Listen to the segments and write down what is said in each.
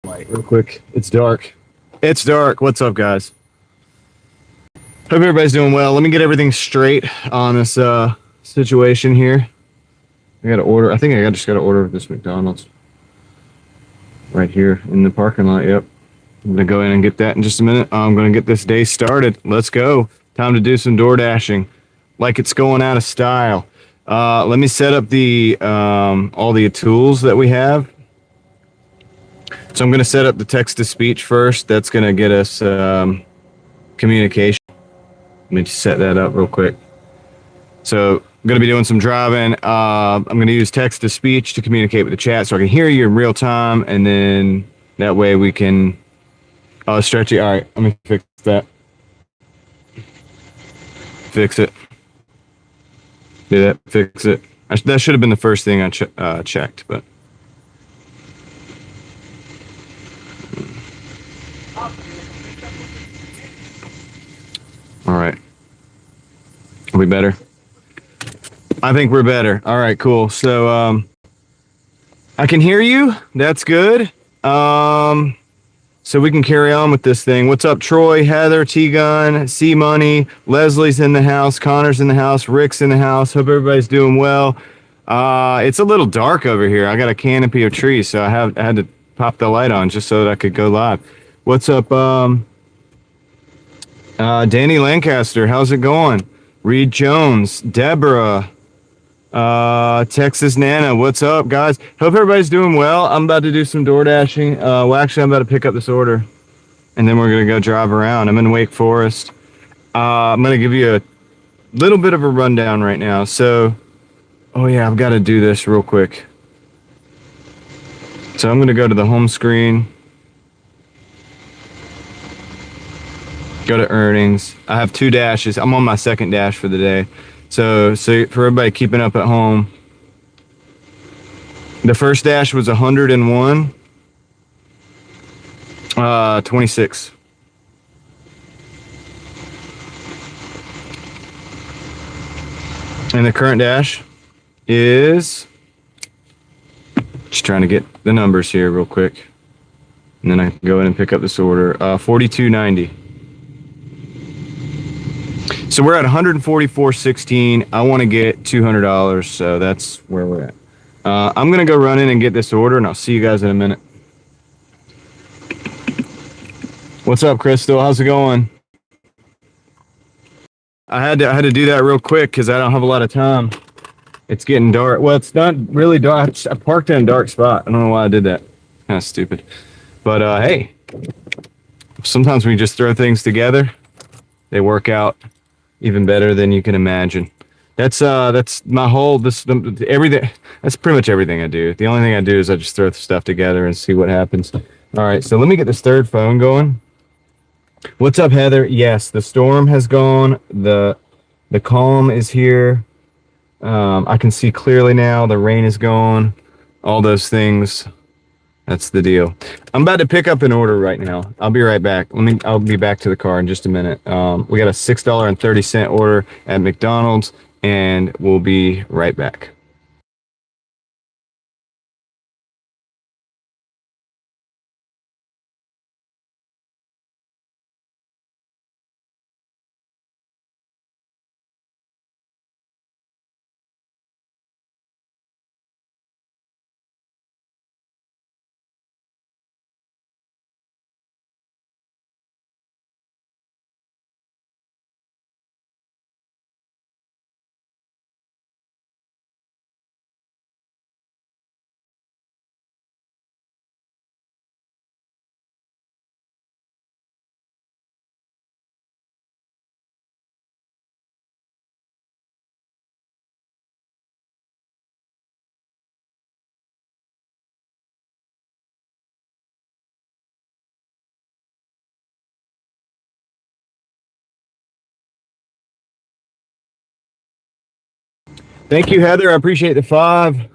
Light real quick. It's dark. It's dark. What's up, guys? Hope everybody's doing well. Let me get everything straight on this situation here. I got to order. I think I just got to order this McDonald's right here in the parking lot. Yep. I'm gonna go in and get that in just a minute. I'm gonna get this day started. Let's go. Time to do some Doordashing, like it's going out of style. Let me set up the all the tools that we have. So I'm going to set up the text-to-speech first. That's going to get us communication. Let me just set that up real quick. So I'm going to be doing some driving. I'm going to use text-to-speech to communicate with the chat so I can hear you in real time, and then that way we can stretch it. All right, let me fix that. Fix it. Do that. Fix it. That should have been the first thing I checked, but. All right. Are we better? I think we're better. All right, cool. So I can hear you. That's good. So we can carry on with this thing. What's up, Troy, Heather, T-Gun, C-Money, Leslie's in the house, Connor's in the house, Rick's in the house. Hope everybody's doing well. It's a little dark over here. I got a canopy of trees, so I had to pop the light on just so that I could go live. What's up, Danny Lancaster, how's it going? Reed Jones, Deborah, Texas Nana, what's up, guys? Hope everybody's doing well. I'm about to do some door dashing. Well, actually, I'm about to pick up this order, and then we're going to go drive around. I'm in Wake Forest. I'm going to give you a little bit of a rundown right now. So, oh yeah, I've got to do this real quick. So I'm going to go to the home screen. Go to earnings. I have 2 dashes. I'm on my second dash for the day. So for everybody keeping up at home, the first dash was 101, 26. And the current dash is, just trying to get the numbers here real quick, and then I can go in and pick up this order. 42.90. So we're at 144.16. I want to get $200, so that's where we're at. I'm gonna go run in and get this order, and I'll see you guys in a minute. What's up, Crystal? How's it going? I had to do that real quick because I don't have a lot of time. It's getting dark. Well, it's not really dark. I parked in a dark spot. I don't know why I did that. Kind of stupid. But hey, sometimes when you just throw things together, they work out even better than you can imagine. That's my whole everything. That's pretty much everything I do. The only thing I do is I just throw the stuff together and see what happens. All right, so let me get this third phone going. What's up, Heather? Yes, the storm has gone. The calm is here. I can see clearly now. The rain is gone. All those things. That's the deal. I'm about to pick up an order right now. I'll be right back. I'll be back to the car in just a minute. We got a $6.30 order at McDonald's, and we'll be right back. Thank you, Heather. I appreciate the 5.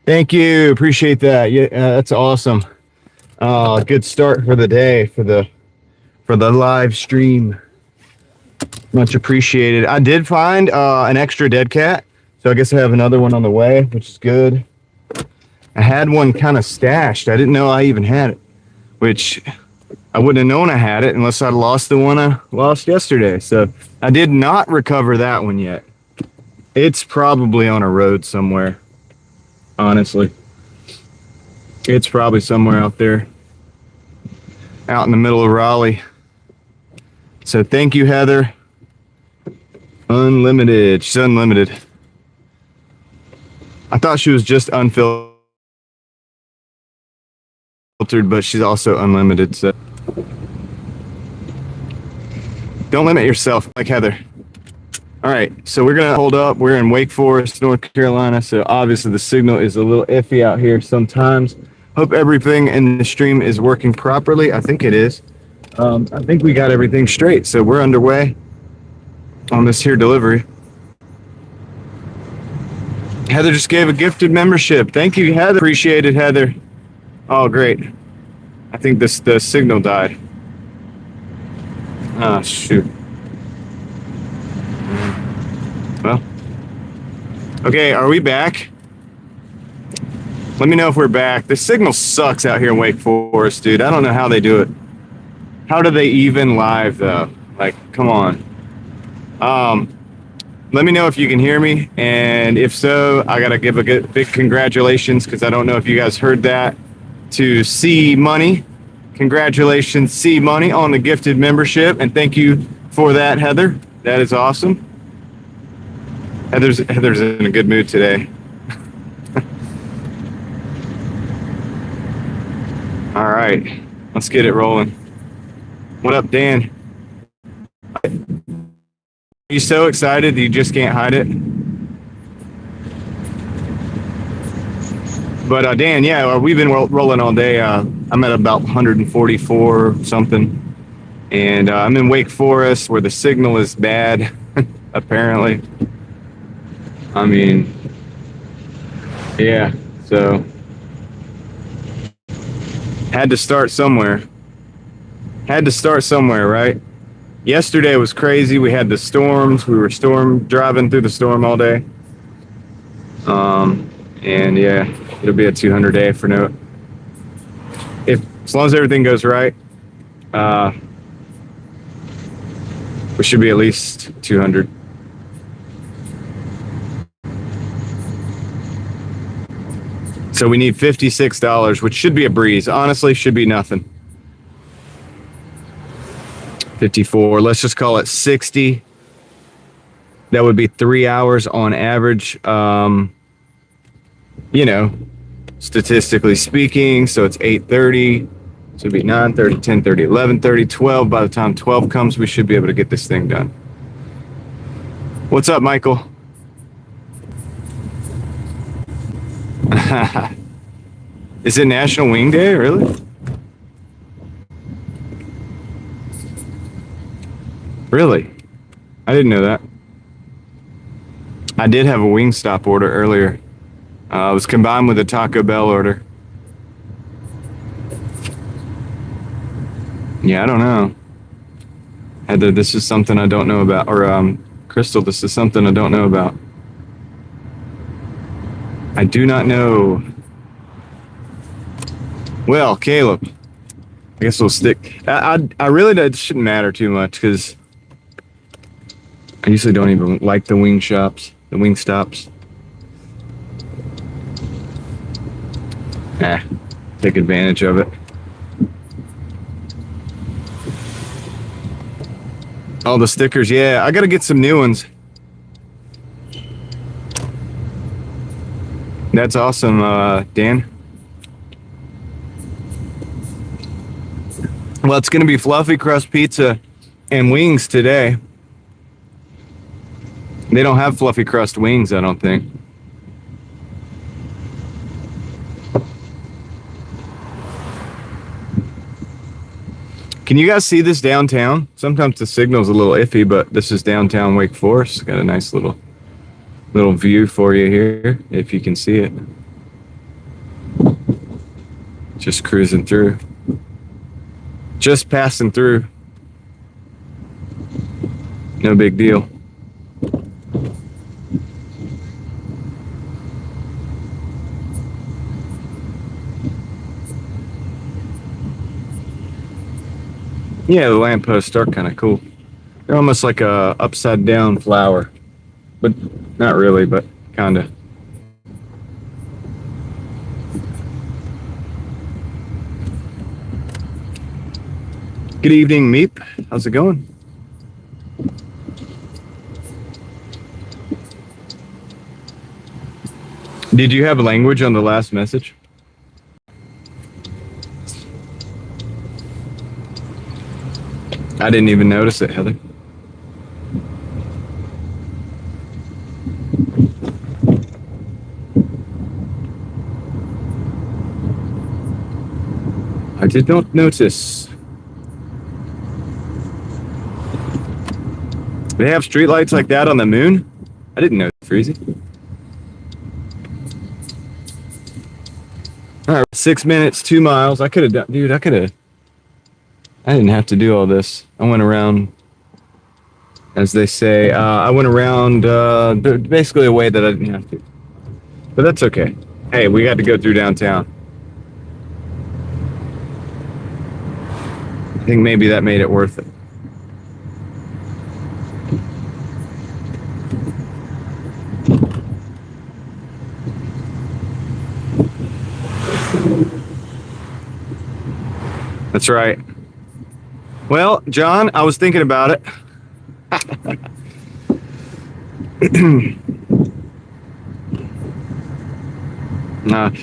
Thank you. Appreciate that. Yeah, that's awesome. Good start for the day for the live stream. Much appreciated. I did find an extra dead cat, so I guess I have another one on the way, which is good. I had one kind of stashed. I didn't know I even had it, which I wouldn't have known I had it unless I'd lost the one I lost yesterday. So I did not recover that one yet. It's probably on a road somewhere, honestly. It's probably somewhere out there, out in the middle of Raleigh. So thank you, Heather. Unlimited. She's unlimited. I thought she was just unfiltered, but she's also unlimited. So don't limit yourself like Heather. All right, so we're gonna hold up. We're in Wake Forest, North Carolina. So obviously the signal is a little iffy out here sometimes. Hope everything in the stream is working properly. I think it is. I think we got everything straight. So we're underway on this here delivery. Heather just gave a gifted membership. Thank you, Heather. Appreciate it, Heather. Oh, great. I think the signal died. Ah, shoot. Well. Okay, are we back? Let me know if we're back. The signal sucks out here in Wake Forest, dude. I don't know how they do it. How do they even live, though? Like, come on. Let me know if you can hear me, and if so, I gotta give a big congratulations, because I don't know if you guys heard that, to C Money. Congratulations, C Money, on the gifted membership, and thank you for that, Heather. That is awesome. Heather's in a good mood today. All right, let's get it rolling. What up, Dan? Are you so excited that you just can't hide it? But Dan, yeah, we've been rolling all day. I'm at about 144 something, and I'm in Wake Forest where the signal is bad, apparently. I mean, yeah, so had to start somewhere. Right? Yesterday was crazy. We had the storms. We were driving through the storm all day. And yeah, it'll be a 200 day for note. As long as everything goes right, we should be at least 200. So we need $56, which should be a breeze. Honestly, should be nothing. 54, let's just call it 60. That would be 3 hours on average, statistically speaking. So it's 8:30, so it'd be 9:30, 10:30, 11:30, 12. By the time 12 comes, we should be able to get this thing done. What's up, Michael? Is it National Wing Day, really? Really? I didn't know that. I did have a Wingstop order earlier. It was combined with a Taco Bell order. Yeah, I don't know. Heather, this is something I don't know about. Or Crystal, this is something I don't know about. I do not know. Well, Caleb, I guess we'll stick. I really, it shouldn't matter too much, because I usually don't even like the wing stops. Take advantage of it. Oh, the stickers, yeah. I gotta get some new ones. That's awesome, Dan. Well, it's gonna be fluffy crust pizza and wings today. They don't have fluffy crust wings, I don't think. Can you guys see this downtown? Sometimes the signal's a little iffy, but this is downtown Wake Forest. Got a nice little view for you here, if you can see it. Just cruising through. Just passing through. No big deal. Yeah, the lampposts are kind of cool. They're almost like a upside down flower, but not really, but kind of. Good evening, Meep. How's it going? Did you have language on the last message? I didn't even notice it, Heather. I did not notice. They have streetlights like that on the moon? I didn't know, Freezy. All right, 6 minutes, 2 miles. I could have done, dude, I didn't have to do all this. I went around, as they say, I went around basically a way that I didn't have to. But that's okay. Hey, we got to go through downtown. I think maybe that made it worth it. That's right. Well, John, I was thinking about it.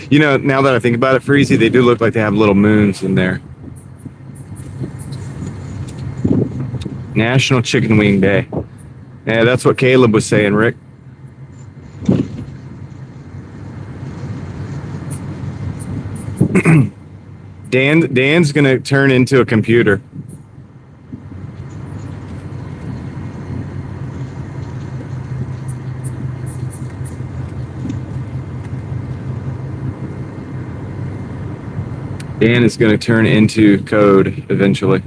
You know, now that I think about it, Freezy, they do look like they have little moons in there. National Chicken Wing Day. Yeah, that's what Caleb was saying, Rick. Dan's gonna turn into a computer. Dan is gonna turn into code eventually.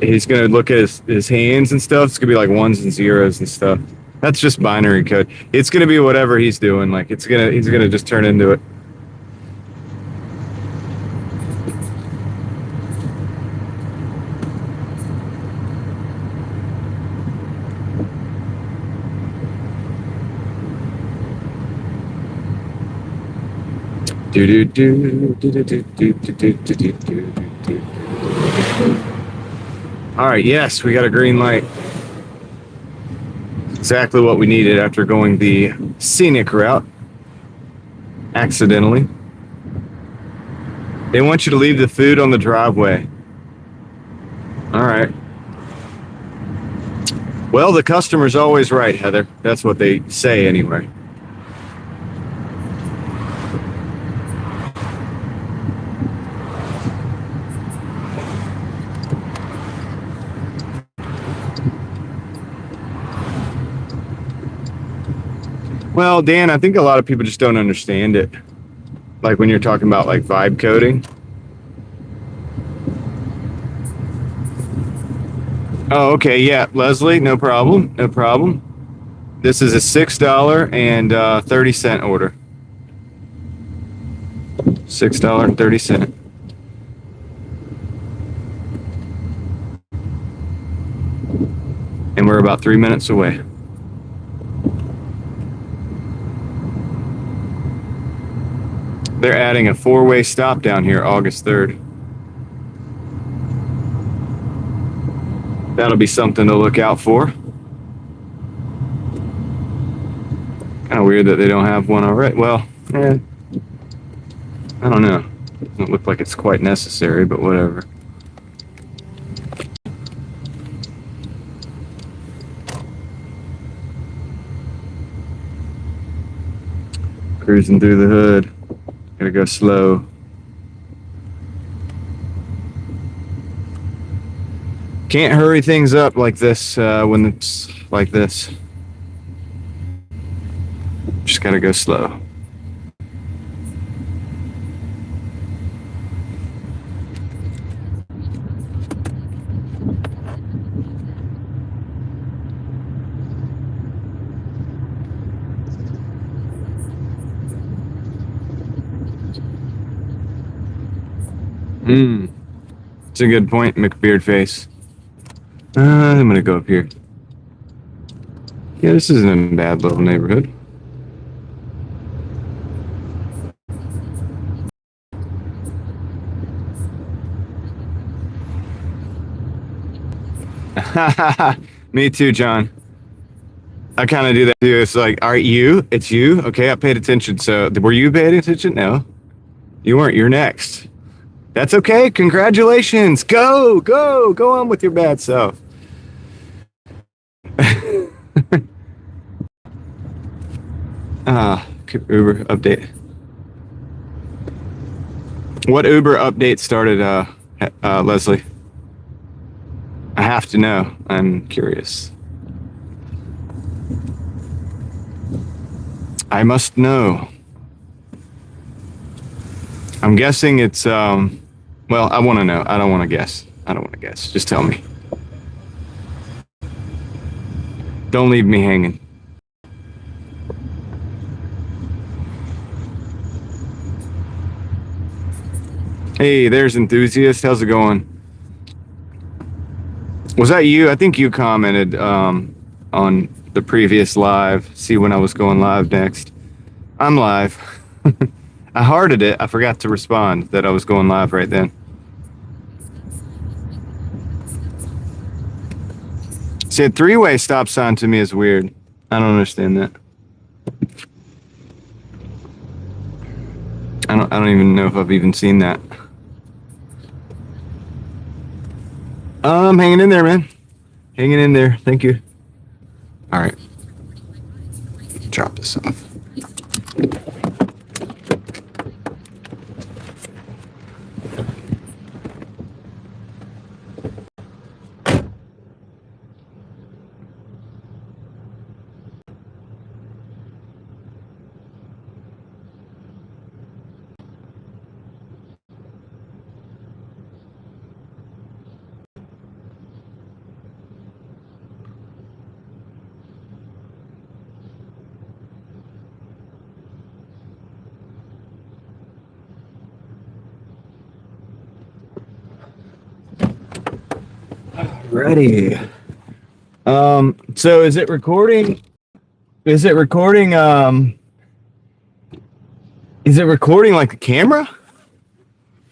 He's gonna look at his hands and stuff. It's gonna be like ones and zeros and stuff. That's just binary code. It's gonna be whatever he's doing. Like he's gonna just turn into it. All right, yes, we got a green light. Exactly what we needed after going the scenic route. Accidentally. They want you to leave the food on the driveway. All right. Well, the customer's always right, Heather. That's what they say anyway. Well, Dan, I think a lot of people just don't understand it. Like when you're talking about like vibe coding. Oh, okay. Yeah, Leslie, no problem. No problem. This is a $6.30 order. $6.30. And we're about 3 minutes away. They're adding a 4-way stop down here August 3rd. That'll be something to look out for. Kind of weird that they don't have one already. Well, I don't know. Doesn't look like it's quite necessary, but whatever. Cruising through the hood. Gotta go slow. Can't hurry things up like this when it's like this. Just gotta go slow. It's a good point, McBeardface. I'm gonna go up here. Yeah, this isn't a bad little neighborhood. Me too, John. I kind of do that too. It's like, all right, you, it's you. Okay, I paid attention. So, were you paying attention? No, you weren't. You're next. That's okay. Congratulations. Go on with your bad self. Uber update. What Uber update started, Leslie? I have to know. I'm curious. I must know. I'm guessing it's, well, I want to know. I don't want to guess. I don't want to guess. Just tell me. Don't leave me hanging. Hey, there's Enthusiast. How's it going? Was that you? I think you commented on the previous live. See when I was going live next. I'm live. I hearted it. I forgot to respond that I was going live right then. Said three-way stop sign to me is weird. I don't understand that. I don't even know if I've even seen that. I'm hanging in there, man. Hanging in there. Thank you. All right. Drop this off. Ready. So is it recording? Is it recording like a camera?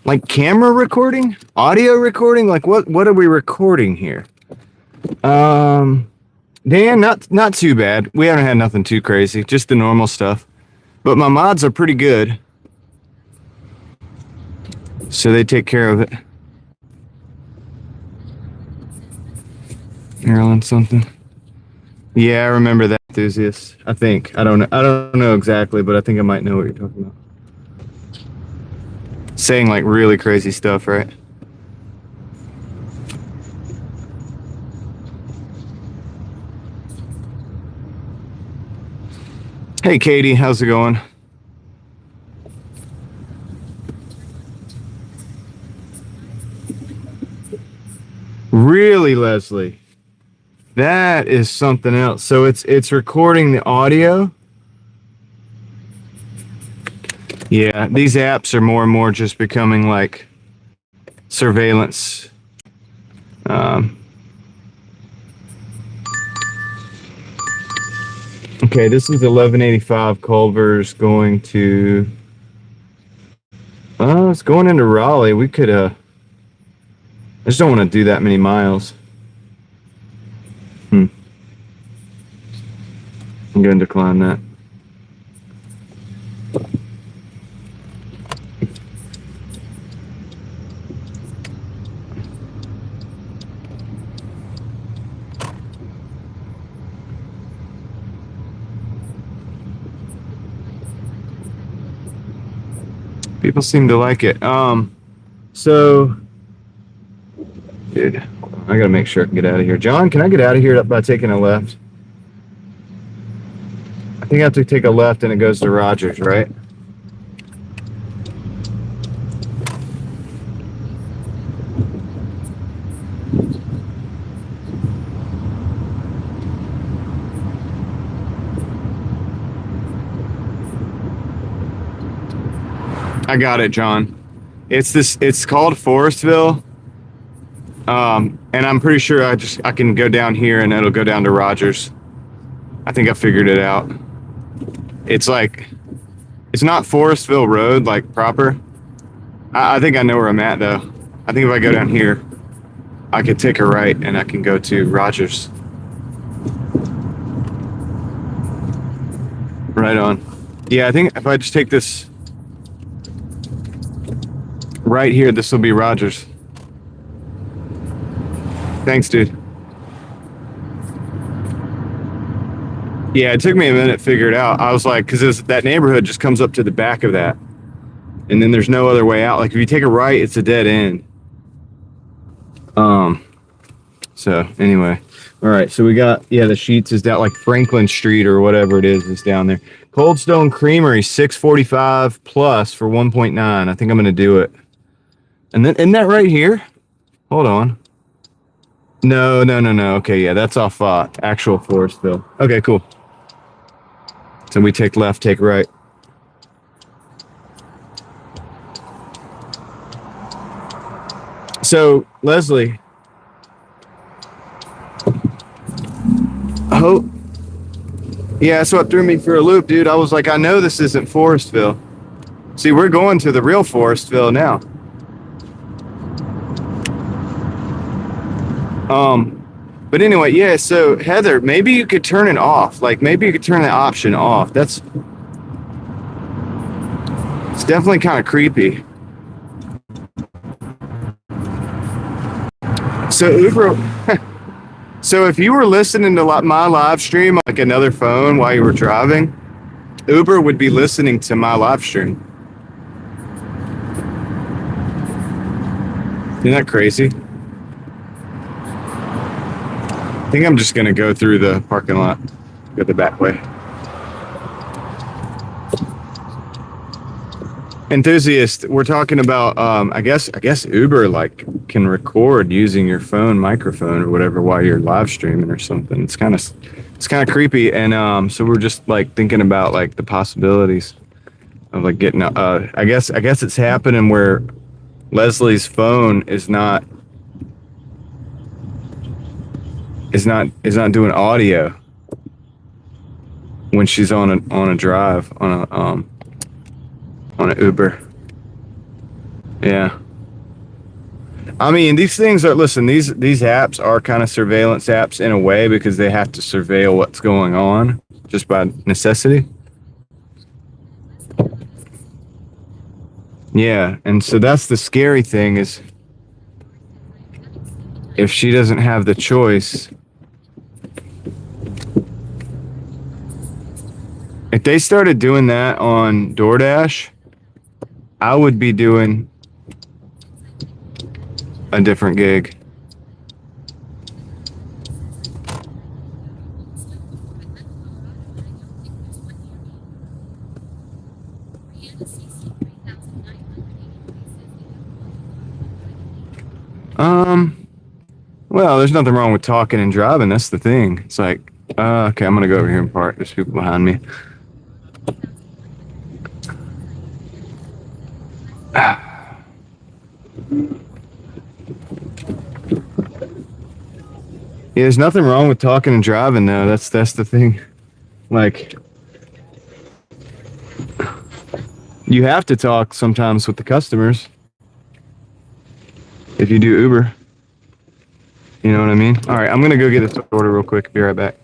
Like camera recording? Audio recording? Like what are we recording here? Dan, not too bad. We haven't had nothing too crazy, just the normal stuff. But my mods are pretty good. So they take care of it. Maryland something. Yeah, I remember that, Enthusiast. I think. I don't know exactly, but I think I might know what you're talking about. Saying like really crazy stuff, right? Hey, Katie, how's it going? Really, Leslie? That is something else. So it's recording the audio. Yeah, these apps are more and more just becoming like surveillance. Okay, this is 1185 Culver's going to. It's going into Raleigh. We could. I just don't want to do that many miles. I'm going to decline that. People seem to like it. So, dude, I gotta make sure I can get out of here. John, can I get out of here by taking a left? I think I have to take a left and it goes to Rogers, right? I got it, John. It's called Forestville, And I'm pretty sure I can go down here and it'll go down to Rogers. I think I figured it out. It's like, it's not Forestville Road, like proper. I think I know where I'm at though. I think if I go down here, I could take a right and I can go to Rogers. Right on. Yeah, I think if I just take this right here, this will be Rogers. Thanks, dude. Yeah, it took me a minute to figure it out. I was like, because that neighborhood just comes up to the back of that. And then there's no other way out. Like if you take a right, it's a dead end. So anyway. All right, so we got, yeah, the Sheets is down, like Franklin Street or whatever it is down there. Cold Stone Creamery, 645 plus for 1.9. I think I'm going to do it. And then, isn't that right here? Hold on. No. Okay, yeah, that's off actual Forestville. Okay, cool. So we take left, take right. So, Leslie. Oh. Yeah, that's what threw me for a loop, dude. I was like, I know this isn't Forestville. See, we're going to the real Forestville now. But anyway, yeah, so Heather, maybe you could turn it off. Like maybe you could turn the option off. It's definitely kind of creepy. So Uber, so if you were listening to my live stream on like another phone while you were driving, Uber would be listening to my live stream. Isn't that crazy? I think I'm just gonna go through the parking lot, go the back way. Enthusiast, we're talking about I guess Uber like can record using your phone microphone or whatever while you're live streaming or something. It's kind of creepy, and so we're just like thinking about like the possibilities of like getting I guess it's happening where Leslie's phone is not doing audio when she's on a drive on an Uber. Yeah. I mean, these things are, listen, these apps are kind of surveillance apps in a way because they have to surveil what's going on just by necessity. Yeah, and so that's the scary thing is if she doesn't have the choice. If they started doing that on Doordash, I would be doing a different gig. Well, there's nothing wrong with talking and driving. That's the thing. It's like, okay, I'm gonna go over here and park. There's people behind me. Yeah, there's nothing wrong with talking and driving though. That's the thing. Like, you have to talk sometimes with the customers if you do Uber. You know what I mean? All right, I'm gonna go get this order real quick. Be right back.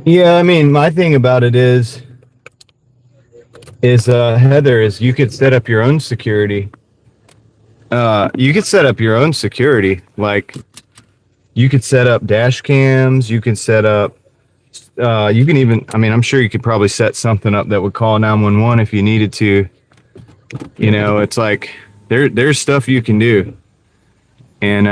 Yeah, I mean, my thing about it is Heather, is you could set up your own security. You could set up your own security. Like, you could set up dash cams. You can set up. You can even. I mean, I'm sure you could probably set something up that would call 911 if you needed to. You know, it's like there's stuff you can do, and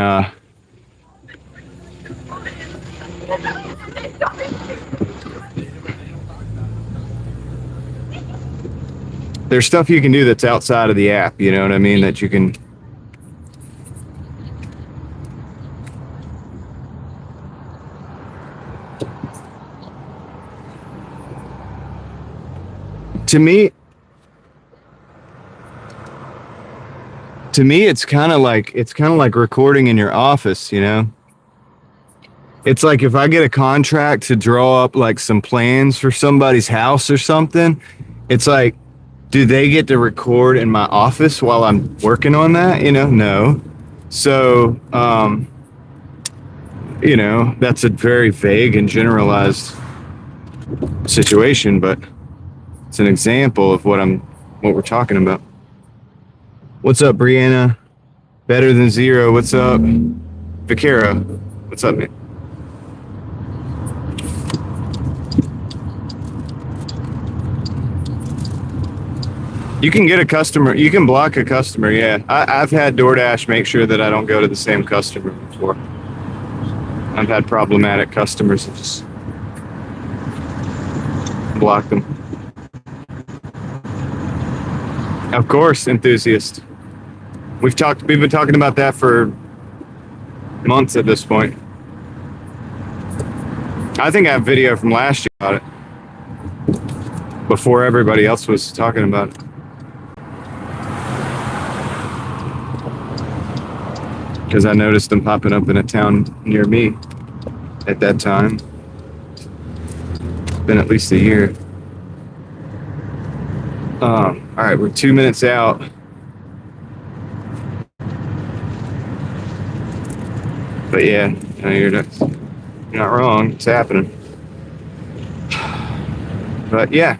there's stuff you can do that's outside of the app. You know what I mean? That you can. To me, it's kind of like recording in your office. You know, it's like if I get a contract to draw up like some plans for somebody's house or something, it's like, do they get to record in my office while I'm working on that? You know, no. So, you know, that's a very vague and generalized situation, but it's an example of what we're talking about. What's up, Brianna? Better than zero. What's up, Vaquero? What's up, man? You can get a customer. You can block a customer. Yeah, I've had DoorDash make sure that I don't go to the same customer before. I've had problematic customers and just block them. Of course, enthusiast. We've been talking about that for months at this point. I think I have video from last year about it, before everybody else was talking about it. Because I noticed them popping up in a town near me at that time. It's been at least a year. All right, we're 2 minutes out. But yeah, no, you're not wrong. It's happening. But yeah.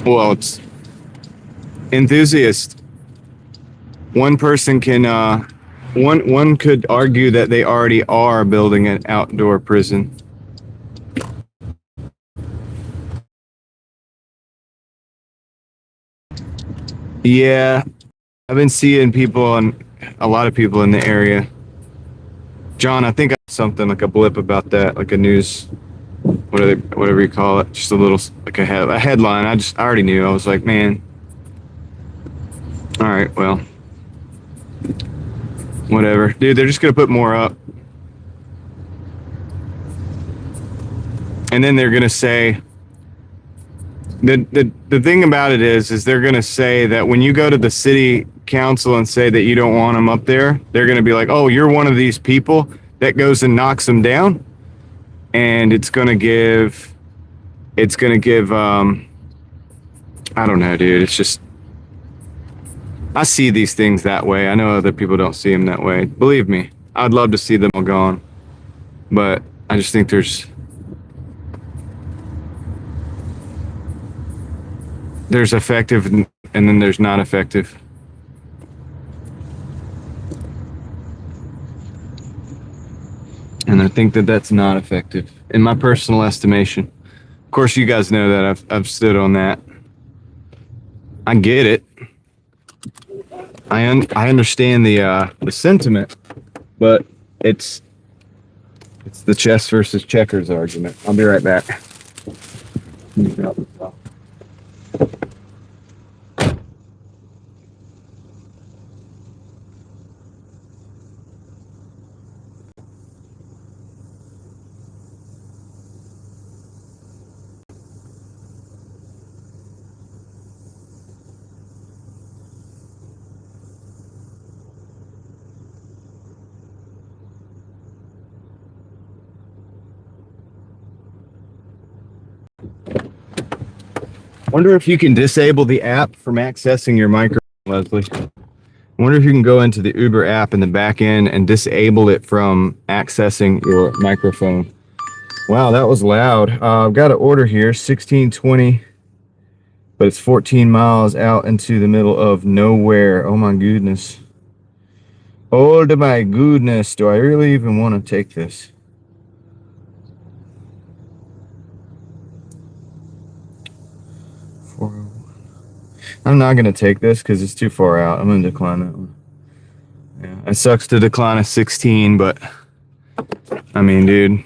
Well, it's enthusiast. One person can one could argue that they already are building an outdoor prison. Yeah, I've been seeing a lot of people in the area. John, I think I have something like a blip about that, like a news, whatever you call it, just a little, like a headline. I already knew. I was like, man, all right, well, whatever, dude. They're just gonna put more up, and then they're gonna say, the thing about it is they're gonna say that when you go to the city council and say that you don't want them up there, they're gonna be like, oh, you're one of these people that goes and knocks them down, and it's gonna give I don't know, dude. It's just, I see these things that way. I know other people don't see them that way. Believe me, I'd love to see them all gone, but I just think there's effective and then there's not effective. And I think that that's not effective in my personal estimation. Of course, you guys know that I've stood on that. I get it. I understand the sentiment, but it's the chess versus checkers argument. I'll be right back. Wonder if you can disable the app from accessing your microphone Leslie. I wonder if you can go into the Uber app in the back end and disable it from accessing your microphone. Wow, that was loud. I've got an order here, 1620, but it's 14 miles out into the middle of nowhere. Oh my goodness. Oh my goodness, do I really even want to take this? I'm not going to take this because it's too far out. I'm going to decline that one. Yeah, it sucks to decline a 16, but I mean, dude,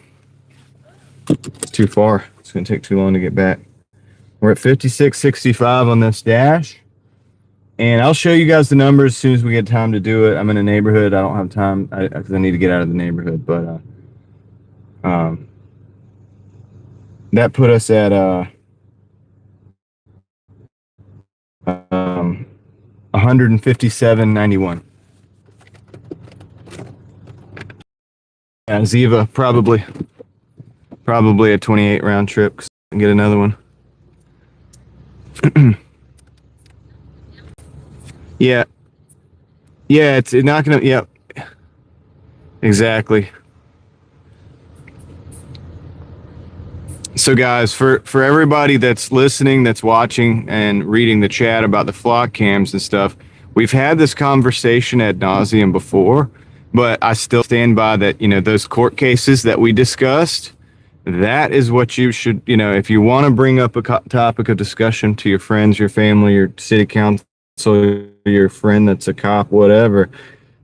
it's too far. It's going to take too long to get back. We're at 56.65 on this dash. And I'll show you guys the numbers as soon as we get time to do it. I'm in a neighborhood. I don't have time because I need to get out of the neighborhood. But that put us at 157.91. Yeah, Ziva probably a 28 round trip. Cause I can get another one. Yeah, it's not gonna. Yeah, exactly. So guys, for everybody that's listening, that's watching and reading the chat about the flock cams and stuff, we've had this conversation ad nauseum before, but I still stand by that. You know, those court cases that we discussed, that is what you should, you know, if you want to bring up a topic of discussion to your friends, your family, your city council, your friend that's a cop, whatever,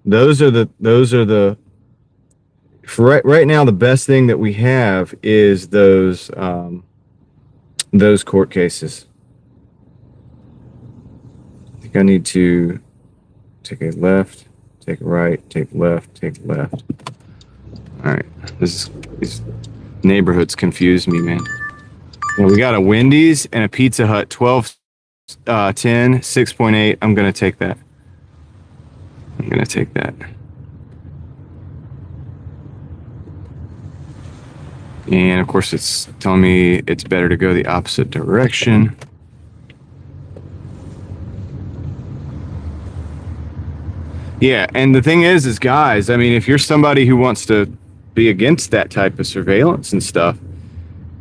those are the for right now, the best thing that we have is those court cases. I think I need to take a left, take a right, take left, take left. All right, these neighborhoods confuse me, man. Well, we got a Wendy's and a Pizza Hut, 12, 10, 6.8. I'm gonna take that. And of course, it's telling me it's better to go the opposite direction. Yeah, and the thing is guys, I mean, if you're somebody who wants to be against that type of surveillance and stuff,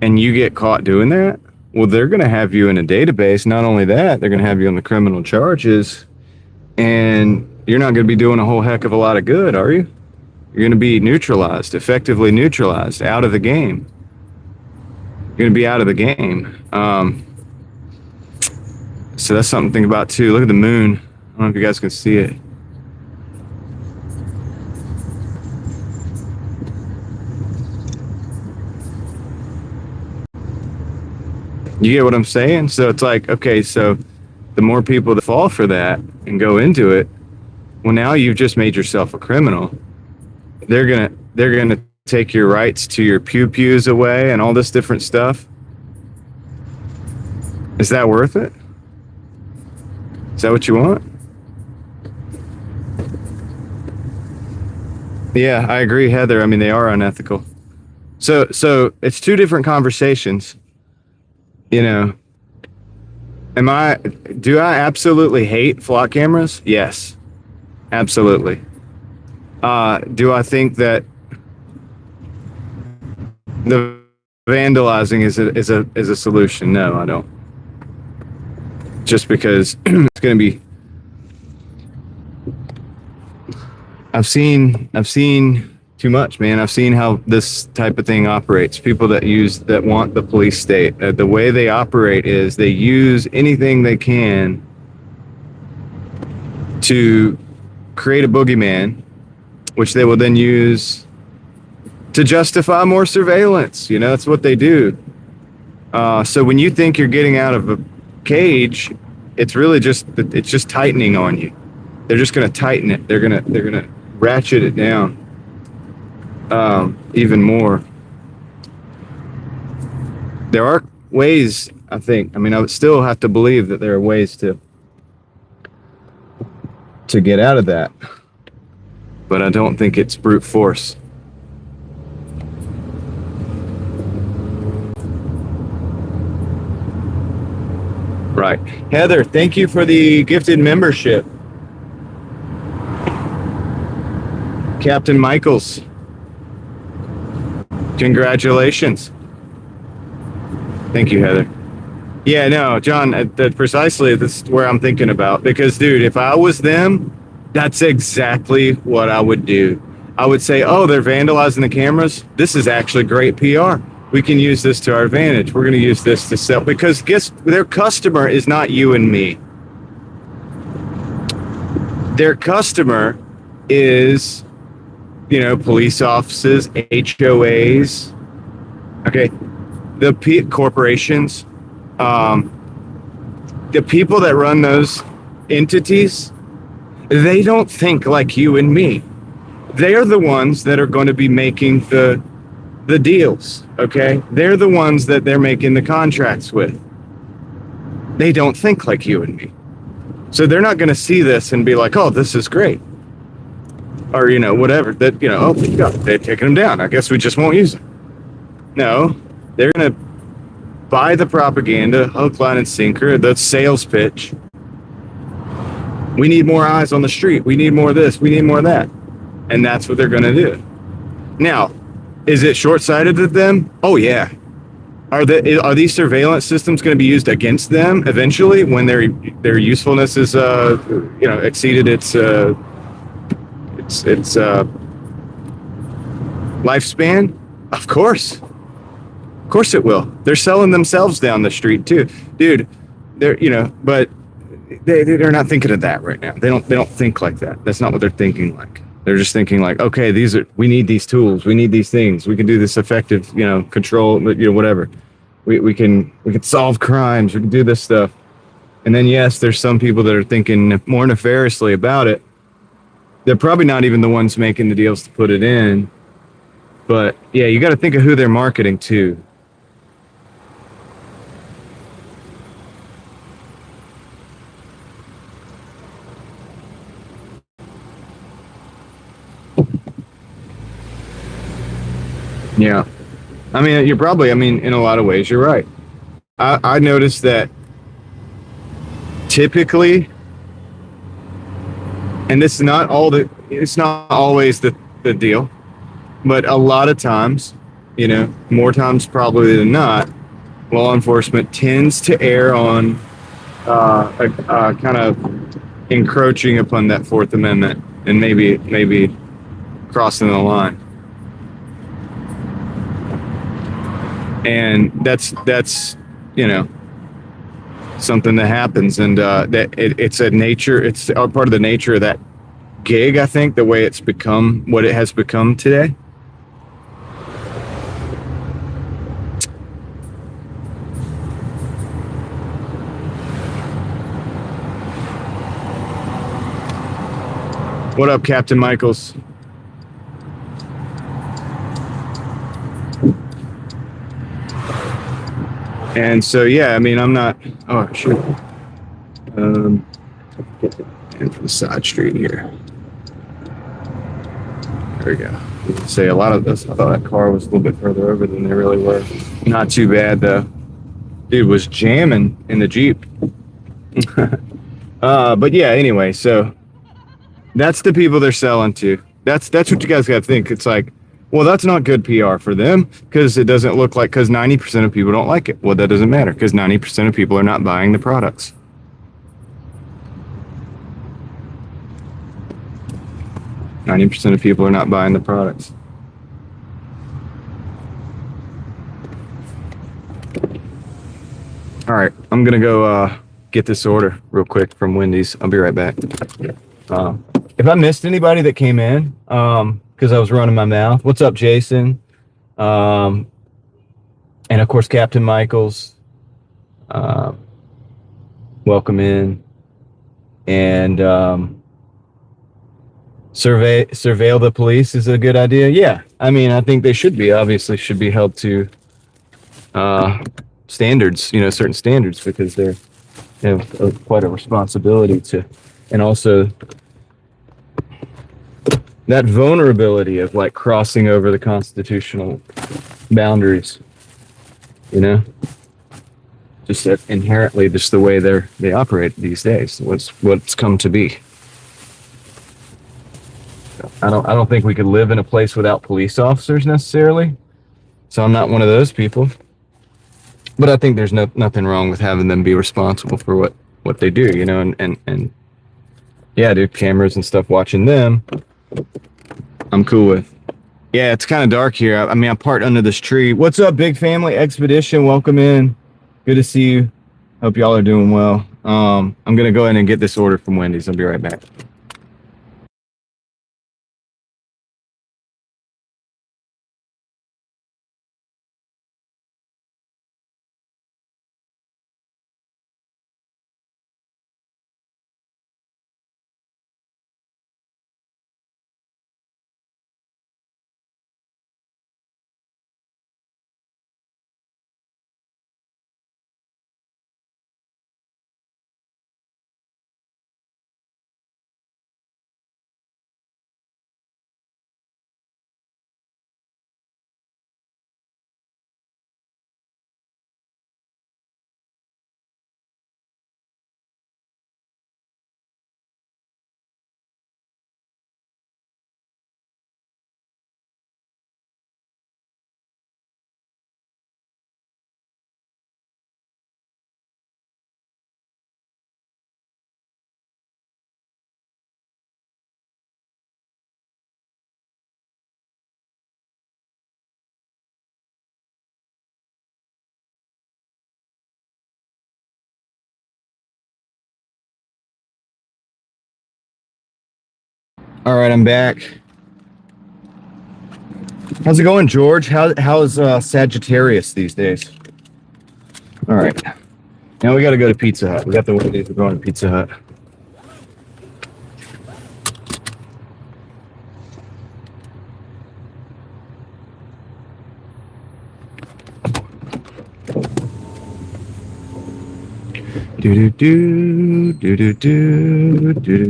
and you get caught doing that, well, they're going to have you in a database. Not only that, they're going to have you on the criminal charges, and you're not going to be doing a whole heck of a lot of good, are you? You're going to be neutralized, effectively neutralized, out of the game. You're going to be out of the game. So that's something to think about too. Look at the moon. I don't know if you guys can see it. You get what I'm saying? So it's like, okay, so the more people that fall for that and go into it, well, now you've just made yourself a criminal. They're gonna take your rights to your pews away and all this different stuff. Is that worth it? Is that what you want? Yeah, I agree, Heather. I mean, they are unethical. So it's two different conversations. You know, do I absolutely hate flock cameras? Yes, absolutely. Do I think that the vandalizing is a solution? No, I don't. Just because it's going to be. I've seen too much, man. I've seen how this type of thing operates. People that want the police state. The way they operate is they use anything they can to create a boogeyman, which they will then use to justify more surveillance. You know, that's what they do. So when you think you're getting out of a cage, it's really just tightening on you. They're just going to tighten it. They're going to ratchet it down even more. There are ways, I think. I mean, I would still have to believe that there are ways to get out of that. But I don't think it's brute force. Right. Heather, thank you for the gifted membership. Captain Michaels, congratulations. Thank you, Heather. Yeah, no, John, precisely this is where I'm thinking about. Because, dude, if I was them, that's exactly what I would do. I would say, oh, they're vandalizing the cameras. This is actually great PR. We can use this to our advantage. We're going to use this to sell. Because guess their customer is not you and me. Their customer is, police offices, HOAs, okay, the corporations, the people that run those entities. They don't think like you and me. They're the ones that are going to be making the deals, okay? They're the ones that they're making the contracts with. They don't think like you and me. So they're not going to see this and be like, oh, this is great. Or, whatever. That, oh, they're taking them down. I guess we just won't use them. No, they're going to buy the propaganda, hook, line, and sinker, the sales pitch. We need more eyes on the street. We need more of this. We need more of that. And that's what they're going to do. Now, is it short-sighted of them? Oh, yeah. Are these surveillance systems going to be used against them eventually when their usefulness is exceeded its lifespan? Of course it will. They're selling themselves down the street too, dude. But they're not thinking of that right now. They don't think like that. That's not what they're thinking like. They're just thinking like, okay, we need these tools, we need these things, we can do this effective, control, whatever. We can solve crimes, we can do this stuff. And then yes, there's some people that are thinking more nefariously about it. They're probably not even the ones making the deals to put it in. But yeah, you got to think of who they're marketing to. Yeah. In a lot of ways, you're right. I noticed that typically, and it's not always the deal, but a lot of times, more times probably than not, law enforcement tends to err on kind of encroaching upon that Fourth Amendment and maybe crossing the line. And that's something that happens, and that it's a nature. It's a part of the nature of that gig. I think the way it's become what it has become today. What up, Captain Michaels? And so, yeah, I'm not, oh, shoot. Get into the side street here. There we go. Say a lot of this, I thought that car was a little bit further over than they really were. Not too bad, though. Dude was jamming in the Jeep. But yeah, anyway, so that's the people they're selling to. That's what you guys got to think. It's like, well, that's not good PR for them because it doesn't look like, because 90% of people don't like it. Well, that doesn't matter because 90% of people are not buying the products. %90 of people are not buying the products. All right, I'm going to go get this order real quick from Wendy's. I'll be right back. If I missed anybody that came in, because I was running my mouth. What's up, Jason? And of course, Captain Michaels. Welcome in. And surveil the police is a good idea. Yeah, I think they should be. Obviously, should be held to standards. Certain standards because they have quite a responsibility to, and also that vulnerability of like crossing over the constitutional boundaries, just Just that inherently, just the way they operate these days. What's come to be. I don't think we could live in a place without police officers necessarily. So I'm not one of those people. But I think there's nothing wrong with having them be responsible for what they do, you know, and yeah, dude, cameras and stuff watching them, I'm cool with. Yeah, it's kind of dark here. I mean, I'm parked under this tree. What's up, Big Family Expedition? Welcome in. Good to see you. Hope y'all are doing well. I'm gonna go ahead and get this order from Wendy's. I'll be right back. All right, I'm back. How's it going, George? How's Sagittarius these days? All right. Now we got to go to Pizza Hut. We got the Wendy's. We're going to Pizza Hut.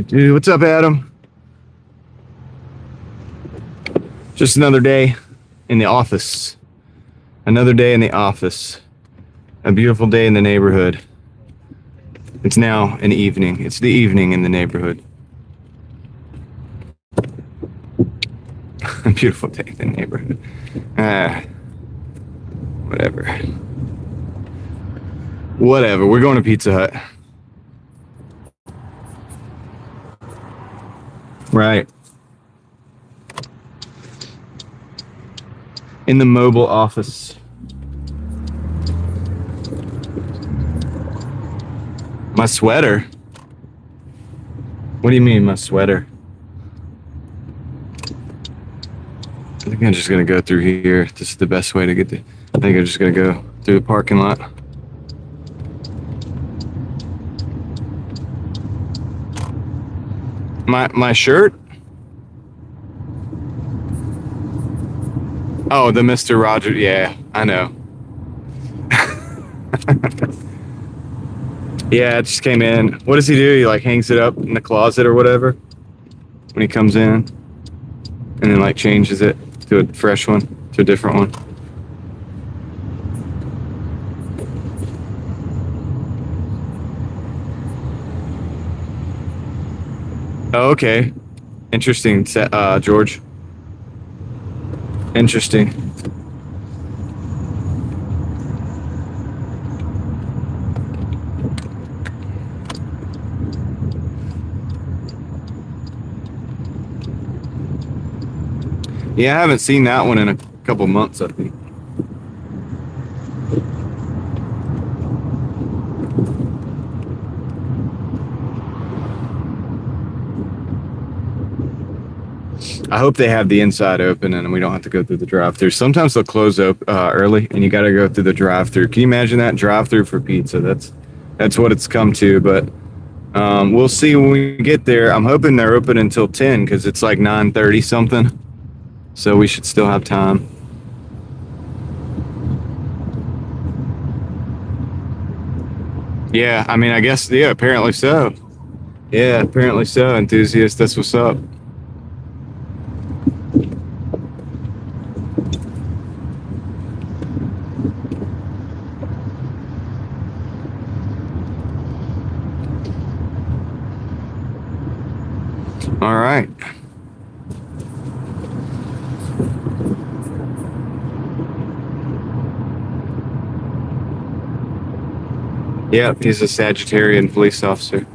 Do. What's up, Adam? Just another day in the office. Another day in the office. A beautiful day in the neighborhood. It's now an evening. It's the evening in the neighborhood. A beautiful day in the neighborhood. Whatever. Whatever. We're going to Pizza Hut. Right. In the mobile office. My sweater? What do you mean, my sweater? I think I'm just gonna go through here. This is the best way to get there. I think I'm just gonna go through the parking lot. My shirt? Oh, the Mr. Rogers. Yeah, I know. Yeah, it just came in. What does he do? He like hangs it up in the closet or whatever when he comes in, and then like changes it to a fresh one, to a different one. Oh, okay. Interesting, George. Interesting. Yeah, I haven't seen that one in a couple months, I think. I hope they have the inside open and we don't have to go through the drive-thru. Sometimes they'll close early and you got to go through the drive-thru. Can you imagine that? Drive-thru for pizza. That's what it's come to, but we'll see when we get there. I'm hoping they're open until 10 because it's like 9:30 something. So we should still have time. Yeah, I mean, I guess, yeah, apparently so. Yeah, apparently so. Enthusiast, that's what's up. Yep, he's a Sagittarian police officer.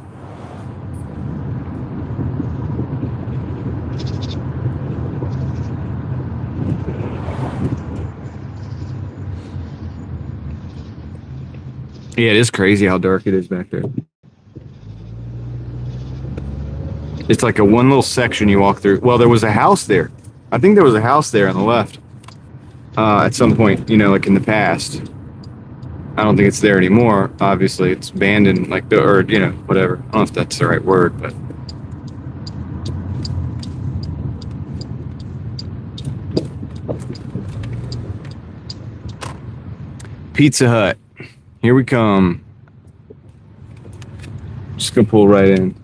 Yeah, it is crazy how dark it is back there. It's like a one little section you walk through. Well, there was a house there. I think there was a house there on the left. At some point, like in the past. I don't think it's there anymore. Obviously, it's abandoned, or whatever. I don't know if that's the right word, but. Pizza Hut. Here we come. Just gonna pull right in.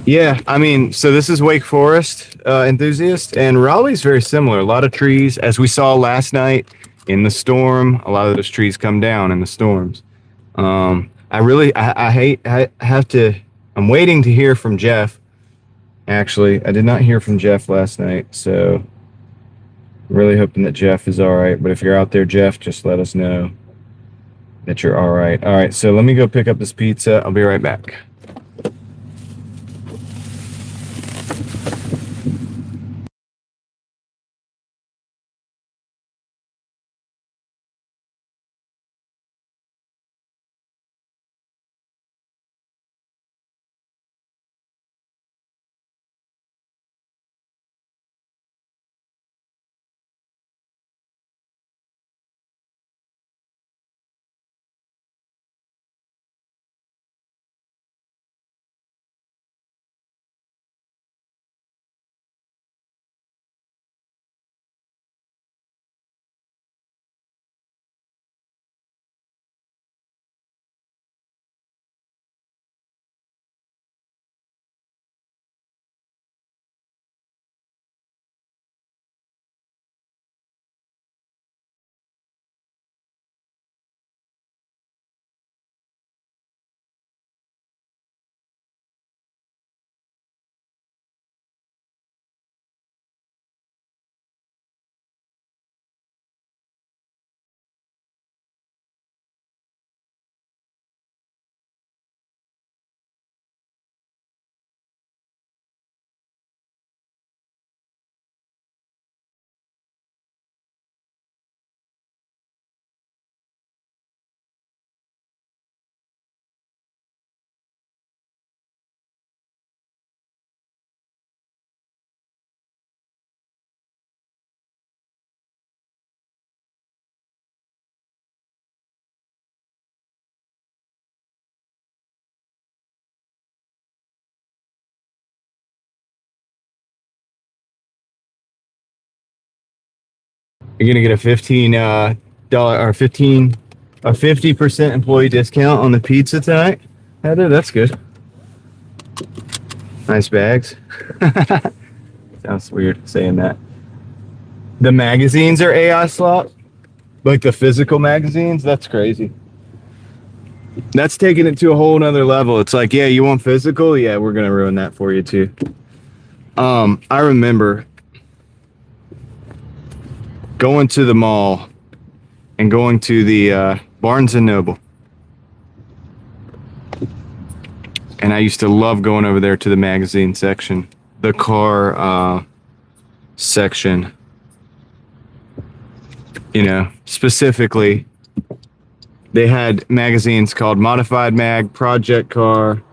Yeah, I mean, so this is Wake Forest enthusiast, and Raleigh's very similar. A lot of trees, as we saw last night in the storm. A lot of those trees come down in the storms. I'm waiting to hear from Jeff. Actually, I did not hear from Jeff last night, so really hoping that Jeff is all right. But if you're out there, Jeff, just let us know that you're all right. All right, so let me go pick up this pizza. I'll be right back. You're gonna get a a 50% employee discount on the pizza tonight. Heather, that's good. Nice bags. Sounds weird saying that. The magazines are AI slot, like the physical magazines. That's crazy. That's taking it to a whole nother level. It's like, yeah, you want physical? Yeah, we're gonna ruin that for you too. I remember going to the mall and going to the Barnes and Noble. And I used to love going over there to the magazine section, the car section. Specifically, they had magazines called Modified Mag, Project Car.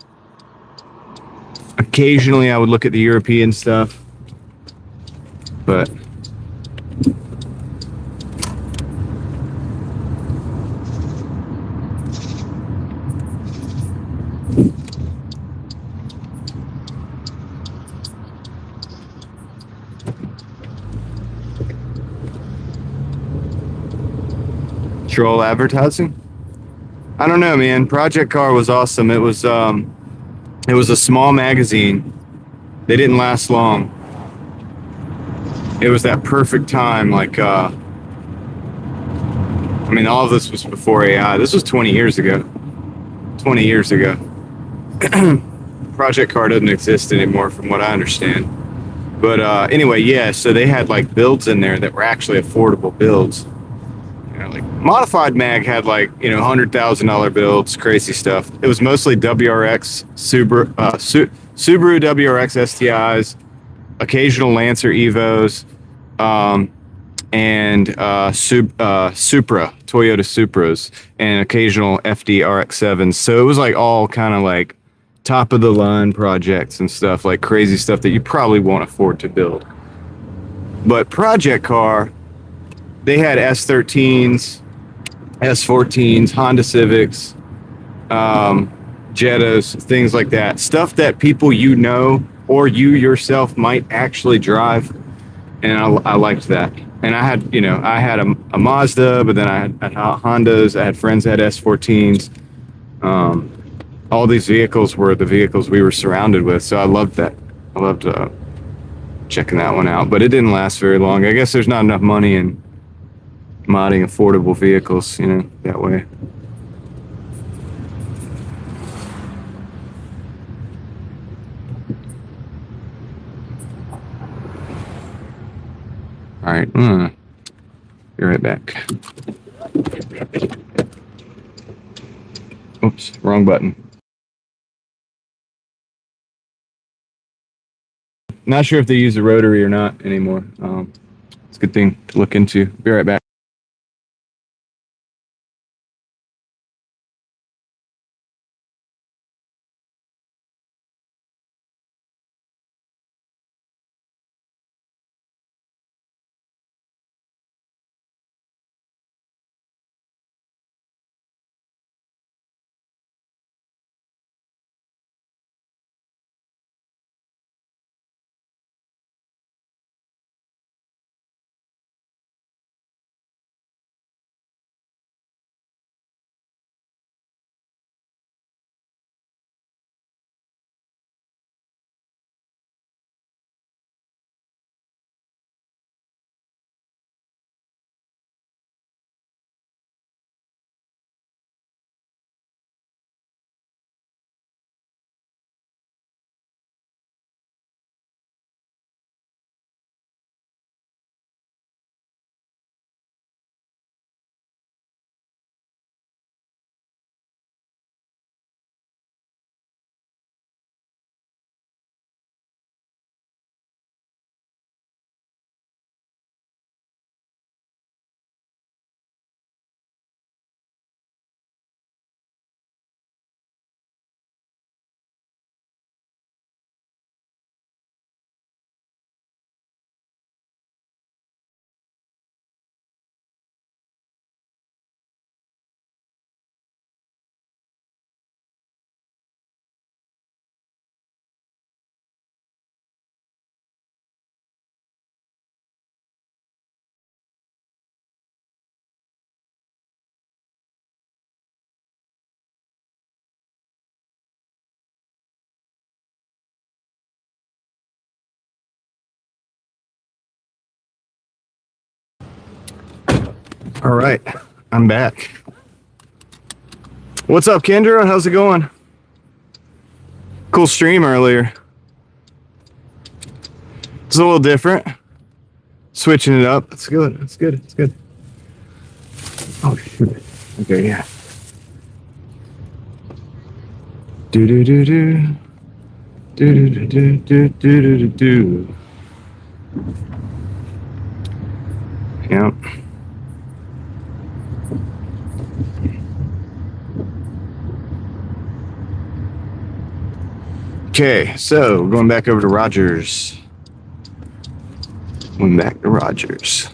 Occasionally, I would look at the European stuff, but troll advertising? I don't know, man. Project Car was awesome. It was a small magazine. They didn't last long. It was that perfect time. All of this was before AI. This was 20 years ago. 20 years ago. Project Car doesn't exist anymore from what I understand. But anyway, yeah, so they had builds in there that were actually affordable builds. like Modified Mag had like, $100,000 builds, crazy stuff. It was mostly WRX, Subaru WRX STIs, occasional Lancer Evos, and Supra, Toyota Supras, and occasional FD RX-7s. So it was like all kind of like top of the line projects and stuff, like crazy stuff that you probably won't afford to build. But project car, they had S13s, S14s, Honda Civics, Jettas, things like that. Stuff that people or you yourself might actually drive. And I liked that. And I had, a Mazda, but then I had Hondas. I had friends that had S14s. All these vehicles were the vehicles we were surrounded with. So I loved that. I loved checking that one out. But it didn't last very long. I guess there's not enough money in modding affordable vehicles, that way. All right, be right back. Oops, wrong button. Not sure if they use the rotary or not anymore. It's a good thing to look into. Be right back. All right, I'm back. What's up, Kendra? How's it going? Cool stream earlier. It's a little different. Switching it up. It's good. It's good. It's good. Oh, shoot. Okay, yeah. Do do do do. Do do do do do do do. Yep. Okay, so going back over to Rogers. Going back to Rogers.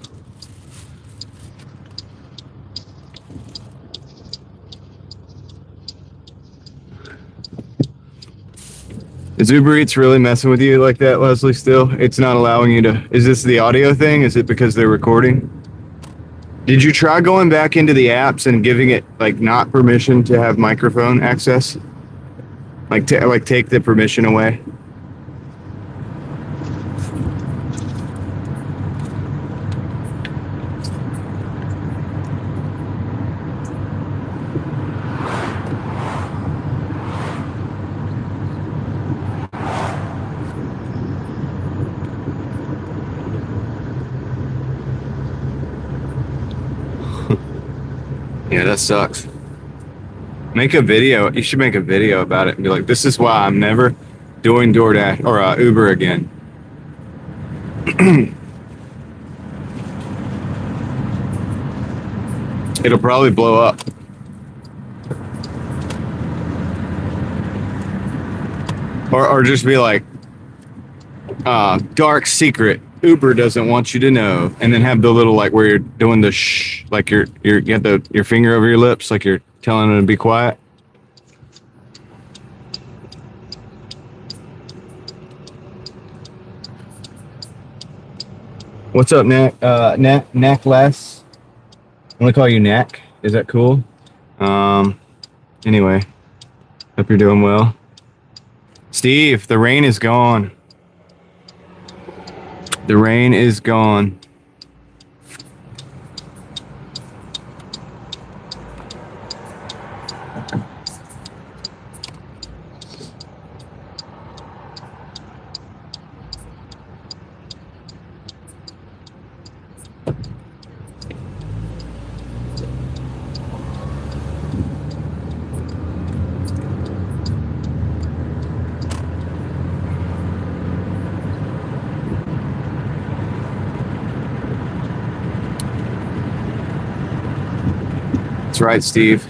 Is Uber Eats really messing with you like that, Leslie, still? It's not allowing you to... Is this the audio thing? Is it because they're recording? Did you try going back into the apps and giving it, like, not permission to have microphone access? Like take the permission away? Yeah, that sucks. Make a video. You should make a video about it and be like, this is why I'm never doing DoorDash or Uber again. It'll probably blow up. Or just be like, dark secret. Uber doesn't want you to know. And then have the little, like, where you're doing the shh, like you get your finger over your lips, like you're telling them to be quiet. What's up, Knack? Knack Les. I'm gonna call you Knack. Is that cool? Anyway, hope you're doing well. Steve, the rain is gone. The rain is gone. That's right, Steve.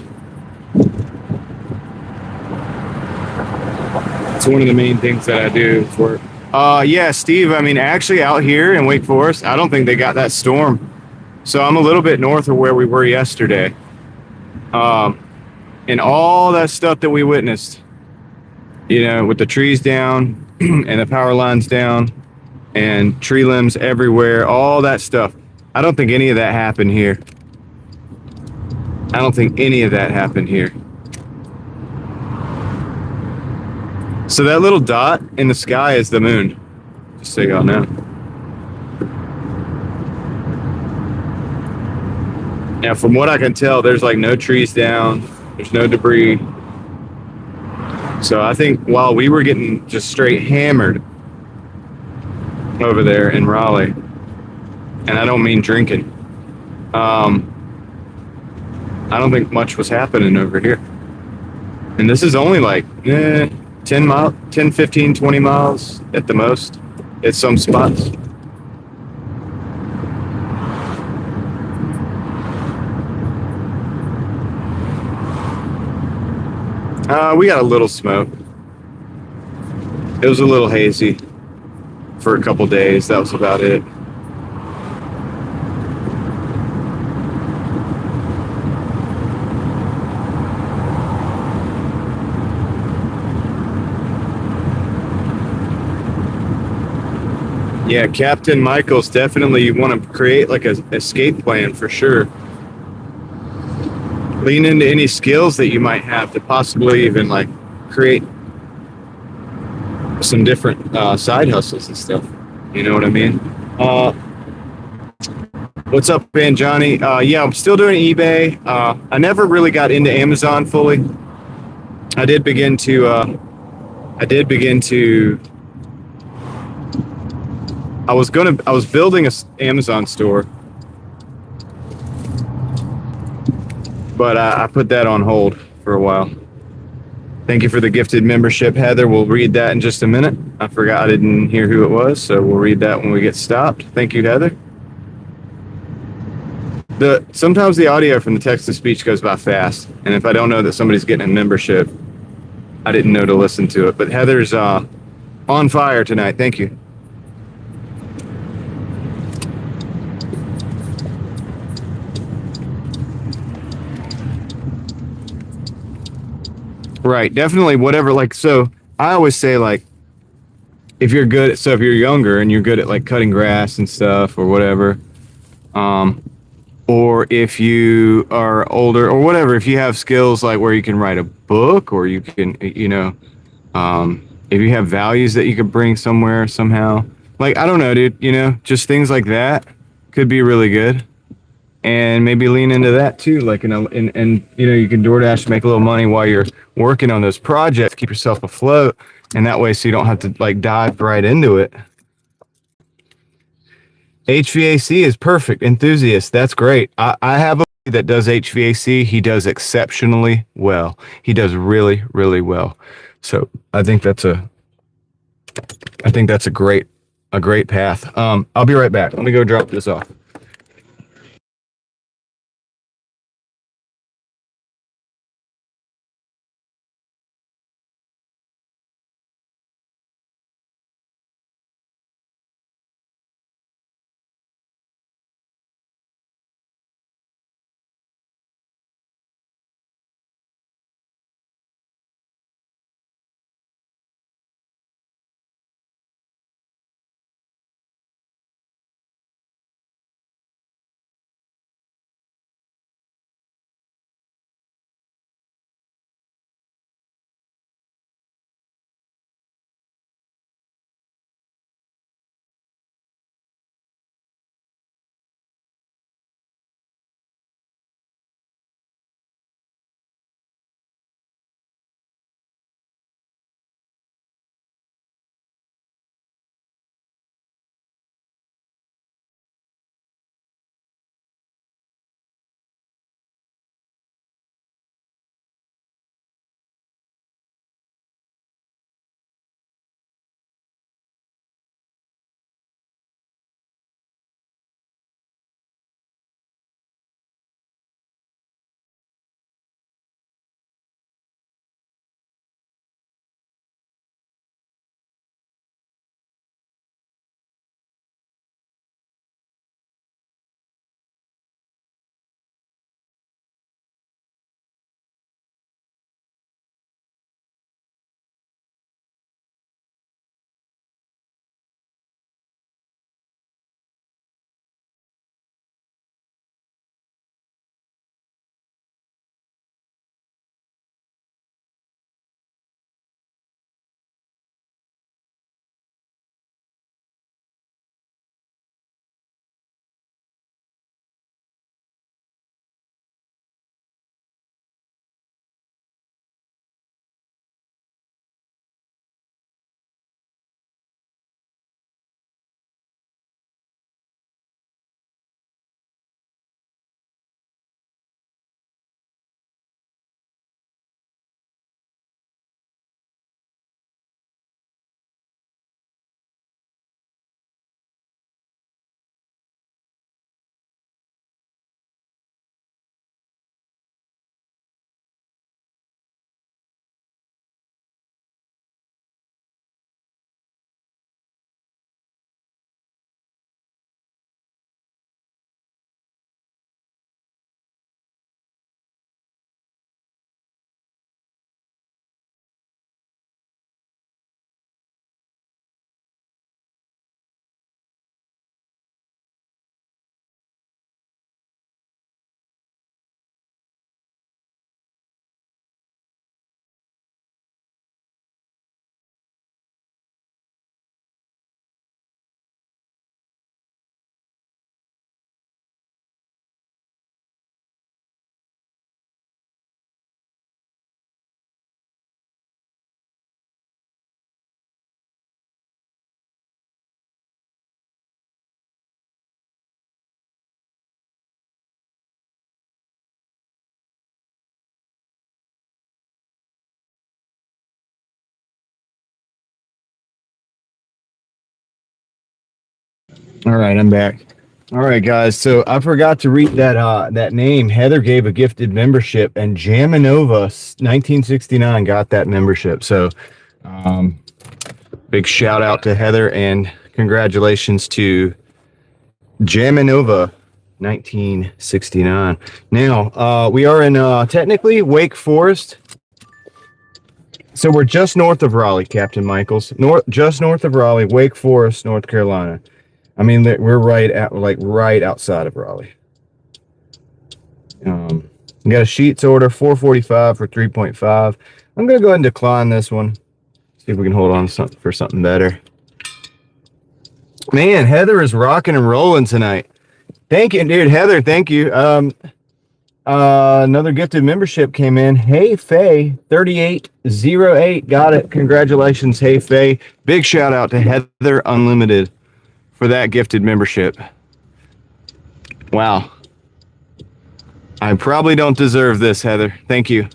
It's one of the main things that I do for. Yeah, Steve. I mean, actually, out here in Wake Forest, I don't think they got that storm. So I'm a little bit north of where we were yesterday. And all that stuff that we witnessed, you know, with the trees down and the power lines down and tree limbs everywhere, all that stuff. I don't think any of that happened here. I don't think any of that happened here. So that little dot in the sky is the moon, just so y'all know. Now, from what I can tell, there's like no trees down, there's no debris. So I think while we were getting just straight hammered over there in Raleigh, and I don't mean drinking, I don't think much was happening over here. And this is only like 10 miles, 10, 15, 20 miles at the most at some spots. We got a little smoke. It was a little hazy for a couple days. That was about it. Yeah, Captain Michaels, definitely you want to create like an escape plan for sure. Lean into any skills that you might have to possibly even like create some different side hustles and stuff. You know what I mean? What's up, Ben Johnny? Yeah, I'm still doing eBay. I never really got into Amazon fully. I did begin to. I was building a Amazon store, but I put that on hold for a while. Thank you for the gifted membership, Heather. We'll read that in just a minute. I forgot, I didn't hear who it was, so we'll read that when we get stopped. Thank you, Heather. Sometimes the audio from the text-to-speech goes by fast, and if I don't know that somebody's getting a membership, I didn't know to listen to it. But Heather's on fire tonight. Thank you. Right, definitely whatever, like, so I always say, like, if you're younger and you're good at, like, cutting grass and stuff or whatever, or if you are older or whatever, if you have skills, like, where you can write a book or you can, you know, if you have values that you could bring somewhere somehow, like, I don't know, dude, you know, just things like that could be really good. And maybe lean into that too, like and you know, you can DoorDash to make a little money while you're working on those projects, keep yourself afloat, and that way so you don't have to like dive right into it. HVAC is perfect. Enthusiast, that's great. I have a that does HVAC, he does exceptionally well. He does really, really well. So I think that's a great path. I'll be right back. Let me go drop this off. All right, I'm back. All right, guys. So I forgot to read that name. Heather gave a gifted membership, and Jaminova 1969 got that membership. So, big shout out to Heather, and congratulations to Jaminova 1969. Now, we are in technically Wake Forest. So we're just north of Raleigh, Captain Michaels. Just north of Raleigh, Wake Forest, North Carolina. I mean, we're right outside of Raleigh. We got a sheets order, $445 for 3.5. I'm gonna go ahead and decline this one. See if we can hold on for something better. Man, Heather is rocking and rolling tonight. Thank you, dude. Heather, thank you. Another gifted membership came in. Hey Faye, 3808. Got it. Congratulations, Hey Faye. Big shout out to Heather Unlimited for that gifted membership. Wow. I probably don't deserve this, Heather. Thank you.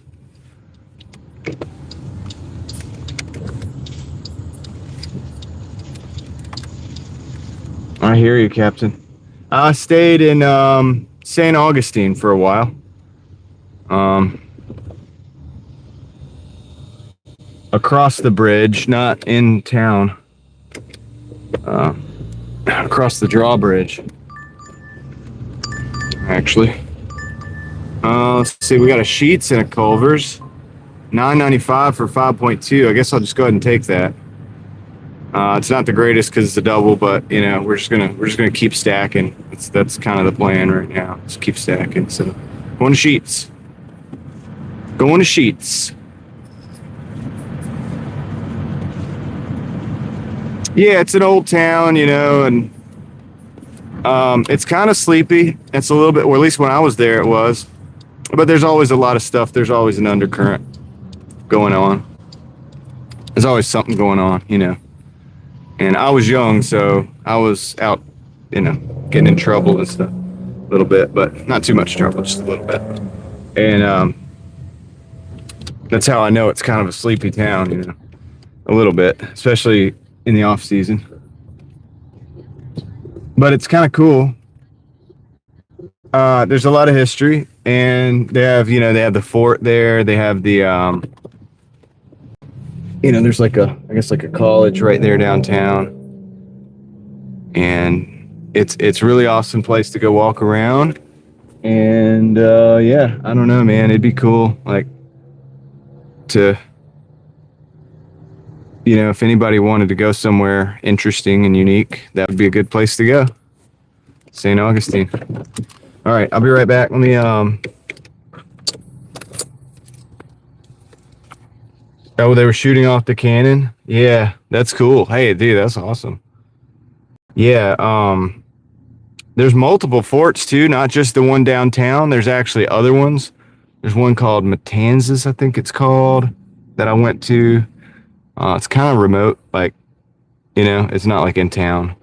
I hear you, Captain. I stayed in St. Augustine for a while. Um, Across the bridge, not in town. Uh, Across the drawbridge, actually. Let's see. We got a Sheets and a Culver's. $9.95 for 5.2. I guess I'll just go ahead and take that. It's not the greatest because it's a double, but you know we're just gonna keep stacking. That's kind of the plan right now. Just keep stacking. So going to Sheets. Going to Sheets. Yeah, it's an old town, you know, and it's kind of sleepy. It's a little bit, or at least when I was there, it was. But there's always a lot of stuff. There's always an undercurrent going on. There's always something going on, you know. And I was young, so I was out, you know, getting in trouble and stuff a little bit, but not too much trouble, just a little bit. And that's how I know it's kind of a sleepy town, you know, a little bit, especially in the off season. But it's kind of cool. There's a lot of history, and they have, you know, they have the fort there. They have the, you know, there's like I guess like a college right there downtown, and it's really awesome place to go walk around. And yeah, I don't know, man. It'd be cool, like to, you know, if anybody wanted to go somewhere interesting and unique, that would be a good place to go. St. Augustine. All right, I'll be right back. Let me Oh, they were shooting off the cannon? Yeah, that's cool. Hey, dude, that's awesome. Yeah, there's multiple forts too, not just the one downtown. There's actually other ones. There's one called Matanzas, I think it's called, that I went to. It's kind of remote, like, you know, it's not like in town.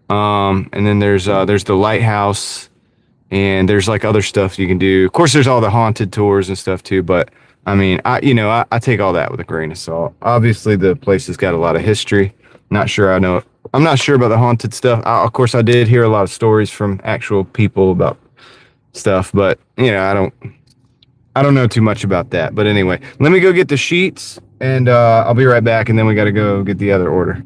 And then there's the lighthouse, and there's like other stuff you can do. Of course, there's all the haunted tours and stuff too. But I mean, I take all that with a grain of salt. Obviously, the place has got a lot of history. Not sure I know. I'm not sure about the haunted stuff. Of course, I did hear a lot of stories from actual people about stuff, but you know, I don't know too much about that. But anyway, let me go get the sheets, and I'll be right back. And then we got to go get the other order.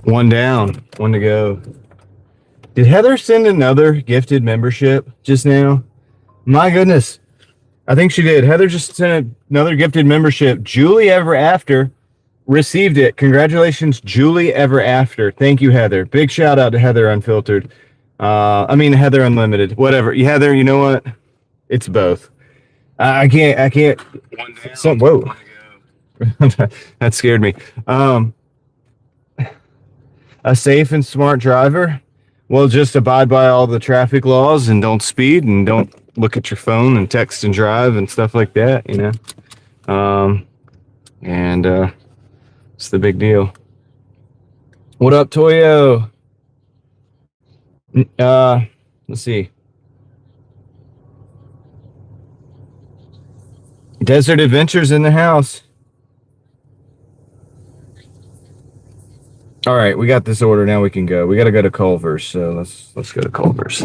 One down, one to go. Did Heather send another gifted membership just now? My goodness. I think she did. Heather just sent another gifted membership. Julie Ever After received it. Congratulations, Julie Ever After. Thank you, Heather. Big shout out to Heather Unfiltered. Heather Unlimited. Whatever. Heather, you know what? It's both. I can't. One down. Whoa. That scared me. A safe and smart driver will just abide by all the traffic laws and don't speed and don't look at your phone and text and drive and stuff like that, you know. It's the big deal. What up, Toyo? Let's see. Desert Adventures in the house. All right, we got this order. Now we can go. We got to go to Culver's, so let's go to Culver's.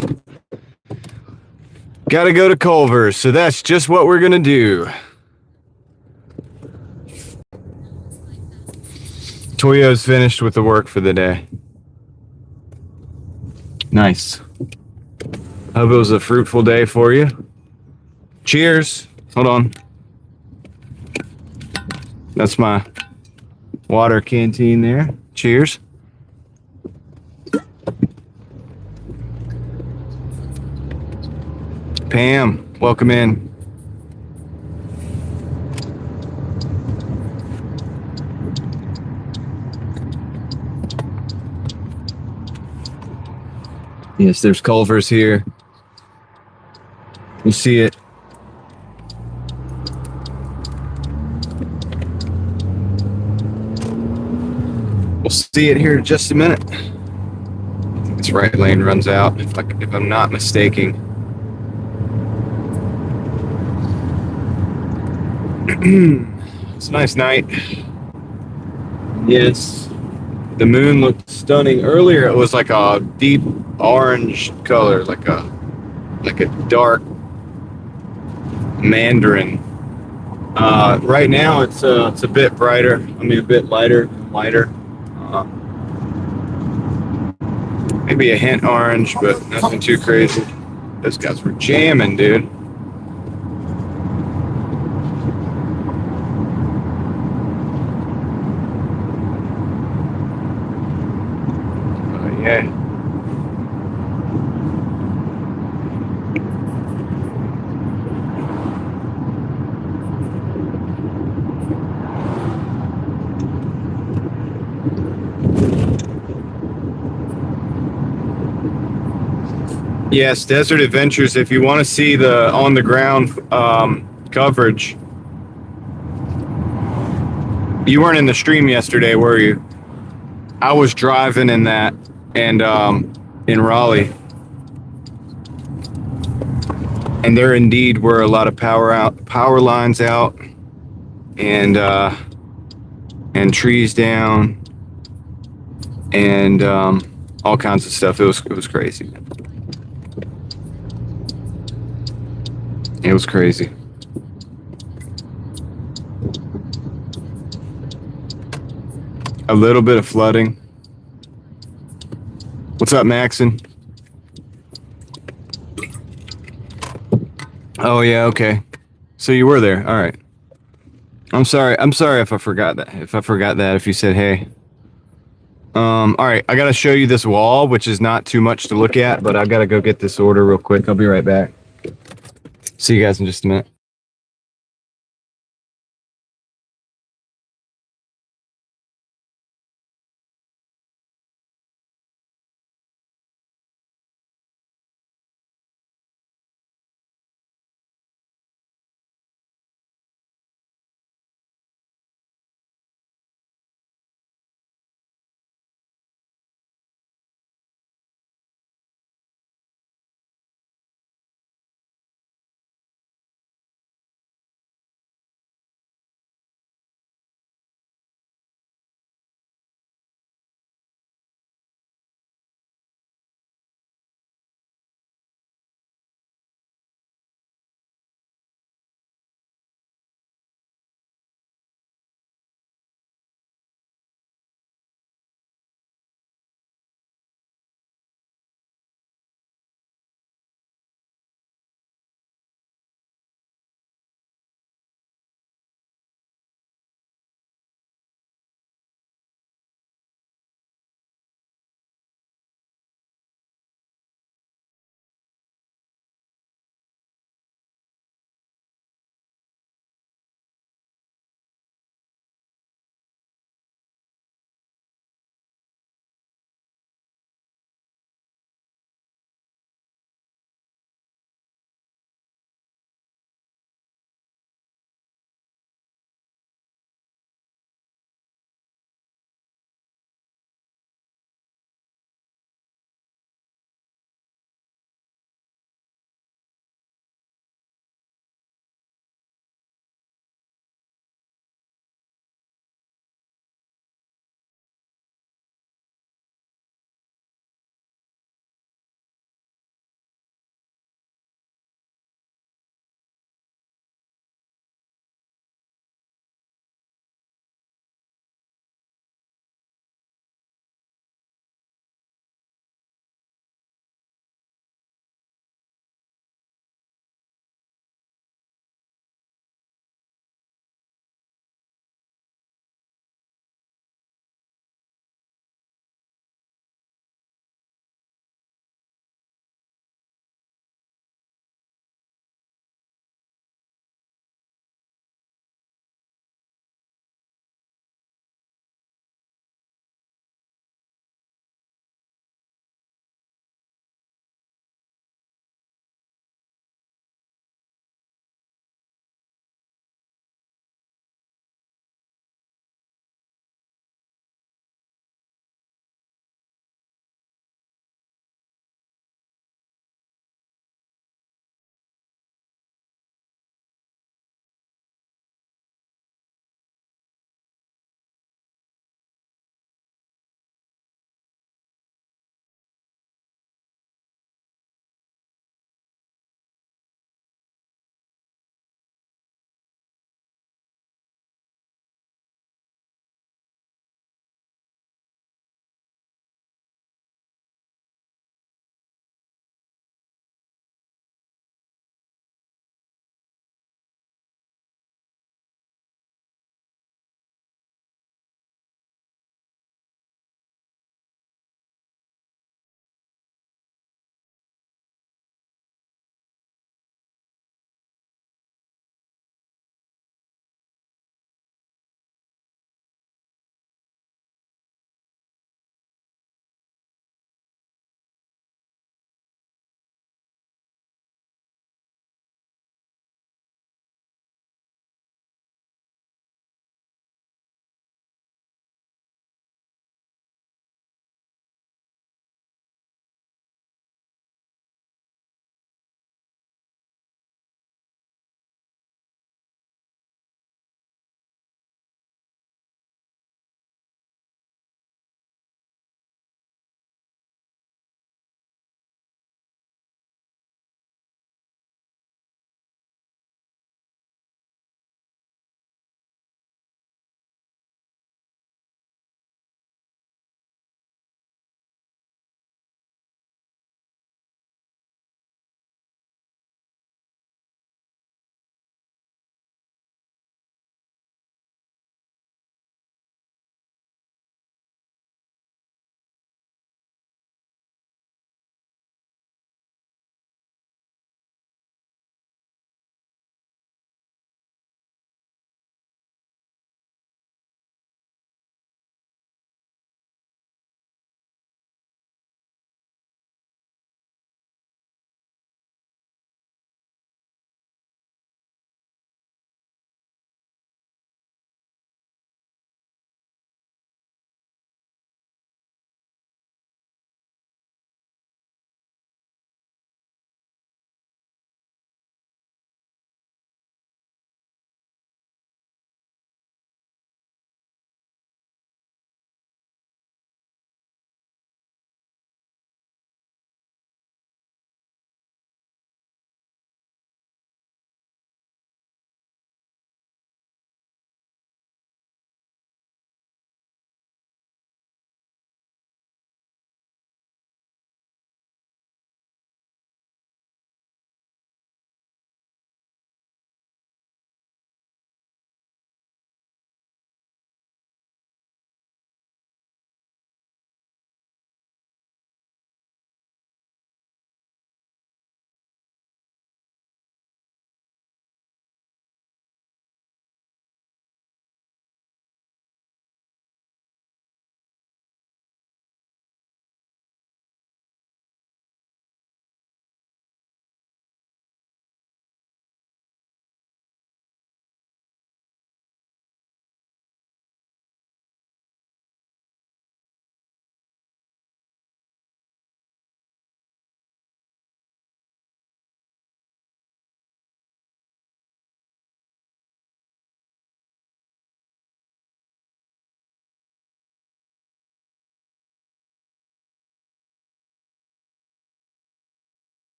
Got to go to Culver's, so that's just what we're gonna do. Toyo's finished with the work for the day. Nice. Hope it was a fruitful day for you. Cheers. Hold on. That's my water canteen there. Cheers. Pam, welcome in. Yes, there's Culver's here. You see it. We'll see it here in just a minute. Its right lane runs out, if I'm not mistaken. It's a nice night. Yes, the moon looked stunning. Earlier, it was like a deep orange color, like a dark mandarin. Right now, it's a bit brighter. A bit lighter. Maybe a hint orange, but nothing too crazy. Those guys were jamming, dude. Yeah. Yes, Desert Adventures. If you want to see the on-the-ground coverage, you weren't in the stream yesterday, were you? I was driving in that, and in Raleigh, and there indeed were a lot of power lines out, and trees down, and all kinds of stuff. It was crazy. It was crazy. A little bit of flooding. What's up, Maxon? Oh yeah, okay. So you were there. All right. I'm sorry if I forgot that. If you said hey. All right, I gotta show you this wall, which is not too much to look at, but I gotta go get this order real quick. I'll be right back. See you guys in just a minute.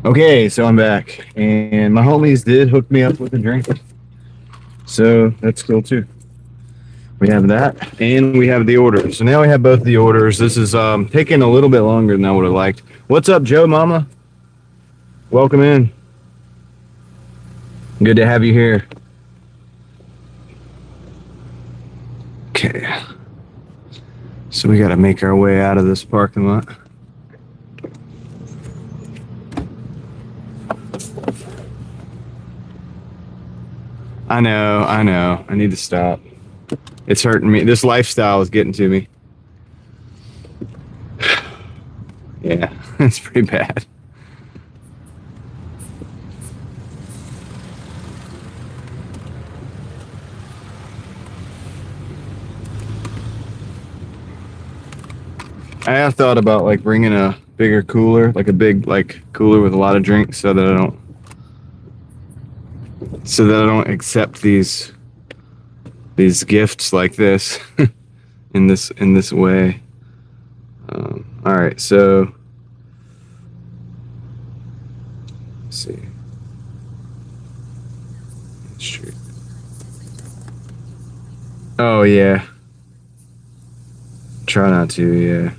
Okay, so I'm back, and my homies did hook me up with a drink, so that's cool too. We have that, and we have the orders. So now we have both the orders. This is taking a little bit longer than I would have liked. What's up, Joe Mama? Welcome in. Good to have you here. Okay. So we got to make our way out of this parking lot. I know. I need to stop. It's hurting me. This lifestyle is getting to me. Yeah, it's pretty bad. I have thought about like bringing a bigger cooler, like a big cooler with a lot of drinks, so that I don't accept these gifts like this in this way. All right, so let's see. Street. Oh yeah. Try not to, yeah.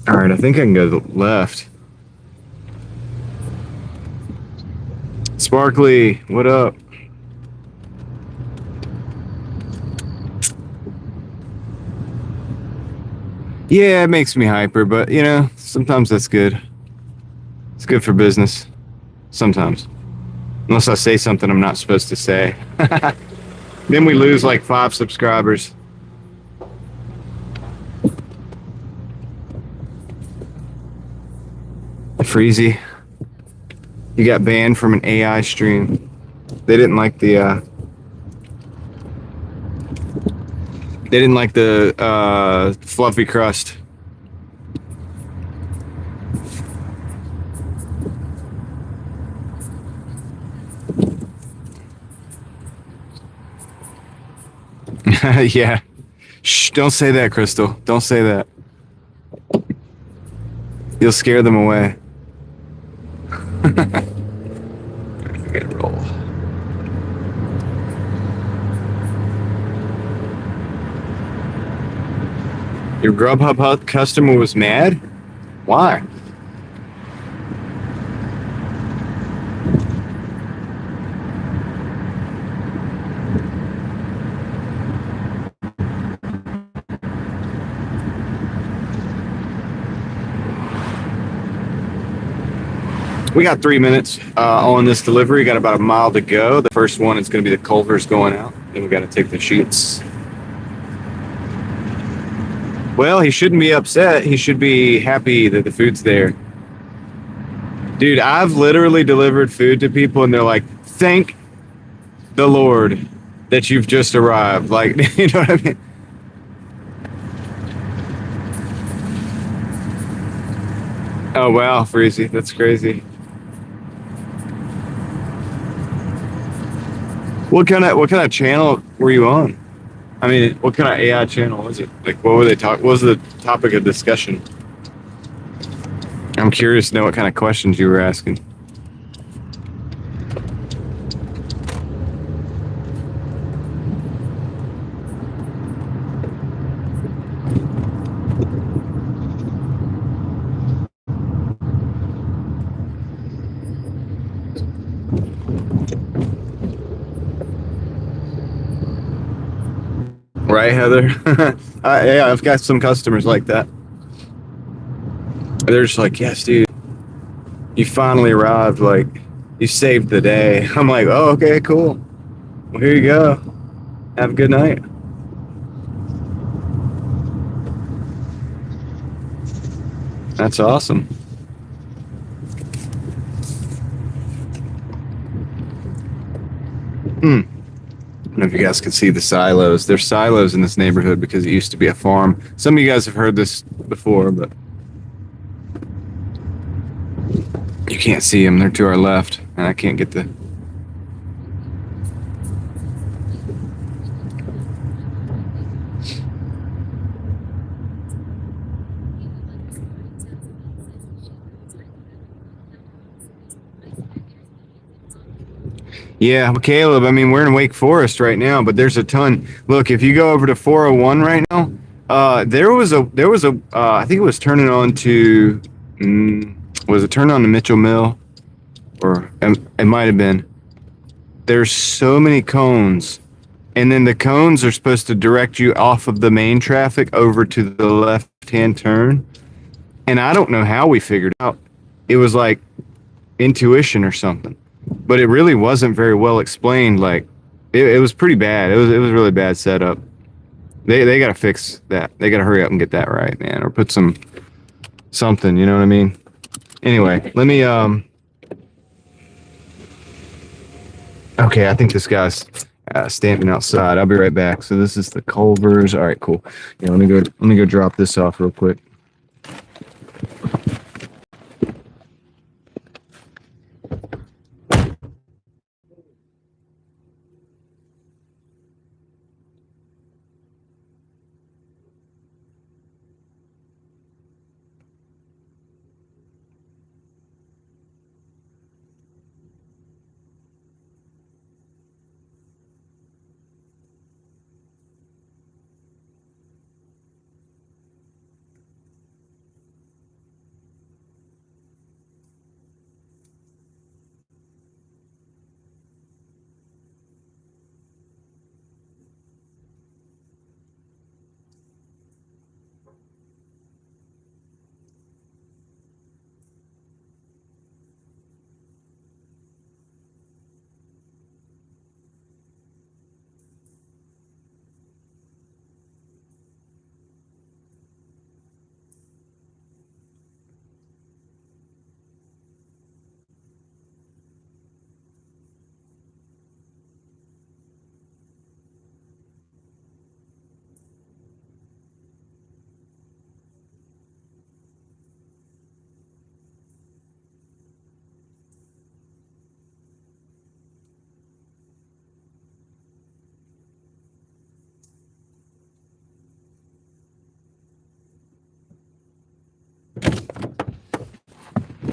All right, I think I can go to the left. Sparkly, what up? Yeah, it makes me hyper, but you know, sometimes that's good. It's good for business. Sometimes. Unless I say something I'm not supposed to say. Then we lose like 5 subscribers. Freezy. You got banned from an AI stream. They didn't like the fluffy crust. Yeah. Shh, don't say that, Crystal. Don't say that. You'll scare them away. Get roll. Your Grubhub customer was mad? Why? We got 3 minutes on this delivery. Got about a mile to go. The first one is going to be the Culvers going out. Then we got to take the sheets. Well, he shouldn't be upset. He should be happy that the food's there. Dude, I've literally delivered food to people and they're like, thank the Lord that you've just arrived. Like, you know what I mean? Oh, wow, Freezy. That's crazy. What kind of channel were you on? I mean, what kind of AI channel was it? Like, what were they talking? What was the topic of discussion? I'm curious to know what kind of questions you were asking. Right, Heather? Yeah, I've got some customers like that. They're just like, yes, dude, you finally arrived. Like, you saved the day. I'm like, oh, okay, cool. Well, here you go. Have a good night. That's awesome. I don't know if you guys can see the silos. There's silos in this neighborhood because it used to be a farm. Some of you guys have heard this before, but you can't see them. They're to our left, and I can't get the... Yeah, Caleb, I mean, we're in Wake Forest right now, but there's a ton. Look, if you go over to 401 right now, I think it was turning on to, was it turning on to Mitchell Mill? Or it might have been. There's so many cones, and then the cones are supposed to direct you off of the main traffic over to the left-hand turn. And I don't know how we figured it out. It was like intuition or something, but it really wasn't very well explained. Like it was pretty bad. It was really bad setup. They got to fix that. They got to hurry up and get that right, man, or put something. You know what I mean? Anyway, let me Okay, I think this guy's stamping outside. I'll be right back. So this is the Culvers. All right, cool. Yeah, let me go drop this off real quick.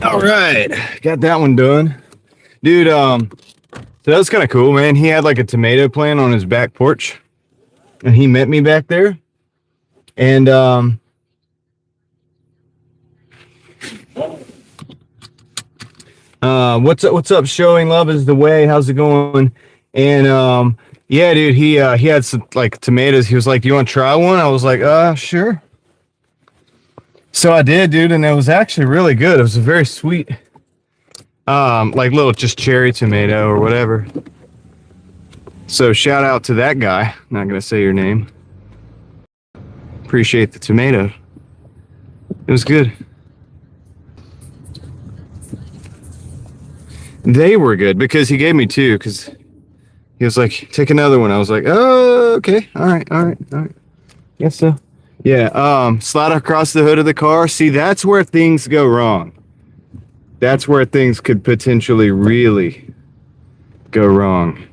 All right, got that one done, dude. So that was kind of cool, man. He had like a tomato plant on his back porch, and he met me back there. And what's up? Showing love is the way. How's it going? And yeah, dude, he had some like tomatoes. He was like, "Do you want to try one?" I was like, sure." So I did, dude, and it was actually really good. It was a very sweet, like little just cherry tomato or whatever. So shout out to that guy. Not gonna say your name. Appreciate the tomato. It was good. They were good because he gave me two because he was like, take another one. I was like, oh, okay. All right. Guess so. Yeah, slide across the hood of the car. See, that's where things go wrong. That's where things could potentially really go wrong.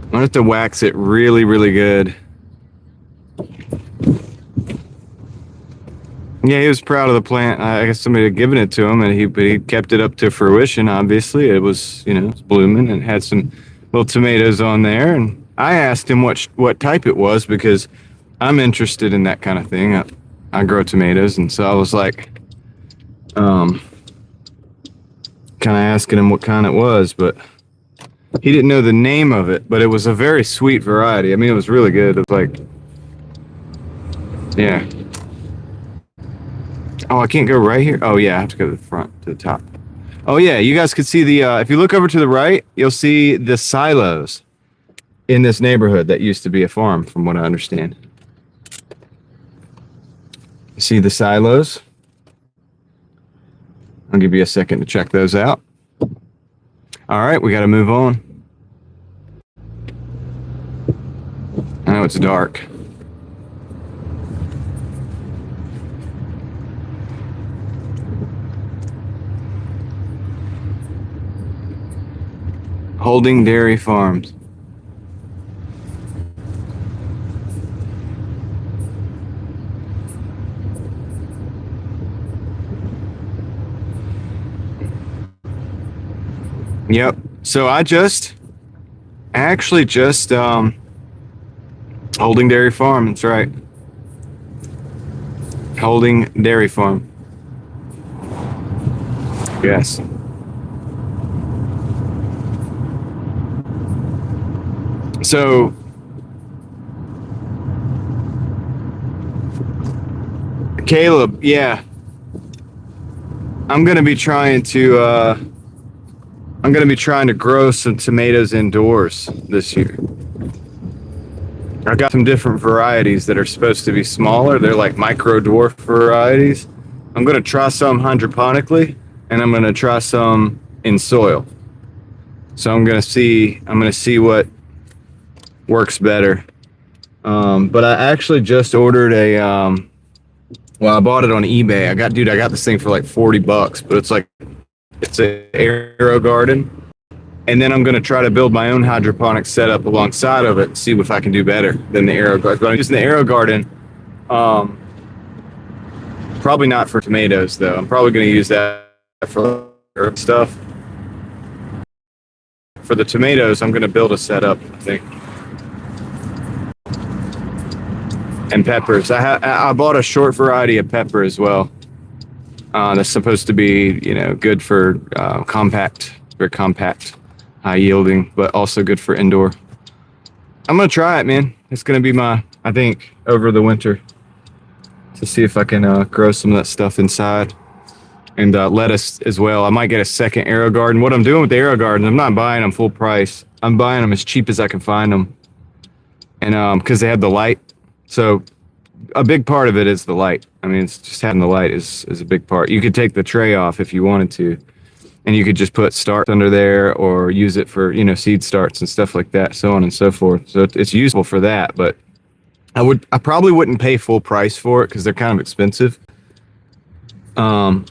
I'm gonna have to wax it really, really good. Yeah, he was proud of the plant. I guess somebody had given it to him, and he kept it up to fruition. Obviously, it was, you know, it's blooming and had some little tomatoes on there. And I asked him what type it was because I'm interested in that kind of thing. I grow tomatoes, and so I was like, kind of asking him what kind it was, but he didn't know the name of it. But it was a very sweet variety. I mean, it was really good. It was like, yeah. Oh, I can't go right here. Oh yeah, I have to go to the front, to the top. Oh yeah, you guys could see the. If you look over to the right, you'll see the silos in this neighborhood that used to be a farm, from what I understand. See the silos? I'll give you a second to check those out. All right, we got to move on. I know it's dark. Holding Dairy Farms. Yep. So I actually just Holding Dairy Farm. That's right. Holding Dairy Farm. Yes. So Caleb, yeah. I'm gonna be trying to grow some tomatoes indoors this year. I got some different varieties that are supposed to be smaller. They're like micro dwarf varieties. I'm gonna try some hydroponically, and I'm gonna try some in soil. So I'm gonna see what works better. But I actually just ordered a well, I bought it on eBay. I got this thing for like $40, but it's an aero garden. And then I'm going to try to build my own hydroponic setup alongside of it and see if I can do better than the aero garden. But I'm using the aero garden, probably not for tomatoes though. I'm probably going to use that for herb stuff. For the tomatoes, I'm going to build a setup, I think. And peppers. I bought a short variety of pepper as well. That's supposed to be, good for compact, high yielding, but also good for indoor. I'm gonna try it, man. It's gonna be I think, over the winter, to see if I can grow some of that stuff inside, and lettuce as well. I might get a second aero garden. What I'm doing with the aero garden, I'm not buying them full price. I'm buying them as cheap as I can find them, and because they have the light. So a big part of it is the light. I mean, it's just having the light is a big part. You could take the tray off if you wanted to, and you could just put starts under there or use it for, seed starts and stuff like that, so on and so forth. So it's useful for that, but I probably wouldn't pay full price for it because they're kind of expensive. But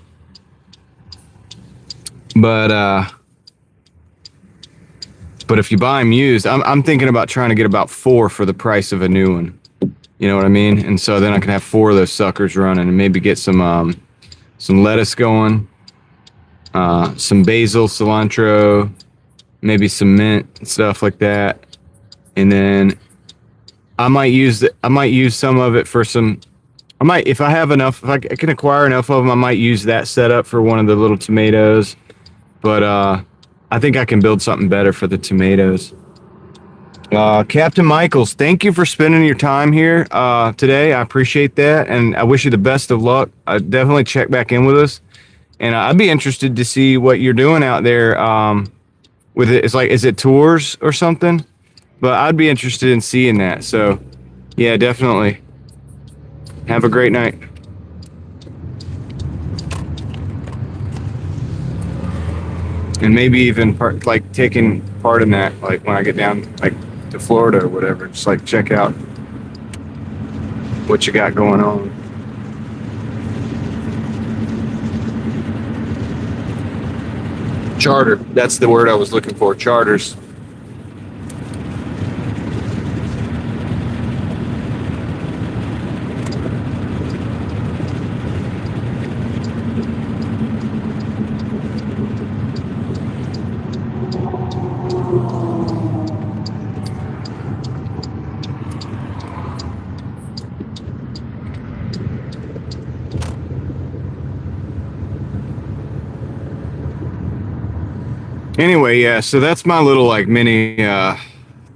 if you buy them used, I'm thinking about trying to get about 4 for the price of a new one. You know what I mean? And so then I can have 4 of those suckers running and maybe get some lettuce going, some basil, cilantro, maybe some mint and stuff like that. And then I might use some of it for some. If I can acquire enough of them, I might use that setup for one of the little tomatoes. But I think I can build something better for the tomatoes. Captain Michaels, thank you for spending your time here today. I appreciate that, and I wish you the best of luck. Definitely check back in with us, and I'd be interested to see what you're doing out there with it. Is it tours or something? But I'd be interested in seeing that. So, yeah, definitely. Have a great night. And maybe even taking part in that, like when I get down to Florida or whatever, just check out what you got going on. Charter, that's the word I was looking for, charters. Anyway, yeah, so that's my little mini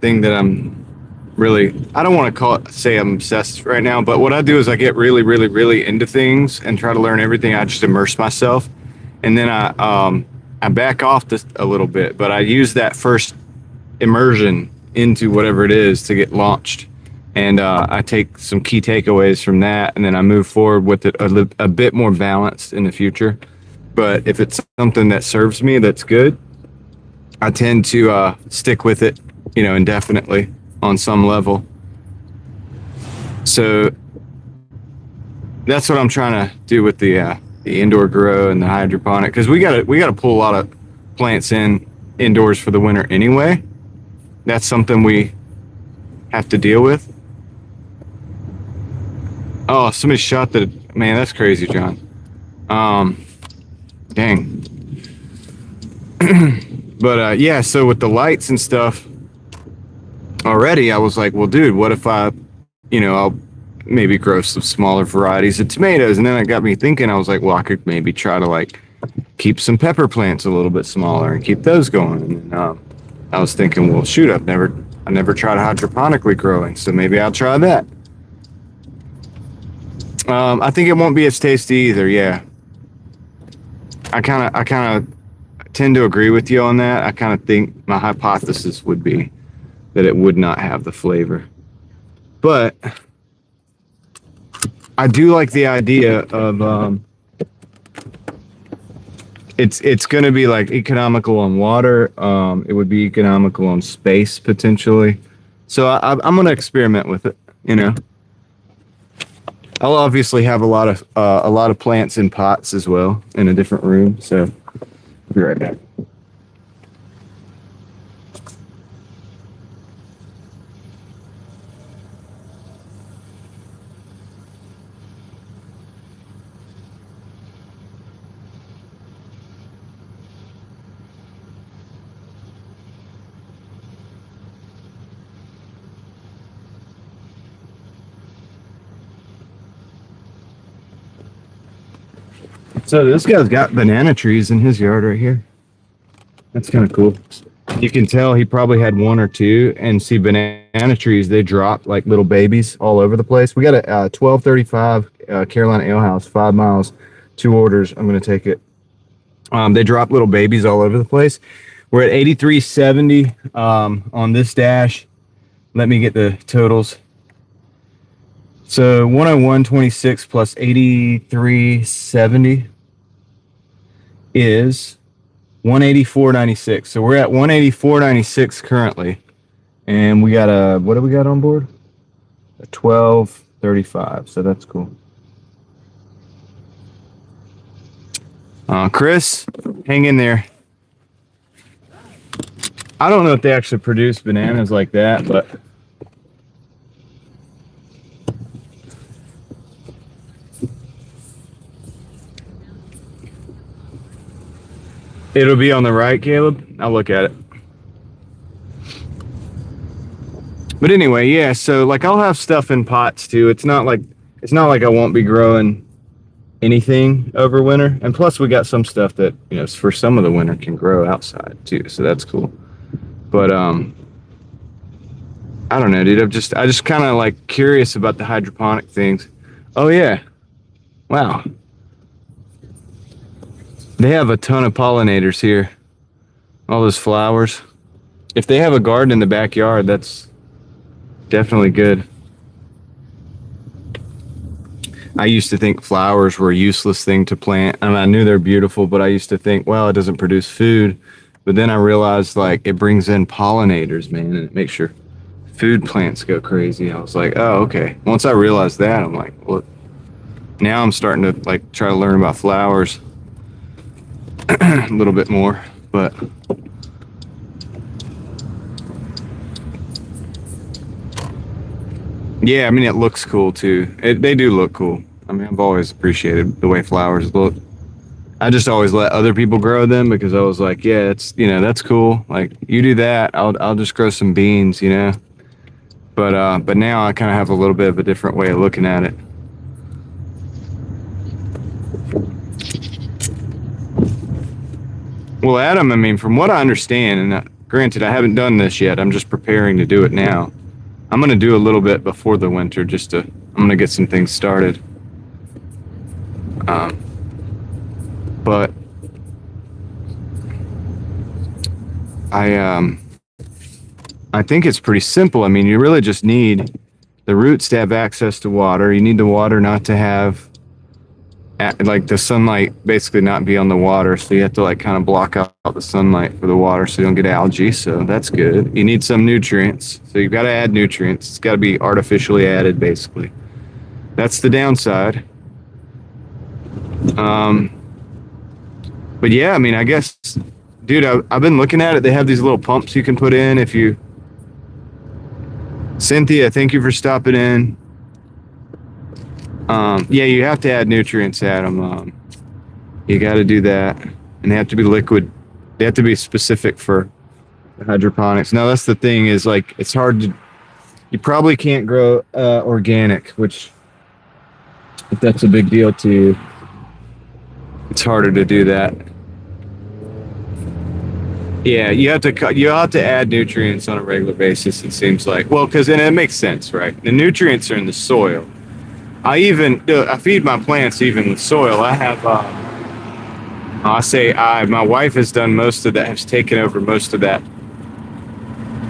thing that I'm really, I don't want to say I'm obsessed right now, but what I do is I get really, really, really into things and try to learn everything. I just immerse myself, and then I back off just a little bit, but I use that first immersion into whatever it is to get launched, and I take some key takeaways from that, and then I move forward with it a bit more balanced in the future. But if it's something that serves me, that's good, I tend to stick with it, indefinitely on some level. So that's what I'm trying to do with the indoor grow and the hydroponic, because we gotta pull a lot of plants indoors for the winter anyway. That's something we have to deal with. Oh, somebody shot the man. That's crazy, John. Dang. But yeah, so with the lights and stuff already, I was like, well, dude, what if I'll maybe grow some smaller varieties of tomatoes? And then it got me thinking, I was like, well, I could maybe try to like keep some pepper plants a little bit smaller and keep those going. And I was thinking, well, shoot, I never tried hydroponically growing, so maybe I'll try that. I think it won't be as tasty either. Yeah, I kind of tend to agree with you on that. I kind of think my hypothesis would be that it would not have the flavor, but I do like the idea of it's going to be like economical on water. It would be economical on space potentially. So I'm going to experiment with it. I'll obviously have a lot of plants in pots as well in a different room. So I'll be right back. So this guy's got banana trees in his yard right here. That's kind of cool. You can tell he probably had one or two, and see banana trees, they drop like little babies all over the place. We got a 1235 Carolina Ale House, 5 miles, 2 orders. I'm going to take it. They drop little babies all over the place. We're at 8370 on this dash. Let me get the totals. So 101.26 plus 83.70 is 184.96. So we're at 184.96 currently, and we got what do we got on board? A 1235. So that's cool. Chris, hang in there. I don't know if they actually produce bananas like that, but it'll be on the right, Caleb. I'll look at it. But anyway, yeah, so like I'll have stuff in pots too. It's not like I won't be growing anything over winter. And plus we got some stuff that, for some of the winter can grow outside too. So that's cool. But I don't know, dude. I just kind of like curious about the hydroponic things. Oh yeah. Wow. They have a ton of pollinators here. All those flowers. If they have a garden in the backyard, that's definitely good. I used to think flowers were a useless thing to plant. I mean, I knew they're beautiful, but I used to think, well, it doesn't produce food. But then I realized, like, it brings in pollinators, man, and it makes your food plants go crazy. I was like, oh, okay. Once I realized that, I'm like, well, now I'm starting to, like, try to learn about flowers a little bit more. But yeah, I mean, it looks cool too. They do look cool. I mean, I've always appreciated the way flowers look. I just always let other people grow them because I was like, yeah, it's, that's cool. Like, you do that, I'll just grow some beans, But now I kind of have a little bit of a different way of looking at it. Well, Adam, I mean, from what I understand, and granted, I haven't done this yet. I'm just preparing to do it now. I'm going to do a little bit before the winter I'm going to get some things started. But I think it's pretty simple. I mean, you really just need the roots to have access to water. You need the water not to have, like, the sunlight basically not be on the water. So you have to, like, kind of block out the sunlight for the water so you don't get algae. So that's good. You need some nutrients. So you've got to add nutrients. It's got to be artificially added, basically. That's the downside. But yeah, I mean, I guess, dude, I've been looking at it. They have these little pumps you can put in if you... Cynthia, thank you for stopping in. Yeah, you have to add nutrients, Adam. You got to do that, and they have to be liquid. They have to be specific for hydroponics. Now that's the thing is like it's hard to. You probably can't grow organic, which if that's a big deal to you, it's harder to do that. Yeah, you have to add nutrients on a regular basis. It seems like because then it makes sense, right? The nutrients are in the soil. I feed my plants even with soil. I have my wife has done most of that, has taken over most of that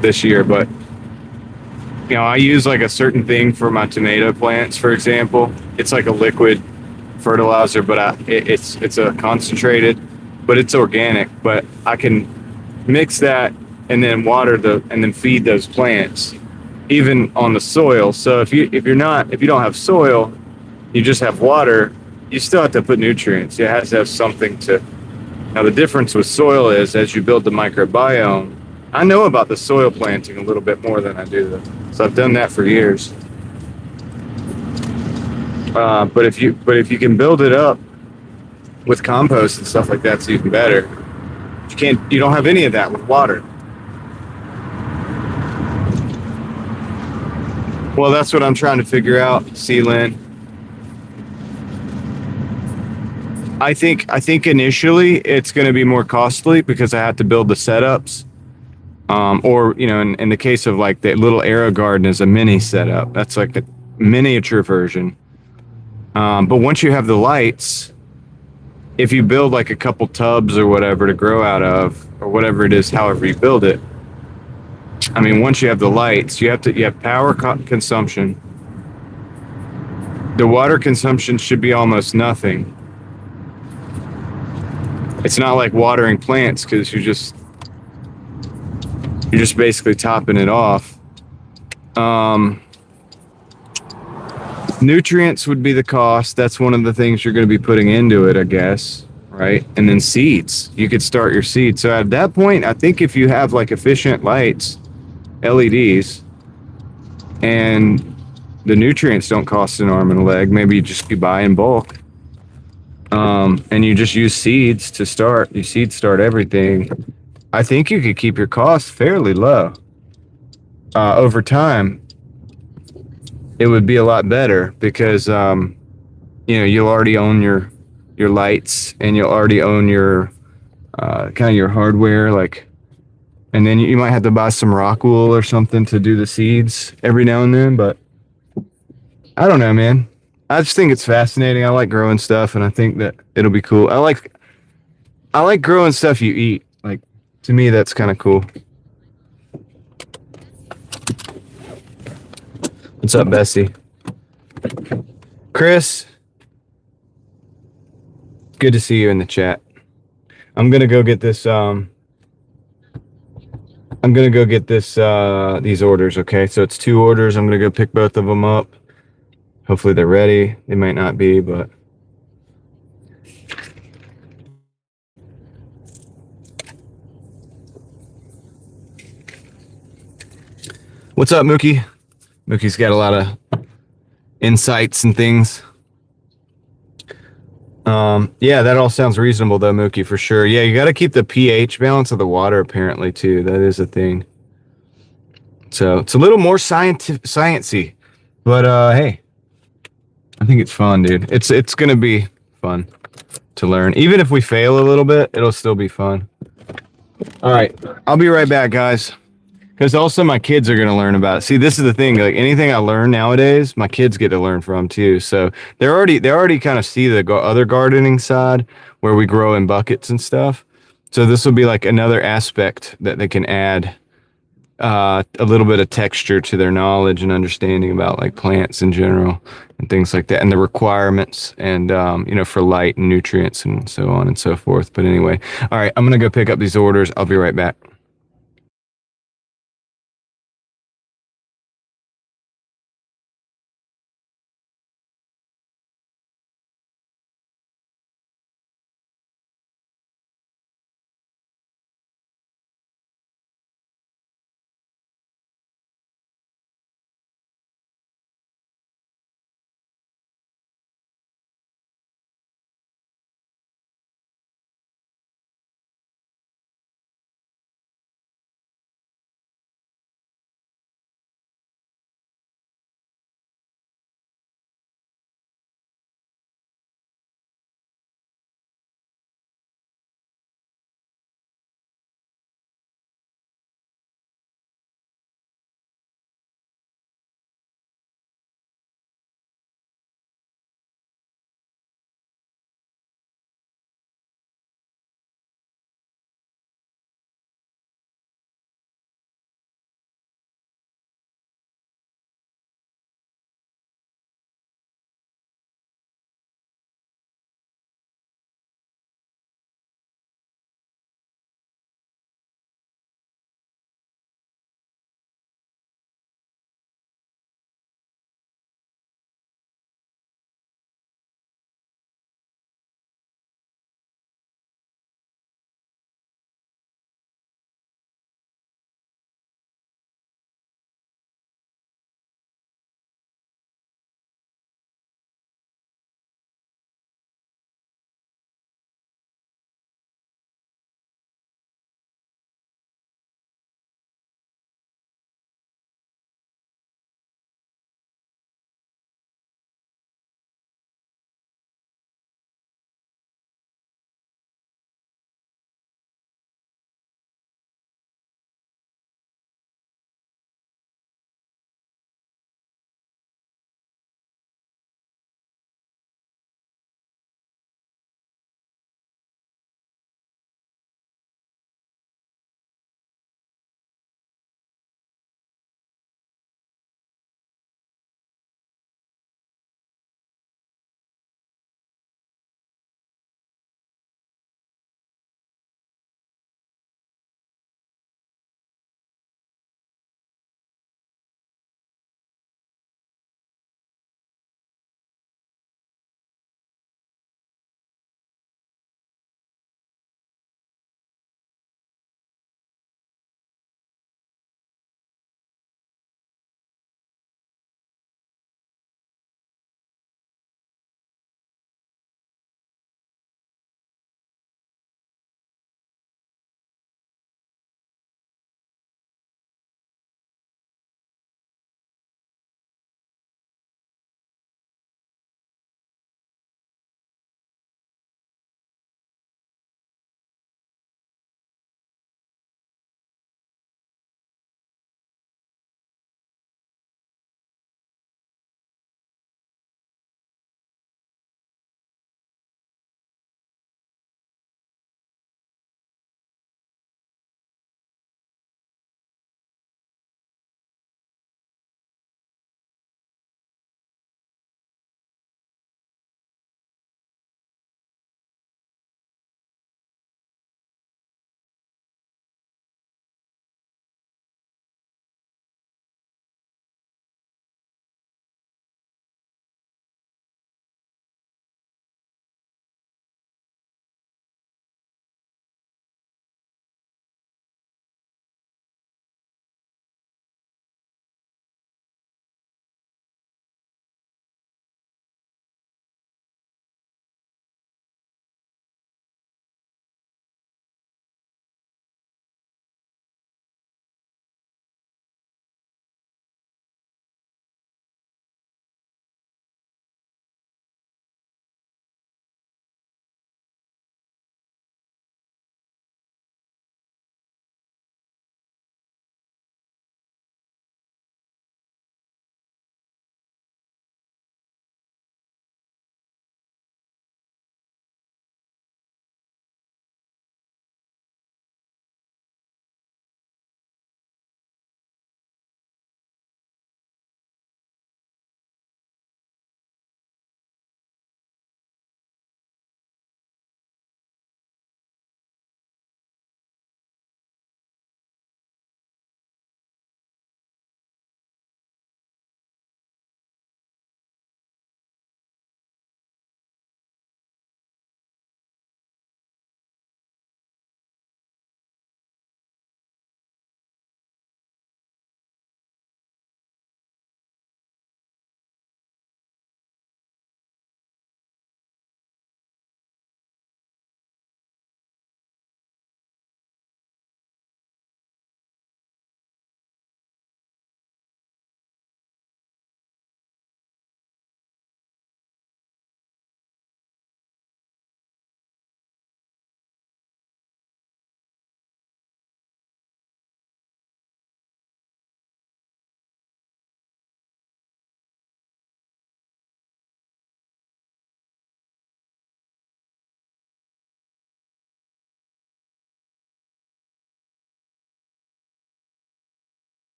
this year, but I use like a certain thing for my tomato plants, for example. It's like a liquid fertilizer, but it's a concentrated, but it's organic. But I can mix that and then and then feed those plants, even on the soil. So if you don't have soil, you just have water. You still have to put nutrients. You have to have something to. Now the difference with soil is as you build the microbiome. I know about the soil planting a little bit more than I do, so I've done that for years. But if you can build it up with compost and stuff like that, it's even better. You don't have any of that with water. Well, that's what I'm trying to figure out, Lynn. I think initially it's going to be more costly because I have to build the setups. Or in the case of like the little Aero Garden is a mini setup. That's like a miniature version. But once you have the lights, if you build like a couple tubs or whatever to grow out of, or whatever it is, however you build it. I mean, once you have the lights, you have power consumption. The water consumption should be almost nothing. It's not like watering plants because you're just basically topping it off. Nutrients would be the cost. That's one of the things you're going to be putting into it, I guess, right? And then seeds. You could start your seeds. So at that point, I think if you have like efficient lights, LEDs, and the nutrients don't cost an arm and a leg, maybe you buy in bulk. And you just use seeds to start. You seed start everything. I think you could keep your costs fairly low. Over time, it would be a lot better because you'll already own your lights and you'll already own your kind of your hardware, like, and then you might have to buy some rock wool or something to do the seeds every now and then. But I don't know, man. I just think it's fascinating. I like growing stuff, and I think that it'll be cool. I like growing stuff you eat. Like, to me, that's kind of cool. What's up, Bessie? Chris, good to see you in the chat. I'm gonna go get this. These orders. Okay, so it's 2 orders. I'm gonna go pick both of them up. Hopefully they're ready. They might not be, but. What's up, Mookie? Mookie's got a lot of insights and things. Yeah, that all sounds reasonable though, Mookie, for sure. Yeah, you got to keep the pH balance of the water apparently too. That is a thing. So it's a little more sciencey, but hey, I think it's fun, dude. It's gonna be fun to learn. Even if we fail a little bit, it'll still be fun. All right, I'll be right back, guys. Because also my kids are gonna learn about it. See, this is the thing. Like anything I learn nowadays, my kids get to learn from too. So they already kind of see the other gardening side where we grow in buckets and stuff. So this will be like another aspect that they can add a little bit of texture to their knowledge and understanding about like plants in general and things like that, and the requirements and for light and nutrients and so on and so forth. But anyway, all right, I'm gonna go pick up these orders. I'll be right back.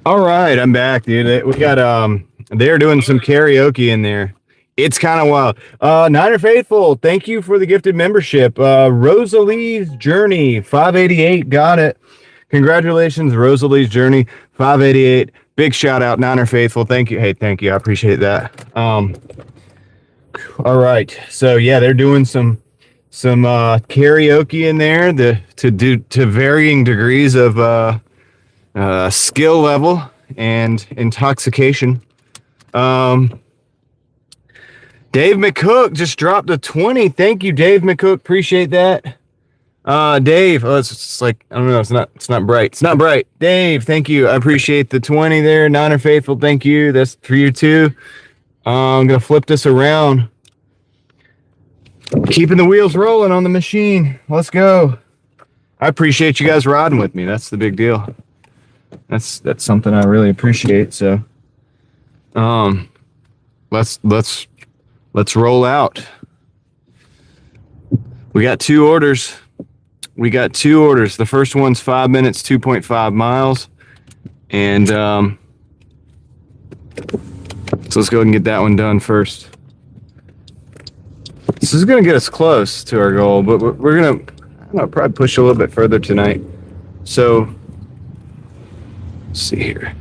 All right, I'm back, dude. We got they're doing some karaoke in there. It's kind of wild. Niner Faithful, thank you for the gifted membership. Rosalie's Journey, 588, got it. Congratulations, Rosalie's Journey, 588. Big shout out, Niner Faithful. Thank you. Hey, thank you. I appreciate that. All right. So yeah, they're doing some karaoke in there to varying degrees of skill level and intoxication. Dave McCook just dropped a 20. Thank you, Dave McCook. Appreciate that. Dave, it's like, I don't know, it's not bright. It's not bright. Dave, thank you. I appreciate the 20 there. Niner Faithful, thank you. That's for you too. I'm gonna flip this around. Keeping the wheels rolling on the machine. Let's go. I appreciate you guys riding with me. That's the big deal. That's something I really appreciate. So, let's roll out. We got two orders. The first one's 5 minutes, 2.5 miles, and so let's go ahead and get that one done first. This is gonna get us close to our goal, but we're gonna, I don't know, probably push a little bit further tonight. So, let's see here.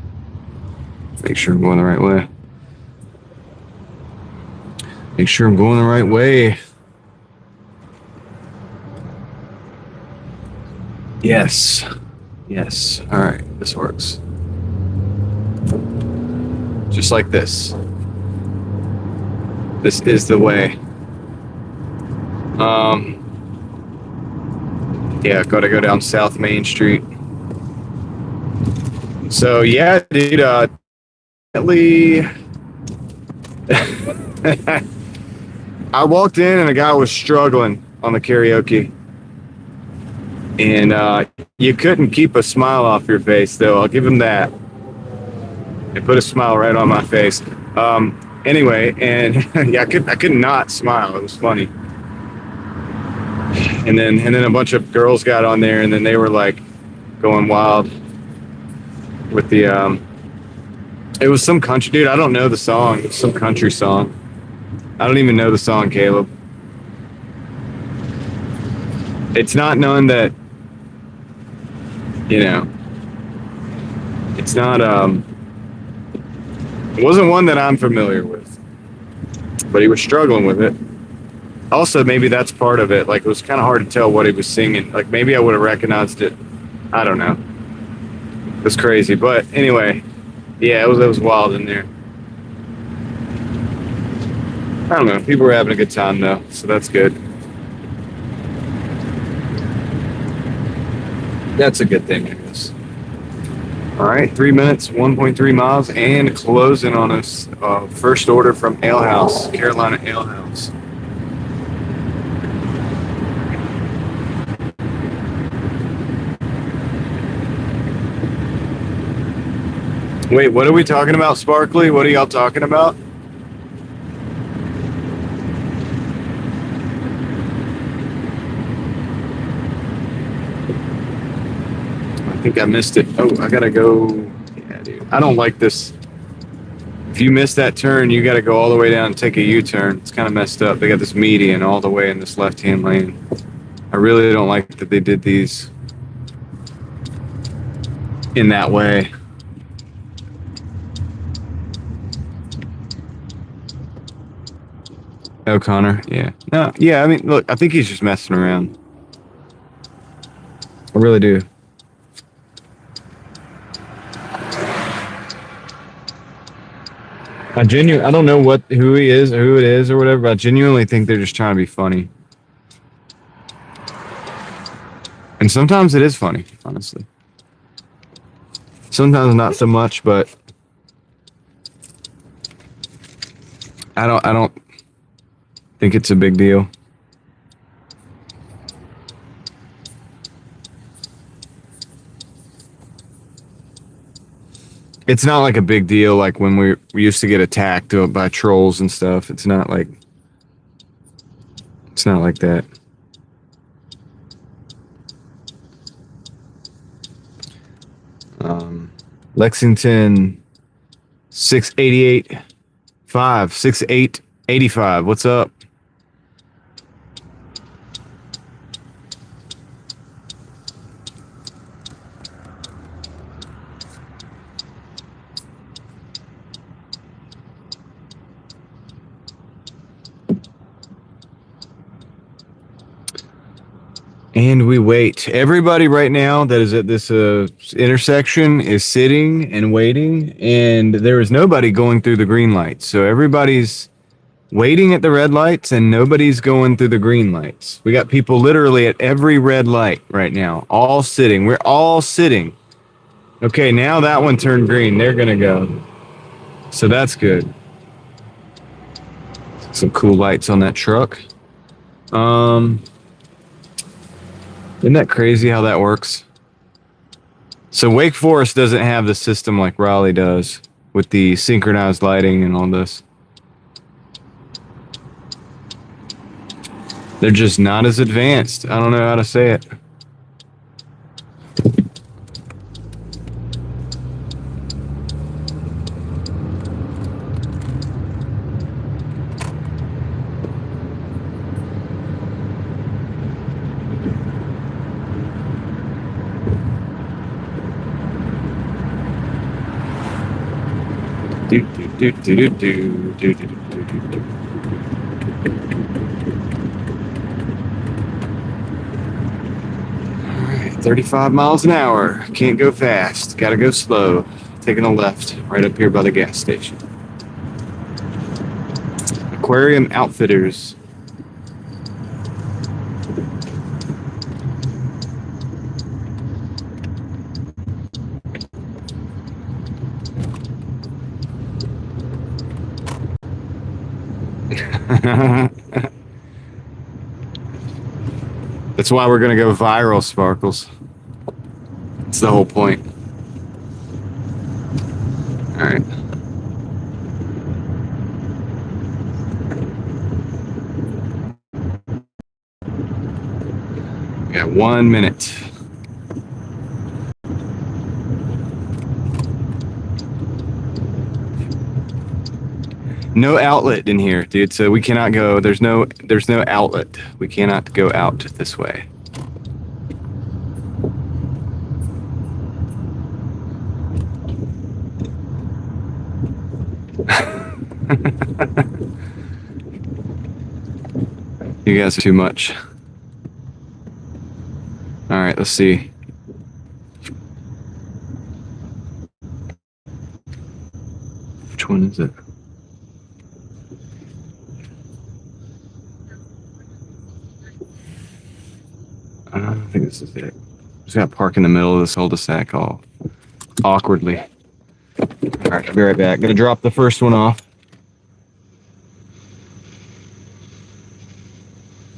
Make sure I'm going the right way. Make sure I'm going the right way. Yes. Yes. All right. This works. Just like this. This is the way. Yeah, gotta go down South Main Street. So yeah, dude, I walked in and a guy was struggling on the karaoke. And you couldn't keep a smile off your face, though. I'll give him that. It put a smile right on my face. Anyway, and yeah, I could not smile. It was funny. And then a bunch of girls got on there, and then they were like going wild with the it was some country, dude. I don't know the song. It's some country song. I don't even know the song, Caleb. It's not none that, you know, it's not it wasn't one that I'm familiar with, but he was struggling with it. Also, maybe that's part of it. Like, it was kind of hard to tell what he was singing. Like, maybe I would have recognized it. I don't know. It was crazy. But anyway, yeah, it was wild in there. I don't know. People were having a good time, though, so that's good. That's a good thing, I guess. All right, 3 minutes, 1.3 miles, and closing on us. First order from Ale House, Carolina Ale House. Wait, what are we talking about, Sparkly? What are y'all talking about? I think I missed it. Oh, I gotta go. Yeah, dude. I don't like this. If you miss that turn, you gotta go all the way down and take a U-turn. It's kind of messed up. They got this median all the way in this left-hand lane. I really don't like that they did these in that way. O'Connor, yeah. No, yeah, I mean, look, I think he's just messing around. I really do. I don't know who he is or who it is or whatever, but I genuinely think they're just trying to be funny. And sometimes it is funny, honestly. Sometimes not so much, but I don't think it's a big deal. It's not like a big deal like when we used to get attacked by trolls and stuff. It's not like that. Lexington 6885. What's up? And we wait. Everybody right now that is at this intersection is sitting and waiting, and there is nobody going through the green lights. So everybody's waiting at the red lights, and nobody's going through the green lights. We got people literally at every red light right now, all sitting. We're all sitting. Okay, now that one turned green. They're going to go. So that's good. Some cool lights on that truck. Isn't that crazy how that works? So Wake Forest doesn't have the system like Raleigh does with the synchronized lighting and all this. They're just not as advanced. I don't know how to say it. Do, do, do, do, do, do, do, do, do, do. All right, 35 miles an hour. Can't go fast. Gotta go slow. Taking a left right up here by the gas station. Aquarium Outfitters. That's why we're gonna go viral, Sparkles. That's the whole point. All right. We got 1 minute. No outlet in here, dude. So we cannot go. There's no outlet. We cannot go out this way. You guys are too much. All right, let's see. Which one is it? I think this is it. Just got to park in the middle of this cul-de-sac all awkwardly. All right, I'll be right back. Gonna drop the first one off.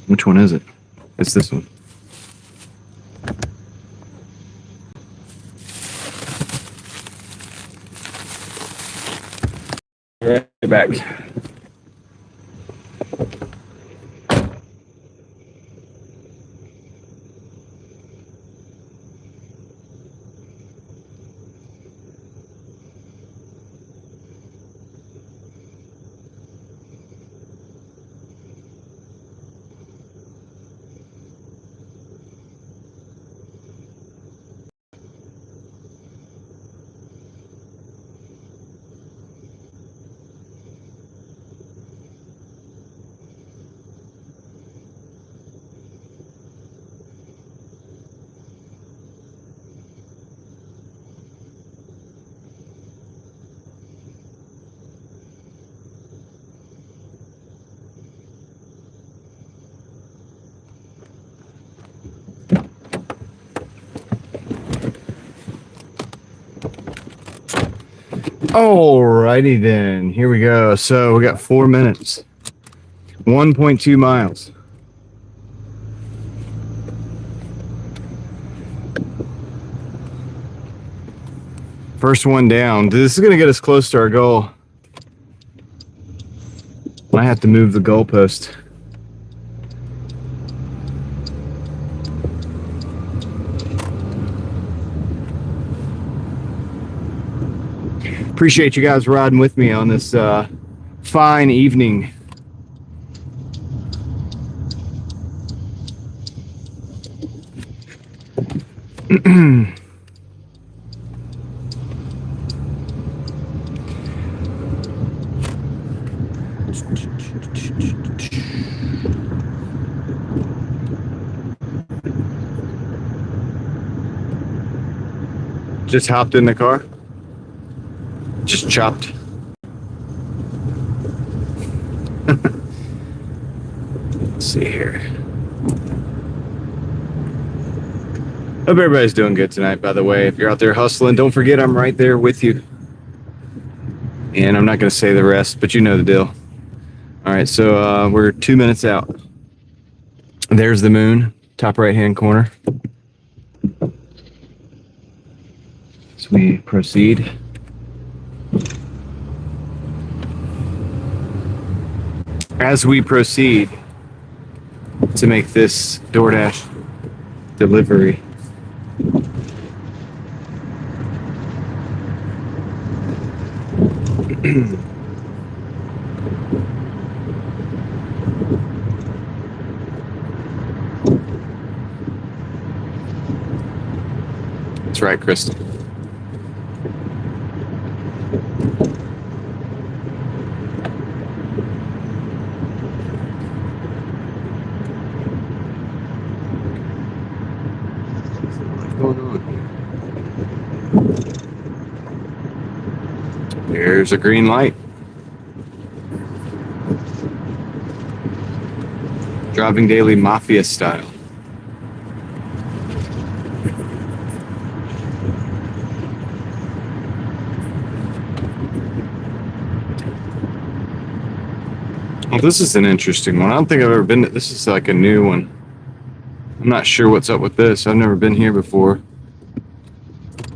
Which one is it? It's this one. Right back. Alrighty then, here we go. So we got 4 minutes, 1.2 miles. First one down. This is gonna get us close to our goal. Might have to move the goalpost. Appreciate you guys riding with me on this fine evening. Just hopped in the car. Just chopped. Let's see here. Hope everybody's doing good tonight, by the way. If you're out there hustling, don't forget I'm right there with you. And I'm not going to say the rest, but you know the deal. All right, so we're 2 minutes out. There's the moon, top right-hand corner. As we proceed. As we proceed to make this Doordash delivery. That's right, Kristen. What's going on here? There's a green light. DrivingDaily Mafia style. Well, this is an interesting one. I don't think I've ever been to, this is like a new one. I'm not sure what's up with this. I've never been here before.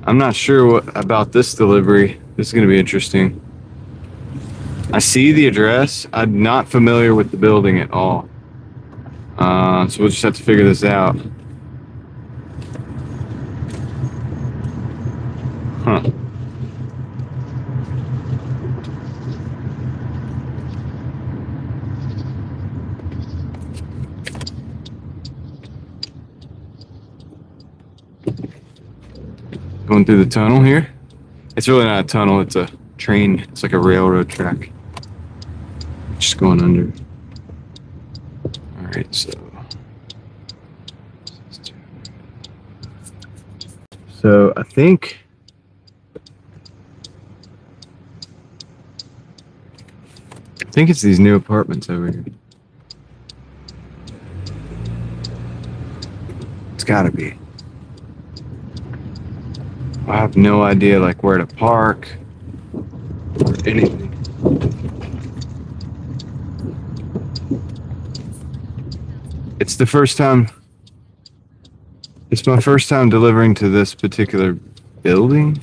I'm not sure what about this delivery. This is going to be interesting. I see the address. I'm not familiar with the building at all. So we'll just have to figure this out. Huh. Going through the tunnel here. It's really not a tunnel, it's a train. It's like a railroad track. Just going under. Alright, so I think it's these new apartments over here. It's gotta be. I have no idea like where to park or anything. It's the first time. It's my first time delivering to this particular building.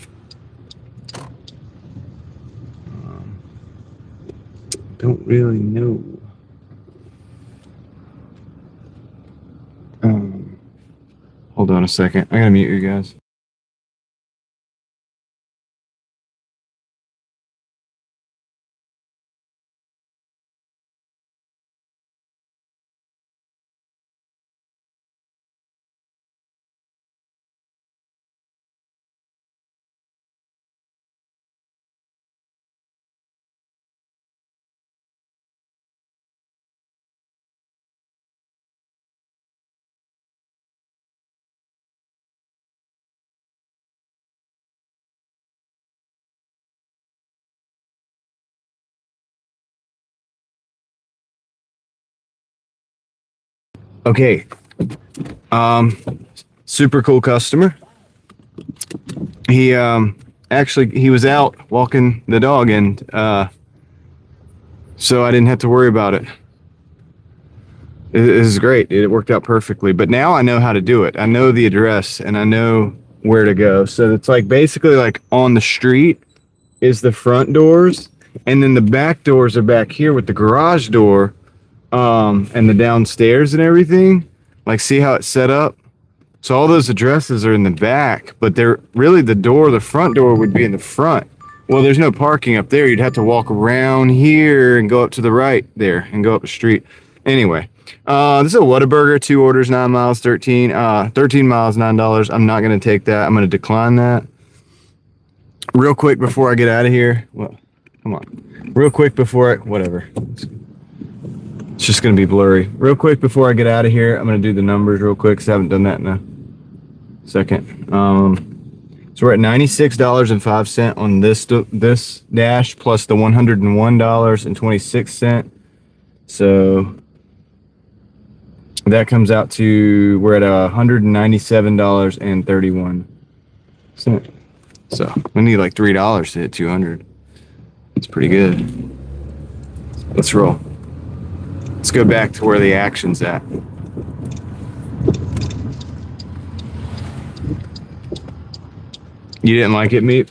Don't really know. Hold on a second. I gotta mute you guys. Okay. Super cool customer. He actually he was out walking the dog and so I didn't have to worry about it. This is great. It worked out perfectly. But now I know how to do it. I know the address and I know where to go. So it's like basically like on the street is the front doors and then the back doors are back here with the garage door. And the downstairs and everything, like see how it's set up? So all those addresses are in the back, but they're really the front door would be in the front. Well, there's no parking up there. You'd have to walk around here and go up to the right there and go up the street. Anyway, this is a Whataburger, 2 orders, 9 miles, 13 miles, $9. I'm not going to take that. I'm going to decline that. Real quick before I get out of here. Well, come on. Real quick before whatever. It's just going to be blurry. Real quick before I get out of here, I'm going to do the numbers real quick because I haven't done that in a second. So we're at $96.05 on this dash plus the $101.26. So that comes out to, we're at $197.31. So we need like $3 to hit 200. It's pretty good. Let's roll. Let's go back to where the action's at. You didn't like it, Meep?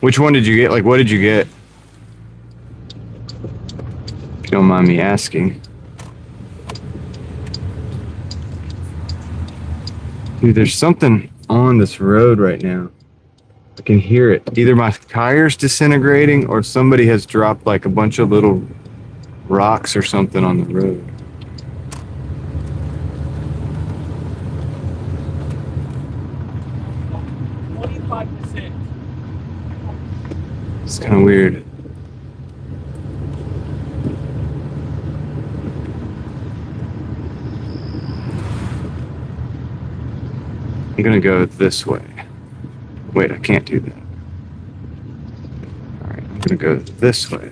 Which one did you get? Like, what did you get? If you don't mind me asking. Dude, there's something on this road right now. I can hear it. Either my tire's disintegrating or somebody has dropped like a bunch of little rocks or something on the road. It's kind of weird. I'm gonna go this way. Wait, I can't do that. All right, I'm gonna go this way.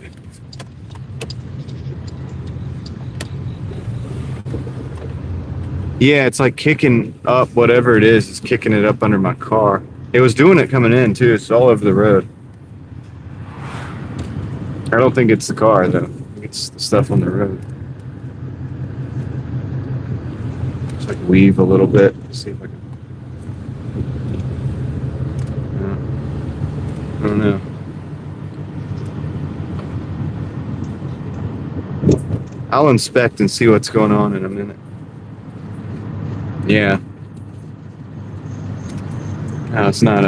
Yeah, it's like kicking up whatever it is. It's kicking it up under my car. It was doing it coming in too. It's all over the road. I don't think it's the car though. It's the stuff on the road. Just like weave a little bit. See if I can. I don't know. I'll inspect and see what's going on in a minute. Yeah. No, it's not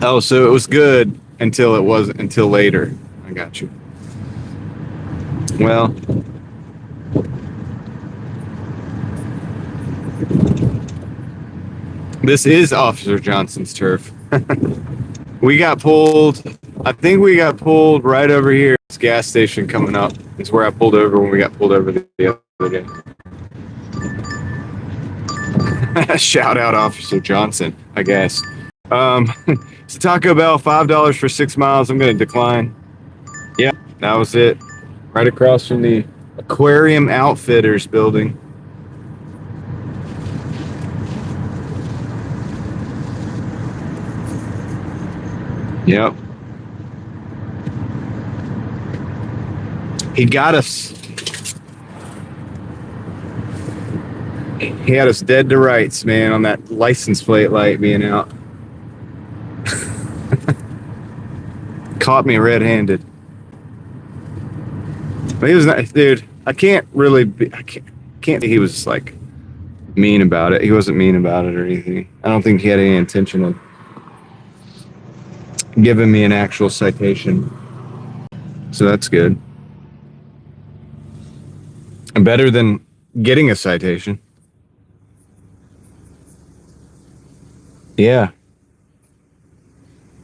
Oh, so it was good until it wasn't, until later. I got you. Well, this is Officer Johnson's turf. We got pulled. I think we got pulled right over here. This gas station coming up is where I pulled over when we got pulled over the other day. Shout out Officer Johnson, I guess. So Taco Bell, $5 for 6 miles. I'm going to decline. Yeah, that was it. Right across from the Aquarium Outfitters building. Yep. He got us. He had us dead to rights, man, on that license plate light being out. Caught me red-handed. But he was not, dude. I can't really be. I can't think he was like mean about it. He wasn't mean about it or anything. I don't think he had any intention of giving me an actual citation. So that's good. And better than getting a citation. Yeah.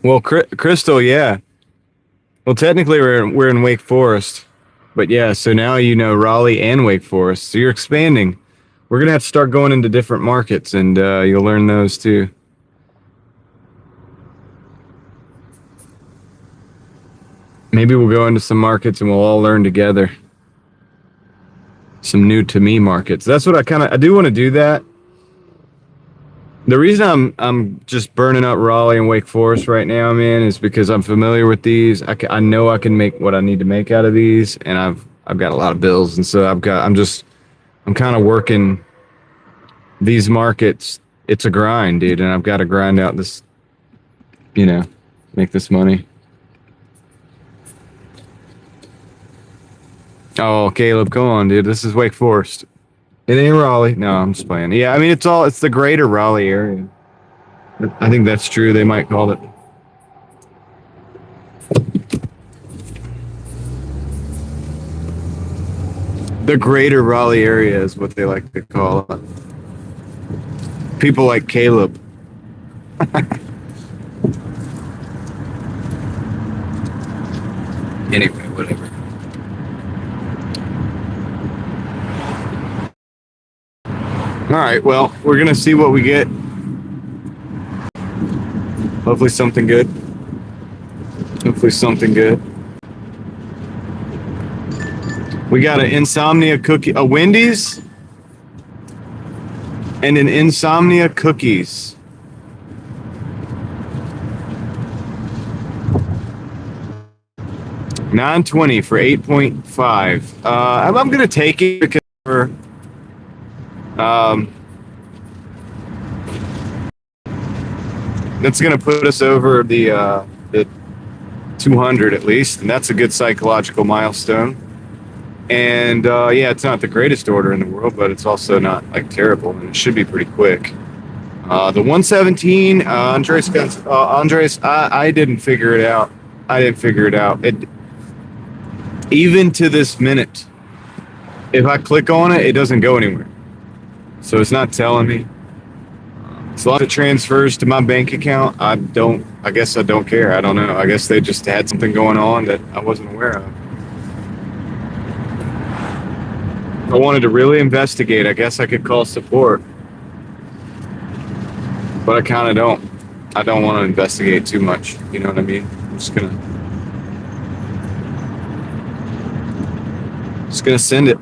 Well, Crystal, yeah. Well, technically we're in Wake Forest, but yeah. So now you know Raleigh and Wake Forest. So you're expanding. We're gonna have to start going into different markets, and you'll learn those too. Maybe we'll go into some markets and we'll all learn together. Some new to me markets. That's what I do want to do that. The reason I'm just burning up Raleigh and Wake Forest right now, man, is because I'm familiar with these. I know I can make what I need to make out of these, and I've got a lot of bills, and so I'm kind of working these markets. It's a grind, dude, and I've got to grind out this, make this money. Oh, Caleb, come on, dude. This is Wake Forest. It ain't Raleigh. No, I'm just playing. Yeah, I mean, it's the greater Raleigh area. I think that's true. They might call it. The greater Raleigh area is what they like to call it. People like Caleb. Anyway, whatever. All right, well, we're going to see what we get. Hopefully something good. Hopefully something good. We got an Insomnia cookie, a Wendy's, and an Insomnia cookies. $9.20 for 8.5. I'm gonna take it because that's gonna put us over the 200 at least, and that's a good psychological milestone. And yeah, it's not the greatest order in the world, but it's also not like terrible, and it should be pretty quick. The 117, Andres, I didn't figure it out. Even to this minute, if I click on it, it doesn't go anywhere. So it's not telling me. As long as it transfers to my bank account, I guess I don't care. I don't know. I guess they just had something going on that I wasn't aware of. I wanted to really investigate. I guess I could call support. But I kind of don't. I don't want to investigate too much. You know what I mean? I'm just gonna send it.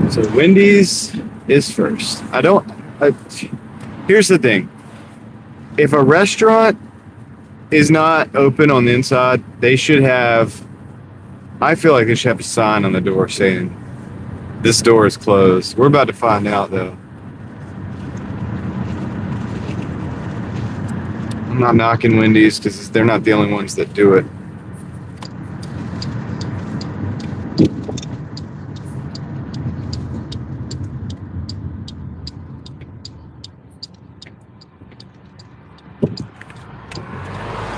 So Wendy's is first. Here's the thing. If a restaurant is not open on the inside, they should have, I feel like they should have a sign on the door saying, this door is closed. We're about to find out though. I'm not knocking Wendy's because they're not the only ones that do it.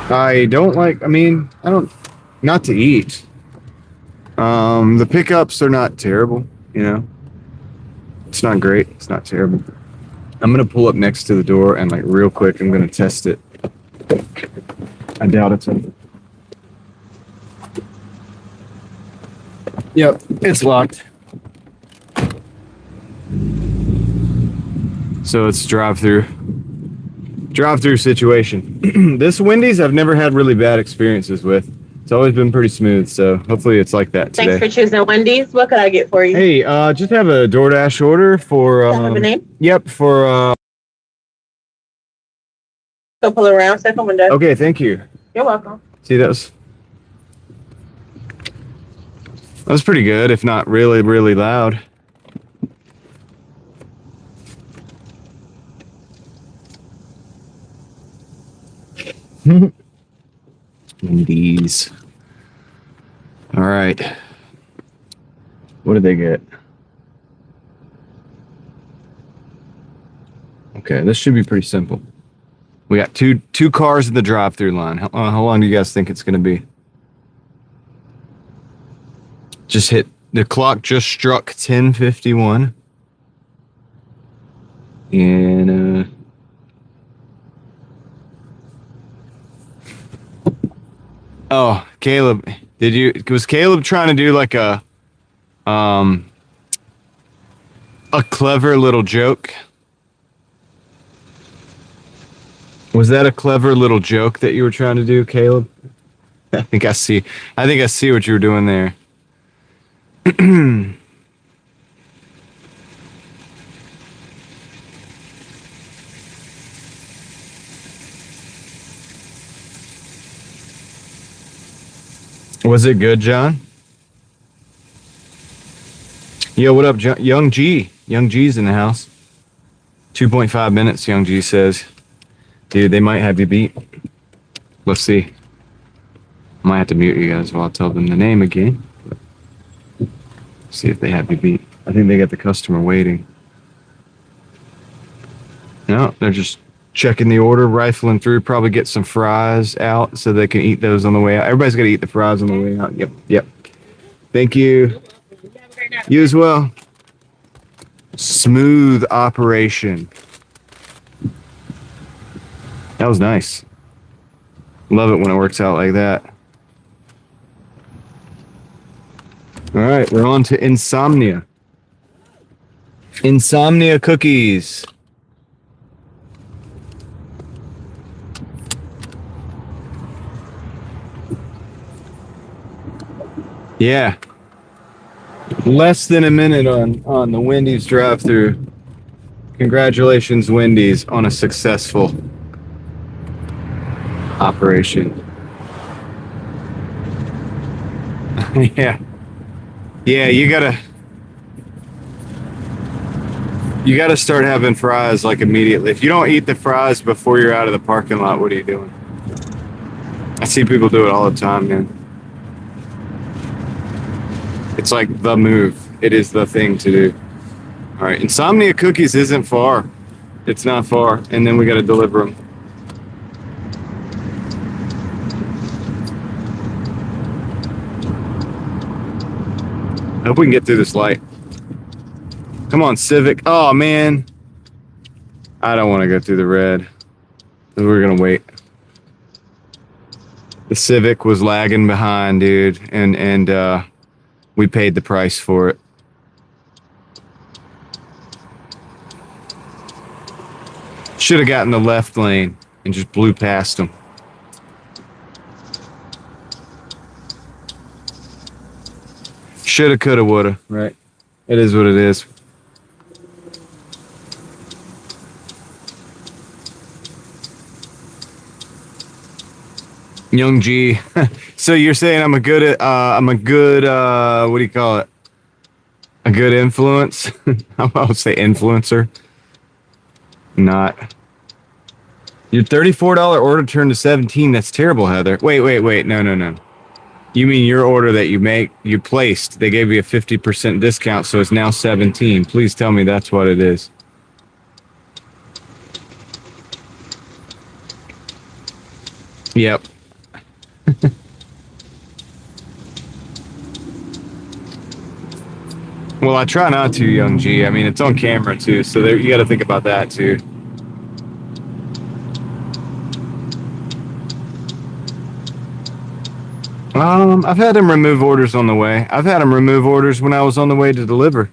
I don't, not to eat. The pickups are not terrible, you know. It's not great. It's not terrible. I'm going to pull up next to the door and real quick, I'm going to test it. I doubt it's open. Yep, it's locked. So it's drive-through situation. This Wendy's I've never had really bad experiences with. It's always been pretty smooth, so hopefully it's like that today. Thanks for choosing Wendy's. What could I get for you? Hey, just have a Doordash order for Does that have a name? Yep, for Go pull it around, second window. Okay, thank you. You're welcome. See those? That was pretty good, if not really, really loud. Wendy's. All right. What did they get? Okay, this should be pretty simple. We got two cars in the drive-through line. How long do you guys think it's going to be? Just hit the clock. Just struck 10:51, and oh, Caleb, was Caleb trying to do like a clever little joke? Was that a clever little joke that you were trying to do, Caleb? I think I see what you were doing there. Was it good, John? Yo, what up, Young G? Young G's in the house. 2.5 minutes, Young G says. Dude, they might have you beat. Let's see. Might have to mute you guys while I tell them the name again. See if they have you beat. I think they got the customer waiting. No, they're just checking the order, rifling through, probably get some fries out so they can eat those on the way out. Everybody's got to eat the fries on the way out. Yep. Thank you. You as well. Smooth operation. That was nice. Love it when it works out like that. All right, we're on to Insomnia. Insomnia cookies. Yeah. Less than a minute on the Wendy's drive-thru. Congratulations, Wendy's, on a successful operation. Yeah. Yeah, you gotta start having fries like immediately. If you don't eat the fries before you're out of the parking lot, what are you doing? I see people do it all the time, man. It's like the move. It is the thing to do. All right, Insomnia Cookies isn't far. It's not far, and then we got to deliver them. I hope we can get through this light. Come on, Civic. Oh, man. I don't want to go through the red. We're going to wait. The Civic was lagging behind, dude, and we paid the price for it. Should have gotten the left lane and just blew past them. Shoulda, coulda, woulda, right? It is what it is. Young G. So you're saying I'm a good what do you call it? A good influence? I would say influencer. Not. Your $34 order turned to $17. That's terrible, Heather. Wait. No. You mean your order that you placed, they gave you a 50% discount, so it's now $17. Please tell me that's what it is. Yep. Well, I try not to, Young G. I mean, it's on camera too, so there, you got to think about that too. I've had him remove orders on the way. I've had him remove orders when I was on the way to deliver.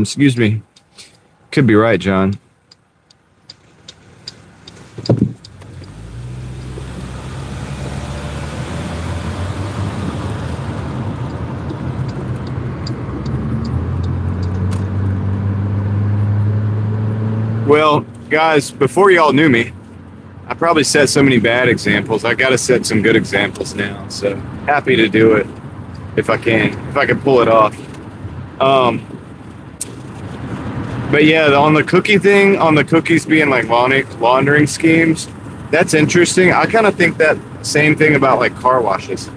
Excuse me. Could be right, John. Well, guys, before y'all knew me, I probably set so many bad examples. I got to set some good examples now. So happy to do it if I can pull it off. But yeah, on the cookie thing, on the cookies being like laundering schemes, that's interesting. I kind of think that same thing about like car washes.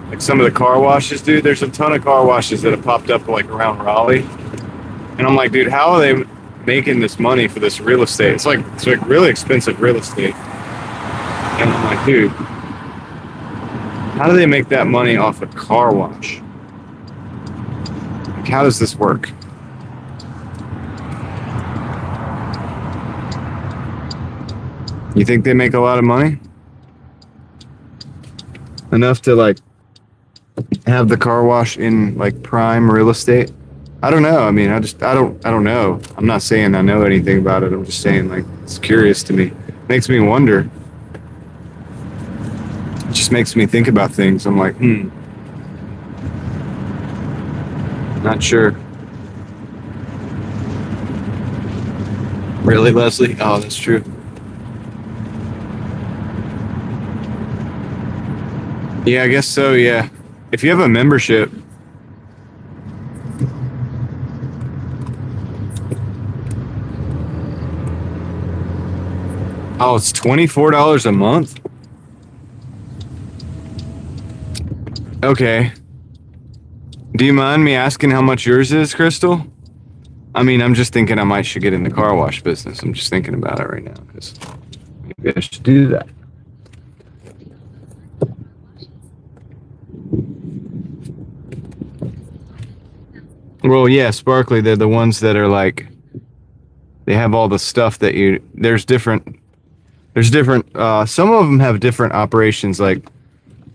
Like some of the car washes, dude, there's a ton of car washes that have popped up like around Raleigh. And I'm like, dude, how are they making this money for this real estate? It's like really expensive real estate. And I'm like, dude, how do they make that money off a car wash? Like, how does this work? You think they make a lot of money? Enough to like have the car wash in like prime real estate? I don't know. I mean, I don't know. I'm not saying I know anything about it. I'm just saying like it's curious to me. Makes me wonder. It just makes me think about things. I'm like, Not sure. Really, Leslie? Oh, that's true. Yeah, I guess so, yeah. If you have a membership. Oh, it's $24 a month? Okay. Do you mind me asking how much yours is, Crystal? I mean, I'm just thinking I should get in the car wash business. I'm just thinking about it right now because maybe I should do that. Well, yeah, Sparkly, they're the ones that are like, they have all the stuff that there's different, some of them have different operations, like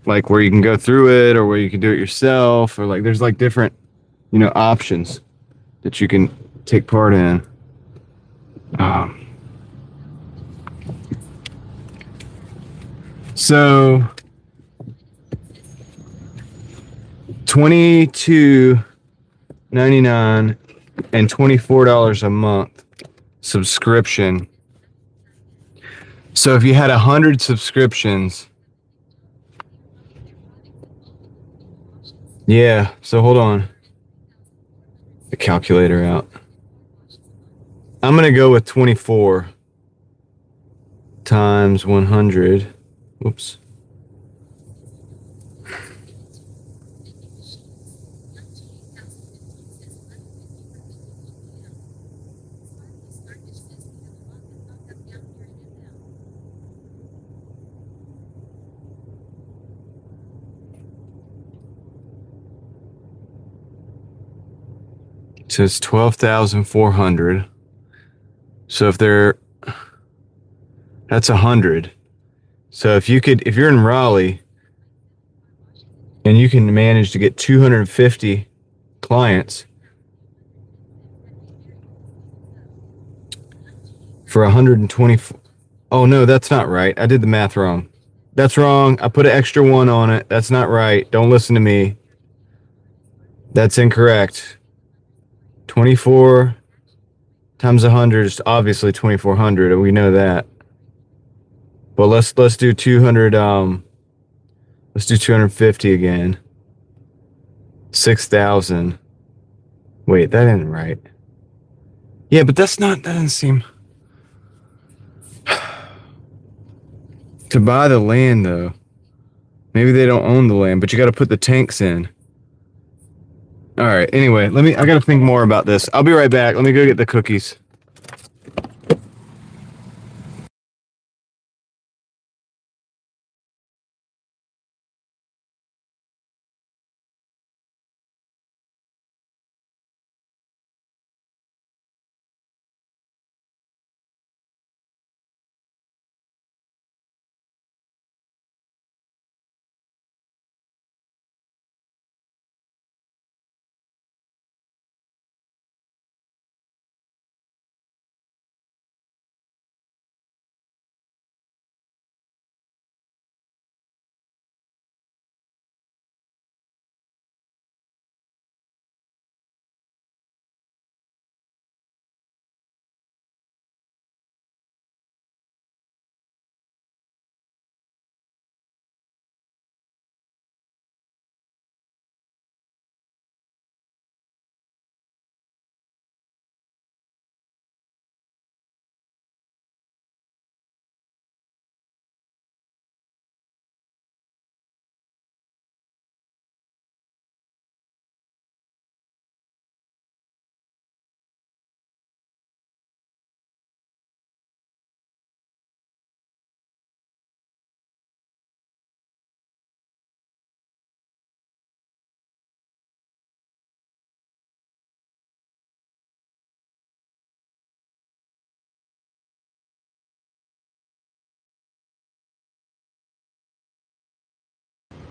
where you can go through it or where you can do it yourself, or like, there's like different, options that you can take part in. So $22.99 and $24 a month subscription. So if you had 100 subscriptions, yeah. So hold on, the calculator out. I'm gonna go with 24 times 100. Whoops. So it's 12,400. So if that's 100. So if you're in Raleigh and you can manage to get 250 clients for 124. Oh no, that's not right. I did the math wrong. That's wrong. I put an extra 1 on it. That's not right. Don't listen to me. That's incorrect. 24 times 100 is obviously 2,400, and we know that. But let's do 200. Let's do 250 again. 6,000. Wait, that isn't right. Yeah, but that doesn't seem. To buy the land, though. Maybe they don't own the land, but you got to put the tanks in. All right. Anyway, I got to think more about this. I'll be right back. Let me go get the cookies.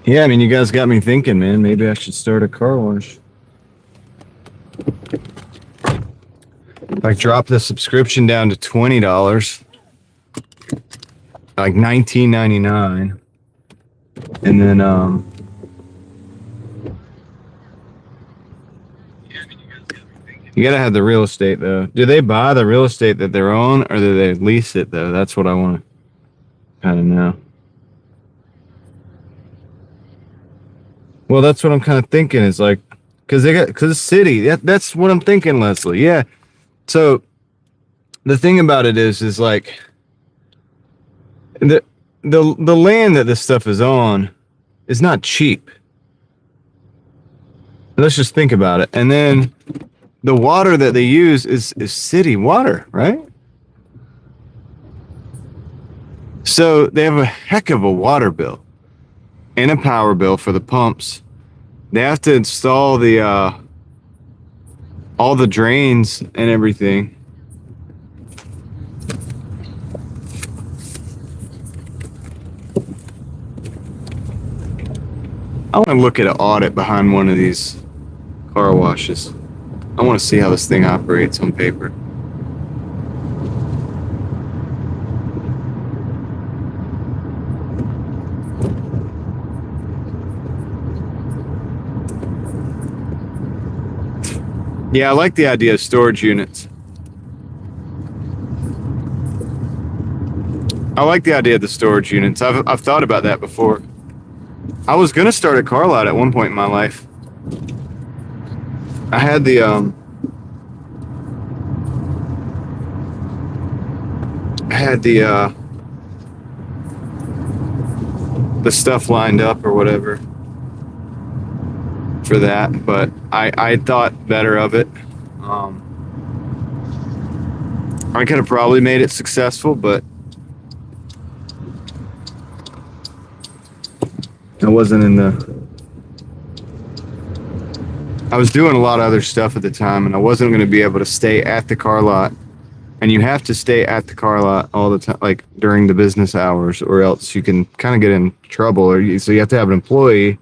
Yeah, I mean, you guys got me thinking, man. Maybe I should start a car wash. Like, drop the subscription down to $20, like $19.99, and then You gotta have the real estate though. Do they buy the real estate that they're on, or do they lease it though? That's what I want to kind of know. Well, that's what I'm kind of thinking. Is like, because the city. That's what I'm thinking, Leslie. Yeah. So the thing about it is like the land that this stuff is on is not cheap. Let's just think about it. And then the water that they use is city water, right? So they have a heck of a water bill and a power bill for the pumps. They have to install the all the drains and everything. I want to look at an audit behind one of these car washes. I want to see how this thing operates on paper. Yeah, I like the idea of storage units. I like the idea of the storage units. I've thought about that before. I was gonna start a car lot at one point in my life. I had the stuff lined up or whatever for that, but I thought better of it. I could have probably made it successful, but I wasn't in the... I was doing a lot of other stuff at the time, and I wasn't going to be able to stay at the car lot. And you have to stay at the car lot all the time, like during the business hours, or else you can kind of get in trouble. So you have to have an employee.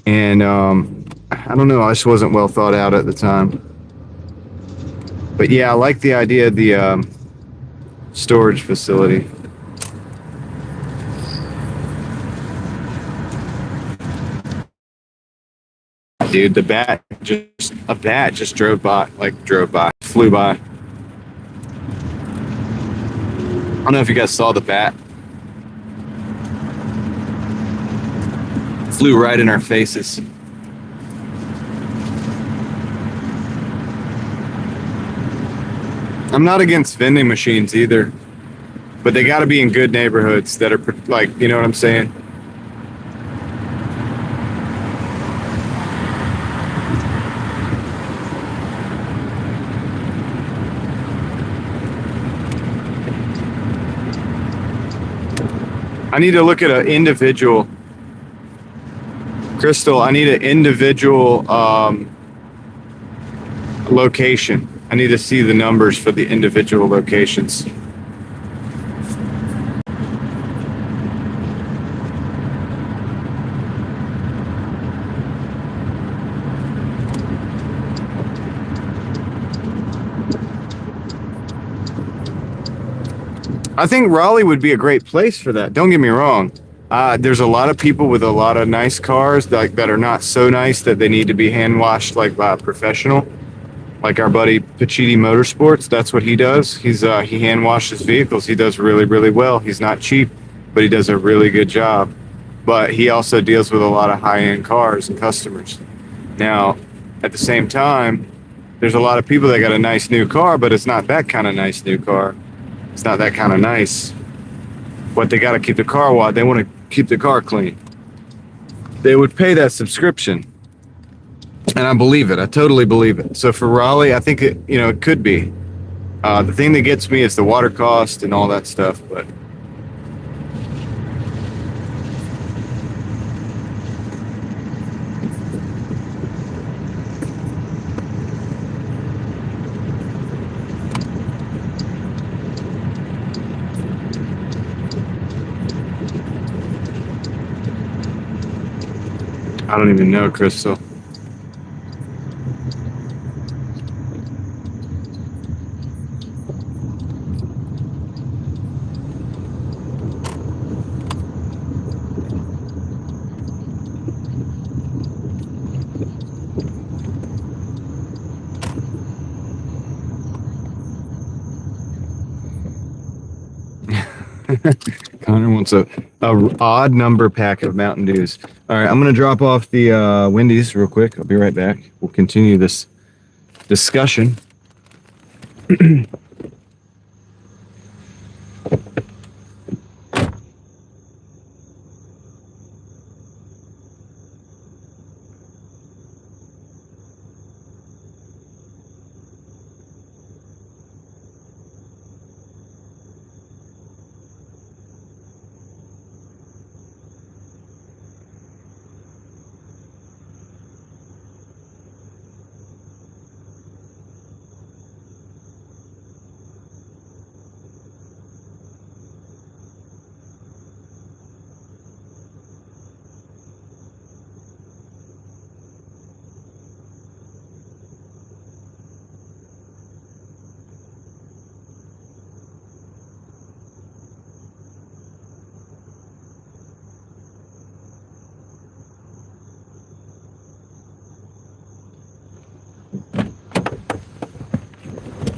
And I don't know, I just wasn't well thought out at the time. But yeah, I like the idea of the storage facility. Dude, a bat just flew by. I don't know if you guys saw the bat. Flew right in our faces. I'm not against vending machines either, but they got to be in good neighborhoods that are like, you know what I'm saying? I need to look at an individual. Crystal, I need an individual location. I need to see the numbers for the individual locations. I think Raleigh would be a great place for that. Don't get me wrong. There's a lot of people with a lot of nice cars that are not so nice that they need to be hand washed like by a professional. Like our buddy Pachiti Motorsports, that's what he does. He hand washes vehicles. He does really, really well. He's not cheap, but he does a really good job. But he also deals with a lot of high-end cars and customers. Now, at the same time, there's a lot of people that got a nice new car, but it's not that kind of nice new car. It's not that kind of nice. But they got to keep the car washed. They want to keep the car clean. They would pay that subscription. And I believe it. I totally believe it. So for Raleigh, I think it could be. The thing that gets me is the water cost and all that stuff, but I don't even know, Crystal. Connor wants a odd number pack of Mountain Dews. All right, I'm gonna drop off the Wendy's real quick. I'll be right back. We'll continue this discussion.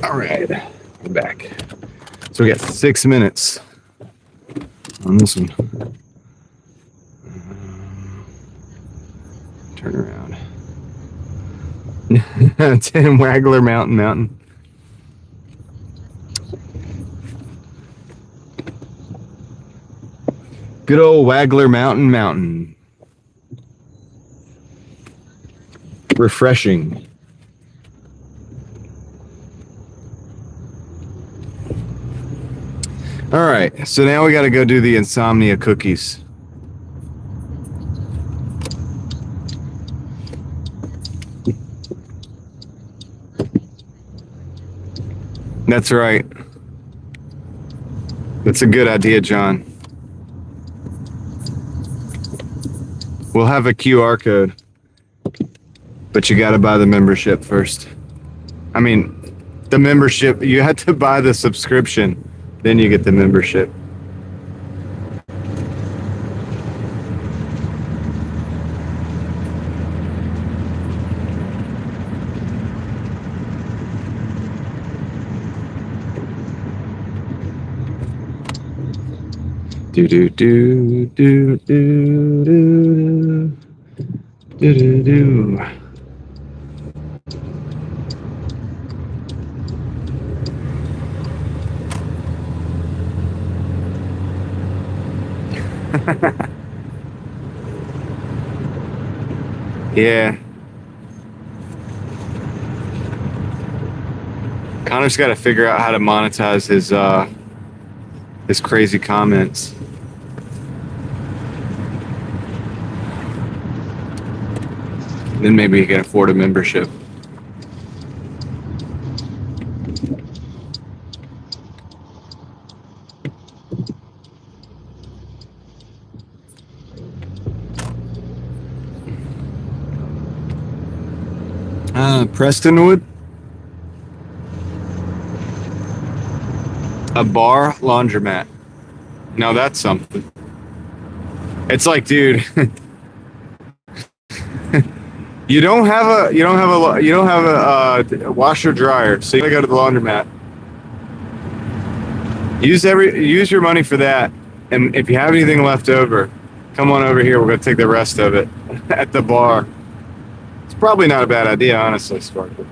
All right, we're back. So we got 6 minutes on this one. Turn around. 10 Waggler Mountain. Good old Waggler Mountain. Refreshing. All right, so now we got to go do the insomnia cookies. That's right. That's a good idea, John. We'll have a QR code, but you got to buy the membership first. I mean, the membership, you had to buy the subscription, then you get the membership. Do do do do do do do do do. Yeah. Connor's got to figure out how to monetize his crazy comments. Then maybe he can afford a membership. Prestonwood? A bar laundromat. Now that's something. It's like, dude, you don't have a washer dryer, so you gotta go to the laundromat. Use your money for that, and if you have anything left over, come on over here. We're gonna take the rest of it at the bar. It's probably not a bad idea, honestly, Sparkle.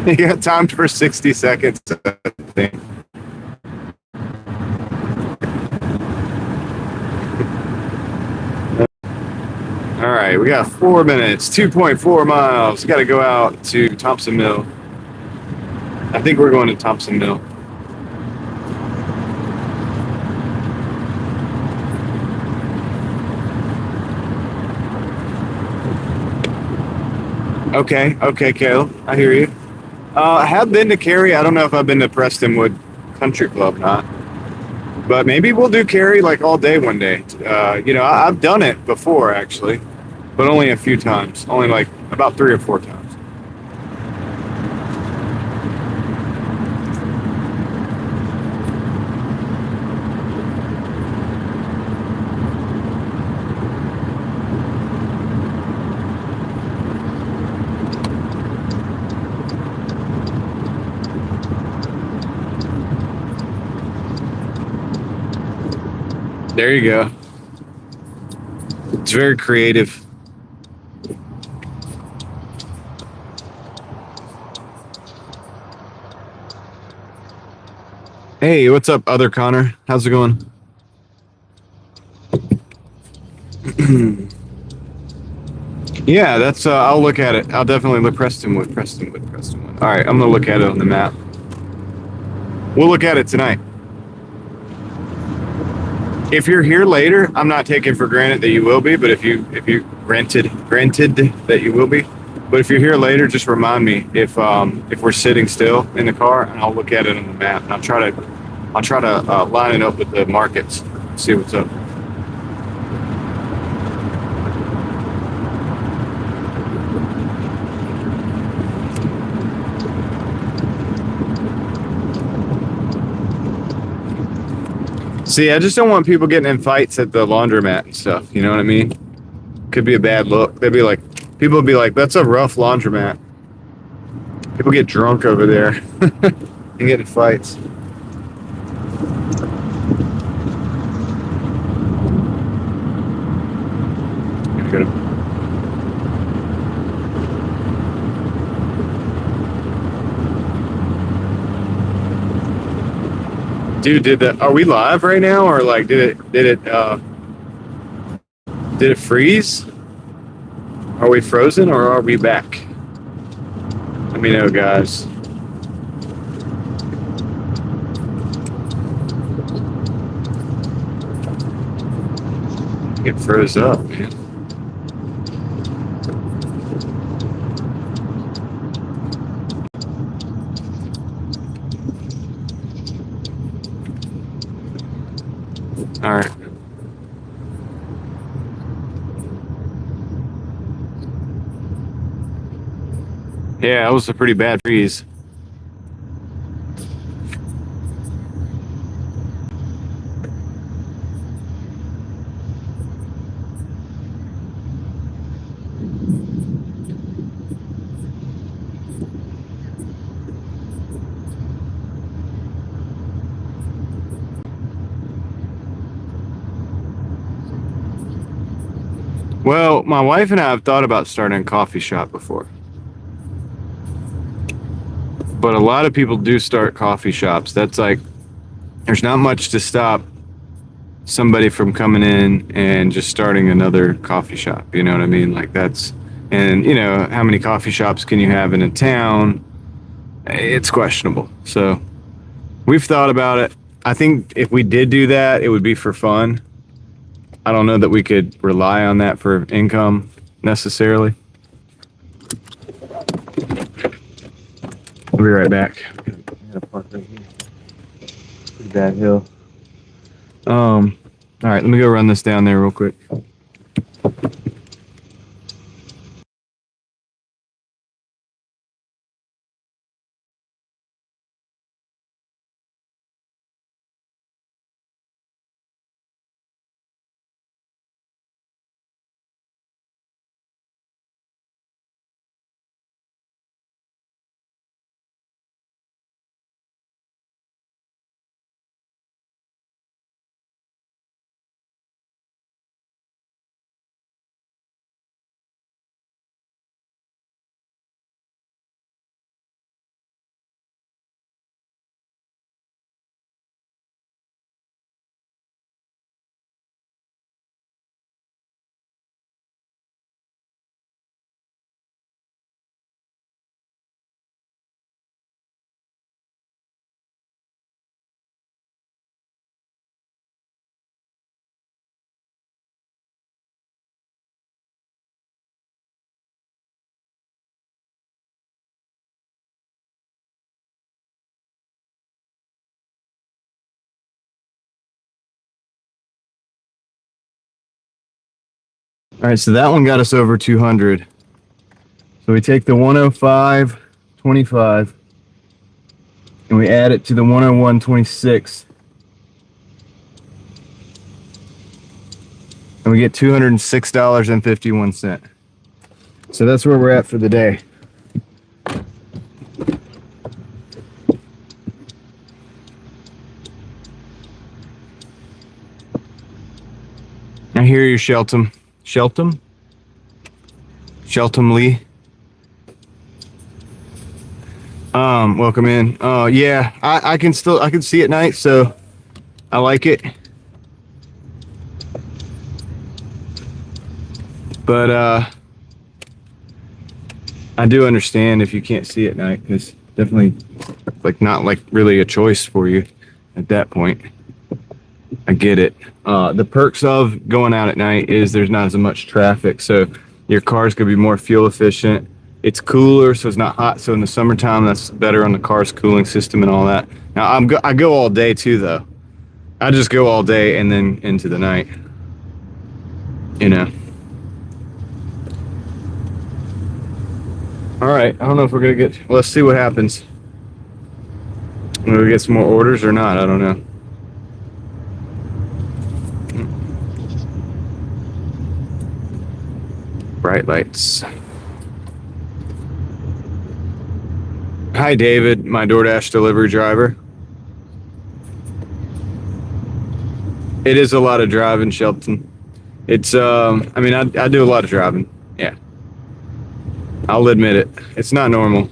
You got timed for 60 seconds, I think. All right, we got 4 minutes, 2.4 miles. Got to go out to Thompson Mill. I think we're going to Thompson Mill. Okay, Kale, I hear you. I have been to Cary. I don't know if I've been to Prestonwood Country Club or not. But maybe we'll do Cary like all day one day. I've done it before, actually. But only a few times. Only like about 3 or 4 times. There you go. It's very creative. Hey, what's up, other Connor? How's it going? Yeah, that's. I'll look at it. I'll definitely look Prestonwood. All right, I'm gonna look at it on the map. We'll look at it tonight. If you're here later, I'm not taking for granted that you will be. But if you granted that you will be. But if you're here later, just remind me if we're sitting still in the car, and I'll look at it on the map, and I'll try to line it up with the markets, see what's up. See, I just don't want people getting in fights at the laundromat and stuff. You know what I mean? Could be a bad look. People would be like, that's a rough laundromat. People get drunk over there and get in fights. Dude, are we live right now, or like did it freeze? Are we frozen, or are we back? Let me know, guys. It froze up, man. All right. Yeah, that was a pretty bad freeze. Well, my wife and I have thought about starting a coffee shop before. But a lot of people do start coffee shops. That's like, there's not much to stop somebody from coming in and just starting another coffee shop. You know what I mean? Like that's, and you know, how many coffee shops can you have in a town? It's questionable. So we've thought about it. I think if we did do that, it would be for fun. I don't know that we could rely on that for income necessarily. I'll be right back. I gotta park right here. Pretty bad hill. All right, let me go run this down there real quick. All right, so that one got us over 200. So we take the 105.25 and we add it to the 101.26. And we get $206.51. So that's where we're at for the day. I hear you, Shelton. Shelton Lee. Welcome in. Yeah, I can see at night, so I like it. But I do understand if you can't see at night, because definitely not really a choice for you at that point. I get it. The perks of going out at night is there's not as much traffic, so your car's gonna be more fuel efficient. It's cooler, so it's not hot. So in the summertime, that's better on the car's cooling system and all that. Now I go all day too, though. I just go all day and then into the night. You know. All right. I don't know if we're gonna get. Well, let's see what happens. Will we get some more orders or not? I don't know. Bright lights. Hi, David, my Doordash delivery driver. It is a lot of driving, Shelton. It's, I mean, I do a lot of driving. Yeah. I'll admit it. It's not normal.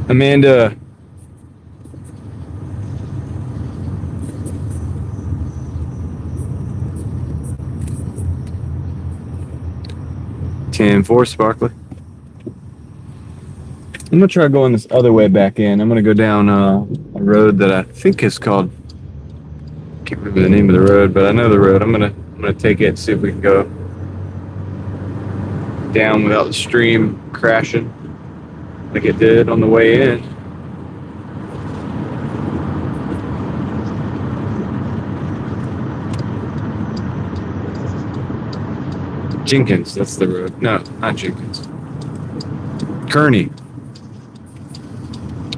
Amanda. For Sparkly. I'm gonna try going this other way back in. I'm gonna go down a road that I think is called. Can't remember the name of the road, but I know the road. I'm gonna take it and see if we can go down without the stream crashing like it did on the way in. Jenkins, that's the road. No, not Jenkins. Kearney.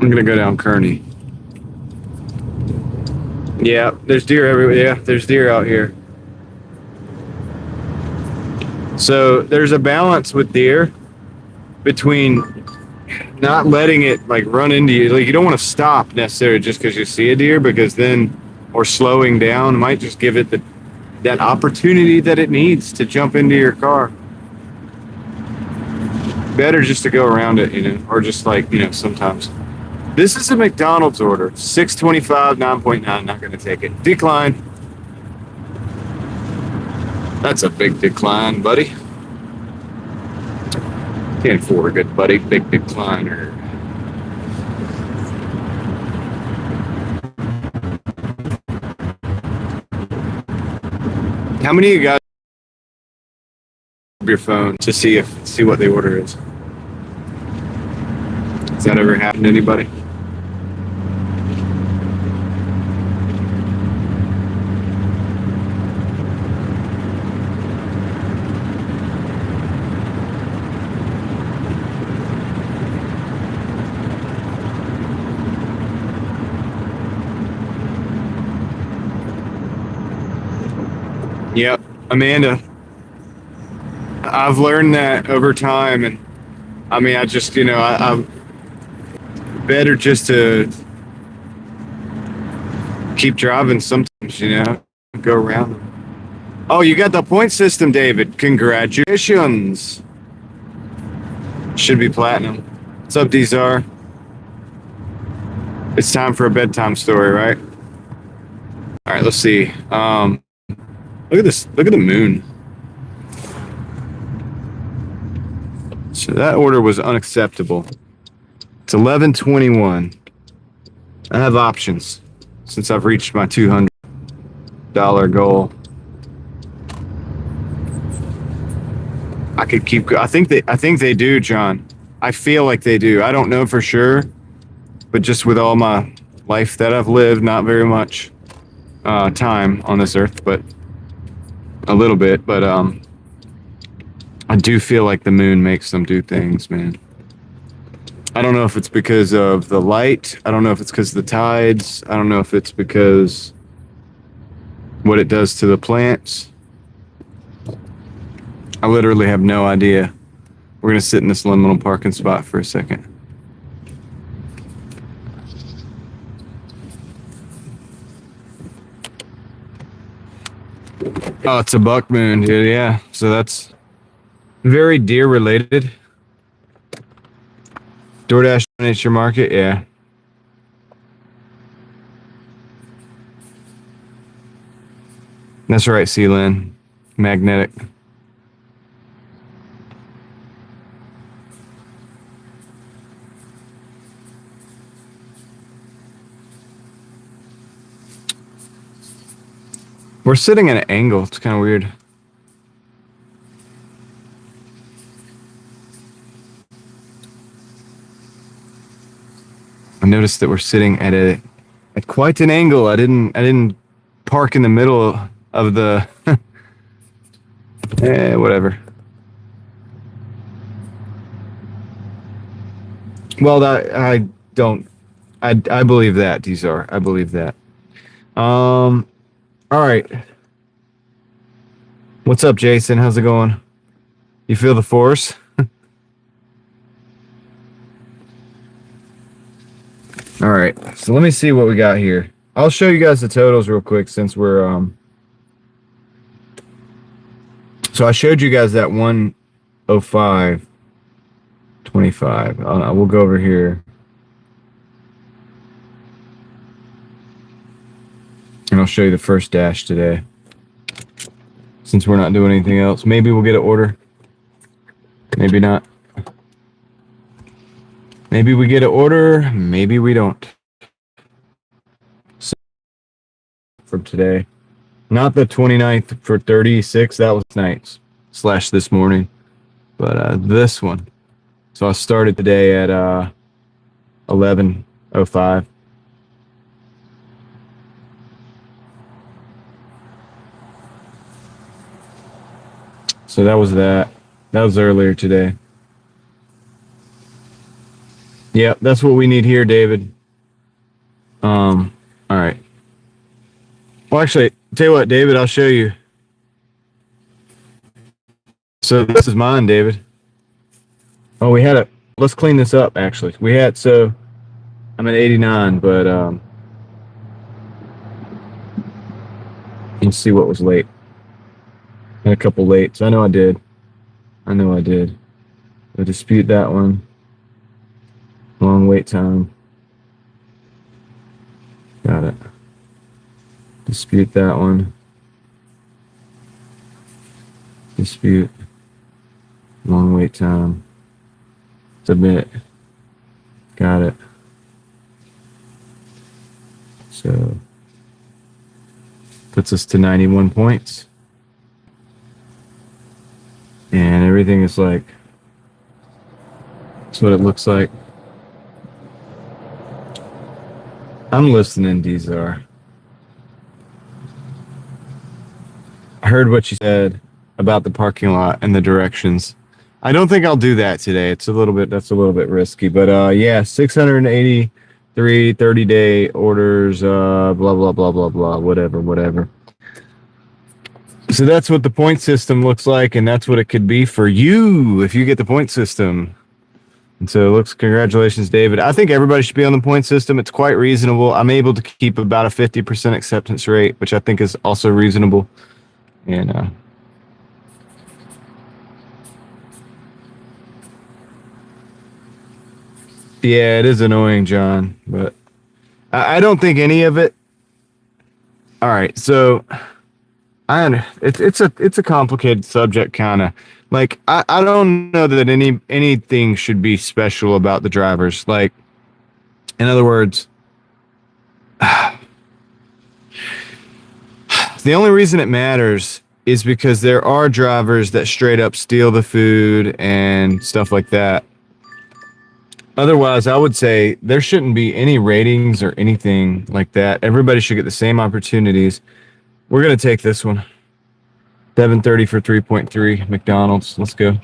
I'm gonna go down Kearney. Yeah, there's deer everywhere. Yeah, there's deer out here. So there's a balance with deer between not letting it run into you. Like, you don't want to stop necessarily just because you see a deer, because then, or slowing down might just give it that opportunity that it needs to jump into your car. Better just to go around it, or just sometimes. This is a McDonald's order. $6.25, 9.9. Not going to take it. Decline. That's a big decline, buddy. Can't afford it, buddy. Big decliner. How many of you guys your phone to see what the order is? Has that ever happened to anybody? Yep, Amanda. I've learned that over time, and I mean, I just, I'm better just to keep driving sometimes, go around them. Oh, you got the point system, David. Congratulations. Should be platinum. What's up, Dzar? It's time for a bedtime story, right? All right, let's see. Look at this. Look at the moon. So that order was unacceptable. It's 11:21. I have options since I've reached my $200 goal. I could keep. I think they do, John. I feel like they do. I don't know for sure, but just with all my life that I've lived, not very much time on this earth, but a little bit. But I do feel like the moon makes them do things, man. I don't know if it's because of the light. I don't know if it's because of the tides. I don't know if it's because what it does to the plants. I literally have no idea. We're going to sit in this liminal parking spot for a second. Oh, it's a buck moon, dude. Yeah. So that's very deer related. Doordash dominates your market. Yeah. That's right, Sealand. Magnetic. We're sitting at an angle. It's kind of weird. I noticed that we're sitting at quite an angle. I didn't park in the middle of the whatever. Well, that I believe that, Dzar. I believe that. All right. What's up, Jason? How's it going? You feel the force? All right. So let me see what we got here. I'll show you guys the totals real quick since we're so I showed you guys that 105.25. We'll go over here. And I'll show you the first dash today. Since we're not doing anything else. Maybe we'll get an order. Maybe not. Maybe we get an order. Maybe we don't. So, from today. Not the 29th for 36. That was night / this morning. But this one. So I started today at 11:05. So that was that. That was earlier today. Yep, that's what we need here, David. All right. Well, actually, tell you what, David, I'll show you. So this is mine, David. Oh, we had let's clean this up, actually. So I'm at 89, but let's see what was late. Had a couple late, so I know I did. I dispute that one. Long wait time. Got it. Dispute that one. Dispute. Long wait time. Submit. Got it. So puts us to 91 points. And everything is like, that's what it looks like. I'm listening, Dzar. I heard what you said about the parking lot and the directions. I don't think I'll do that today. That's a little bit risky. But yeah, 683 30-day orders, blah, blah, blah, blah, blah, whatever. So that's what the point system looks like, and that's what it could be for you if you get the point system. And so congratulations, David. I think everybody should be on the point system. It's quite reasonable. I'm able to keep about a 50% acceptance rate, which I think is also reasonable. And yeah, it is annoying, John, but I don't think any of it. All right, so it's a complicated subject, kind of. Like I don't know that anything should be special about the drivers. Like, in other words, the only reason it matters is because there are drivers that straight up steal the food and stuff like that. Otherwise, I would say there shouldn't be any ratings or anything like that. Everybody should get the same opportunities. We're going to take this one. 730 for 3.3 McDonald's. Let's go.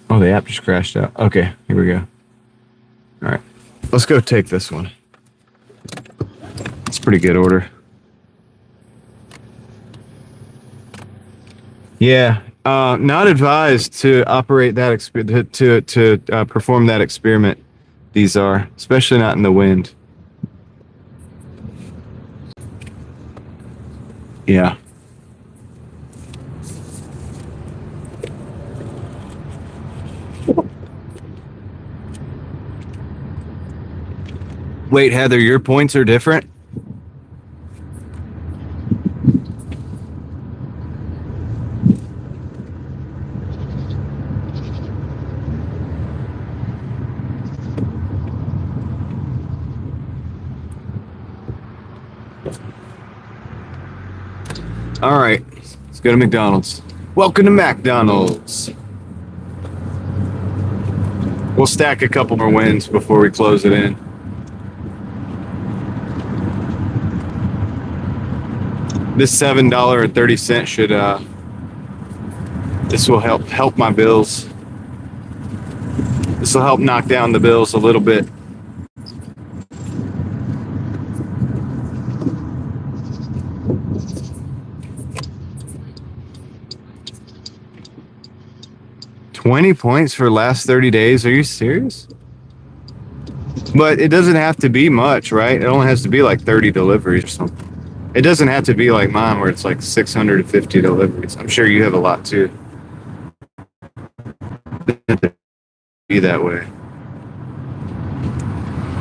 Oh, the app just crashed out. Okay, here we go. All right. Let's go take this one. It's a pretty good order. Yeah, not advised to operate that to perform that experiment. These are, especially not in the wind. Yeah. Wait, Heather, your points are different? All right, let's go to McDonald's. Welcome to McDonald's. We'll stack a couple more wins before we close it in. This $7.30 should this will help my bills. This will help knock down the bills a little bit. $20 for last 30 days? Are you serious? But it doesn't have to be much, right? It only has to be like 30 deliveries or something. It doesn't have to be like mine where it's like 650 deliveries. I'm sure you have a lot too. Be that way.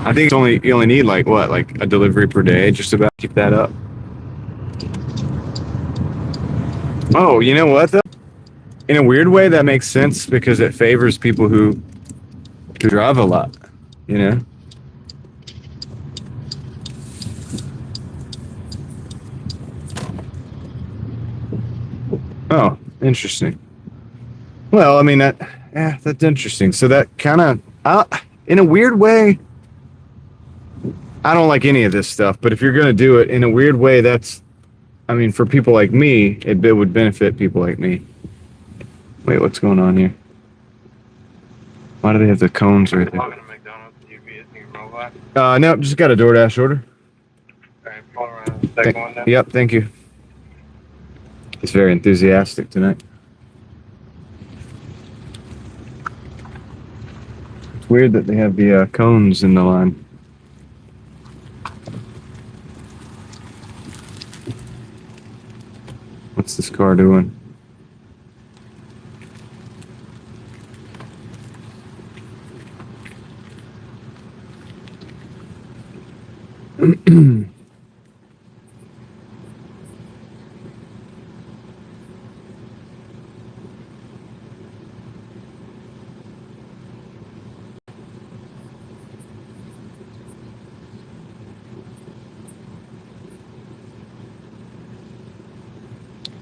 I think you only need like what, like a delivery per day, just about keep that up. Oh, you know what though? In a weird way, that makes sense because it favors people who drive a lot, you know? Oh, interesting. Well, I mean, that's interesting. So that kind of, in a weird way, I don't like any of this stuff, but if you're going to do it in a weird way, I mean, for people like me, it would benefit people like me. Wait, what's going on here? Why do they have the cones right there? Walking to McDonald's, you be using a robot? No, just got a DoorDash order. Alright, pull around the second one now. Yep, thank you. He's very enthusiastic tonight. It's weird that they have the cones in the line. What's this car doing?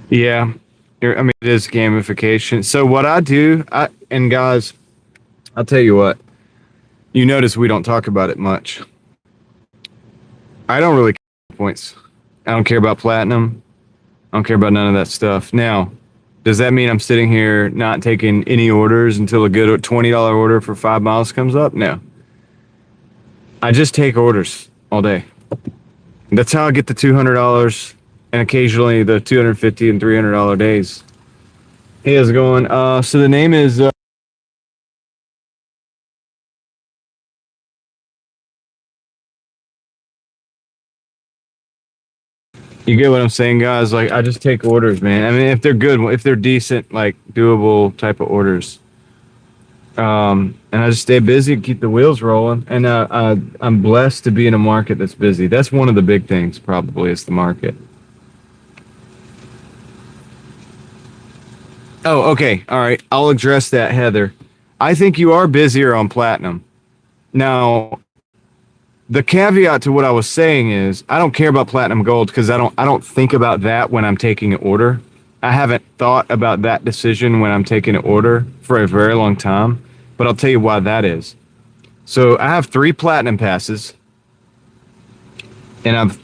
Yeah, I mean, it is gamification. So what I do, and guys, I'll tell you what, you notice we don't talk about it much. I don't really care about points. I don't care about platinum. I don't care about none of that stuff. Now, does that mean I'm sitting here not taking any orders until a good $20 order for 5 miles comes up? No. I just take orders all day. That's how I get the $200 and occasionally the $250 and $300 days. Hey, how's it going? So the name is... You get what I'm saying, guys? Like, I just take orders, man. I mean, if they're good, if they're decent, like, doable type of orders. And I just stay busy and keep the wheels rolling. And I'm blessed to be in a market that's busy. That's one of the big things, probably, is the market. Oh, okay. All right. I'll address that, Heather. I think you are busier on platinum. Now, the caveat to what I was saying is I don't care about platinum gold because I don't think about that when I'm taking an order. I haven't thought about that decision when I'm taking an order for a very long time, but I'll tell you why that is. So I have 3 platinum passes, and I've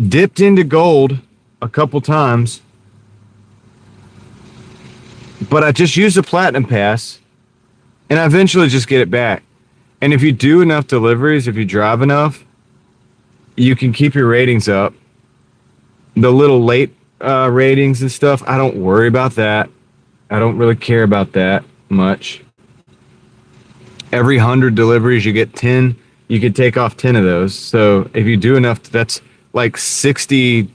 dipped into gold a couple times, but I just use a platinum pass, and I eventually just get it back. And if you do enough deliveries, if you drive enough, you can keep your ratings up. The little late ratings and stuff, I don't worry about that. I don't really care about that much. Every 100 deliveries, you get 10. You can take off 10 of those. So if you do enough, that's like 60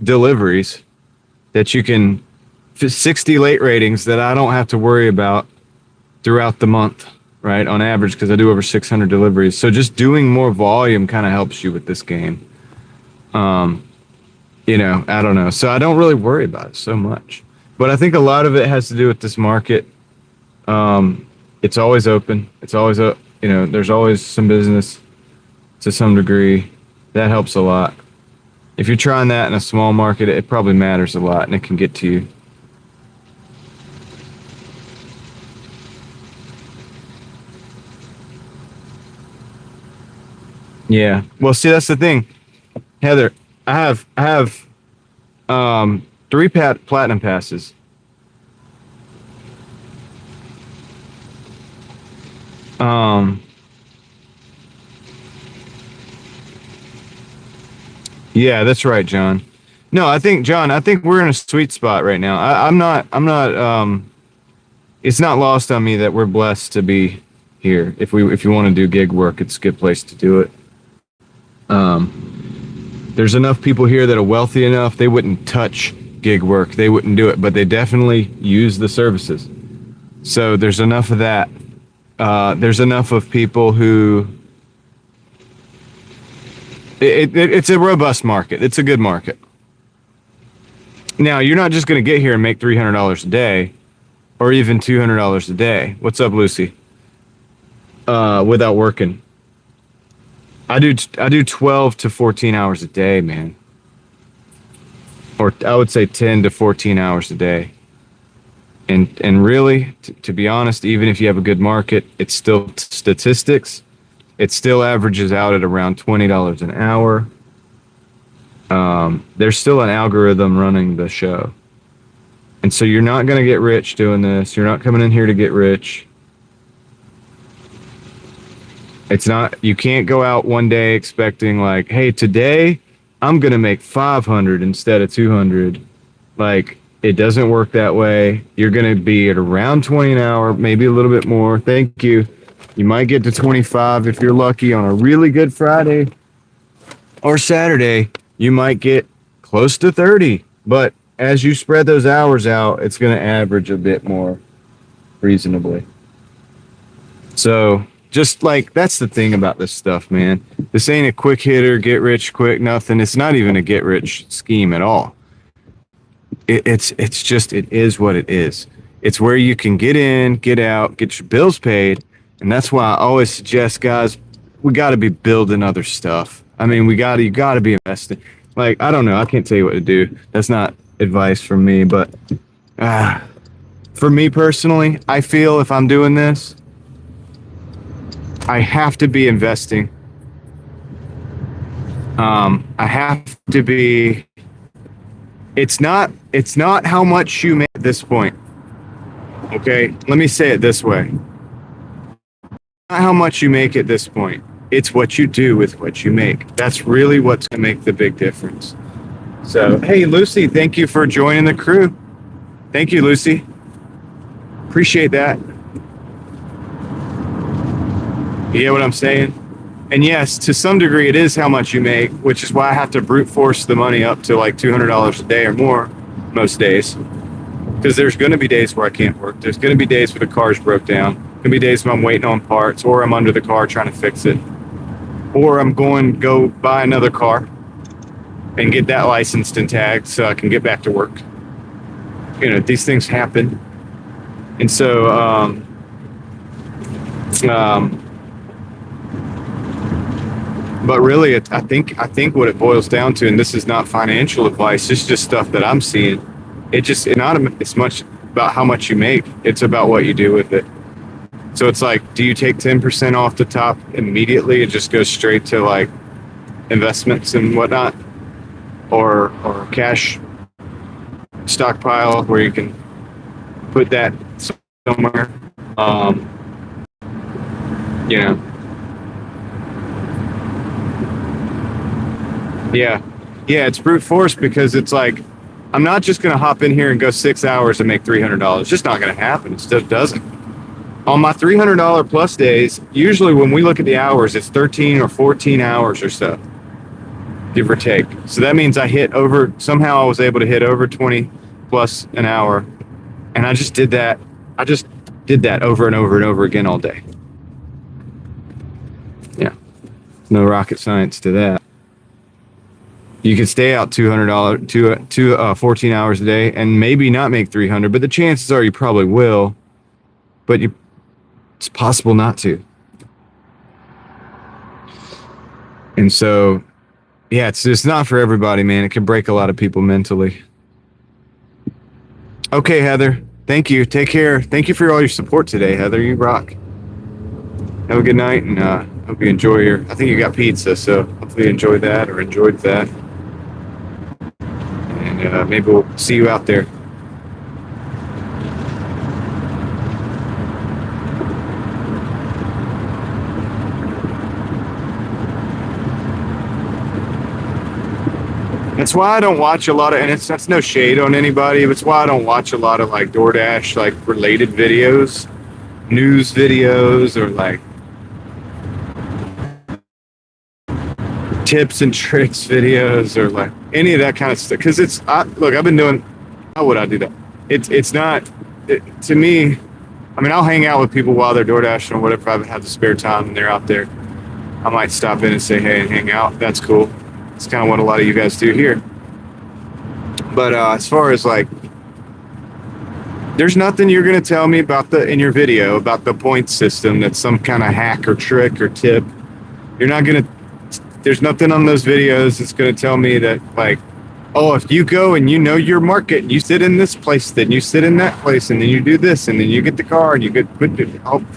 deliveries that you can 60 late ratings that I don't have to worry about throughout the month, right? On average, because I do over 600 deliveries. So just doing more volume kind of helps you with this game. You know, I don't know. So I don't really worry about it so much. But I think a lot of it has to do with this market. It's always open. It's always you know, there's always some business to some degree. That helps a lot. If you're trying that in a small market, it probably matters a lot and it can get to you. Yeah. Well, see, that's the thing, Heather. I have 3 platinum passes. Yeah, that's right, John. No, I think we're in a sweet spot right now. I'm not it's not lost on me that we're blessed to be here. If you want to do gig work, it's a good place to do it. There's enough people here that are wealthy enough, they wouldn't touch gig work. They wouldn't do it, but they definitely use the services. So there's enough of that. There's enough of people who it's a robust market. It's a good market. Now, you're not just going to get here and make $300 a day or even $200 a day. What's up, Lucy? Without working. I do 12 to 14 hours a day, man. Or I would say 10 to 14 hours a day. And really, to be honest, even if you have a good market, it's still statistics. It still averages out at around $20 an hour. There's still an algorithm running the show. And so you're not going to get rich doing this. You're not coming in here to get rich. It's not, you can't go out one day expecting like, hey, today I'm going to make 500 instead of 200. Like, it doesn't work that way. You're going to be at around 20 an hour, maybe a little bit more. Thank you. You might get to 25 if you're lucky on a really good Friday or Saturday. You might get close to 30, but as you spread those hours out, it's going to average a bit more reasonably. So just like, that's the thing about this stuff, man. This ain't a quick hitter, get rich quick, nothing. It's not even a get rich scheme at all. It's just, it is what it is. It's where you can get in, get out, get your bills paid. And that's why I always suggest, guys, we got to be building other stuff. I mean, you got to be investing. Like, I don't know. I can't tell you what to do. That's not advice from me. But for me personally, I feel if I'm doing this, I have to be investing. I have to be. It's not how much you make at this point. Okay, let me say it this way. Not how much you make at this point. It's what you do with what you make. That's really what's going to make the big difference. So, hey, Lucy, thank you for joining the crew. Thank you, Lucy. Appreciate that. You get what I'm saying? And yes, to some degree, it is how much you make, which is why I have to brute force the money up to like $200 a day or more most days. Because there's going to be days where I can't work. There's going to be days where the car's broke down. There's going to be days when I'm waiting on parts, or I'm under the car trying to fix it. Or I'm going to go buy another car and get that licensed and tagged so I can get back to work. You know, these things happen. And so, but really, I think what it boils down to, and this is not financial advice, it's just stuff that I'm seeing. It's much about how much you make. It's about what you do with it. So it's like, do you take 10% off the top immediately and just go straight to like investments and whatnot, or cash stockpile where you can put that somewhere? You know. Yeah, it's brute force, because it's like, I'm not just going to hop in here and go 6 hours and make $300. It's just not going to happen. It just doesn't. On my $300 plus days, usually when we look at the hours, it's 13 or 14 hours or so. give or take. So that means somehow I was able to hit over 20 plus an hour. And I just did that. Over and over and over again all day. Yeah. No rocket science to that. You could stay out $200 14 hours a day and maybe not make 300, but the chances are you probably will. But it's possible not to. And so, yeah, it's not for everybody, man. It can break a lot of people mentally. Okay, Heather. Thank you. Take care. Thank you for all your support today, Heather. You rock. Have a good night, and hope you enjoy I think you got pizza, so hopefully you enjoyed that or enjoyed that. And maybe we'll see you out there. That's why I don't watch a lot of, and that's no shade on anybody, but it's why I don't watch a lot of like Doordash, like related videos, news videos, or like tips and tricks videos, or like any of that kind of stuff. Because look, I've been doing, how would I do that? It's not, to me, I mean, I'll hang out with people while they're Doordashing or whatever. If I have the spare time and they're out there, I might stop in and say, hey, and hang out. That's cool. It's kind of what a lot of you guys do here. But as far as like, there's nothing you're going to tell me in your video about the point system that's some kind of hack or trick or tip. There's nothing on those videos that's going to tell me that like, oh, if you go and you know your market, and you sit in this place, then you sit in that place, and then you do this, and then you get the car, and you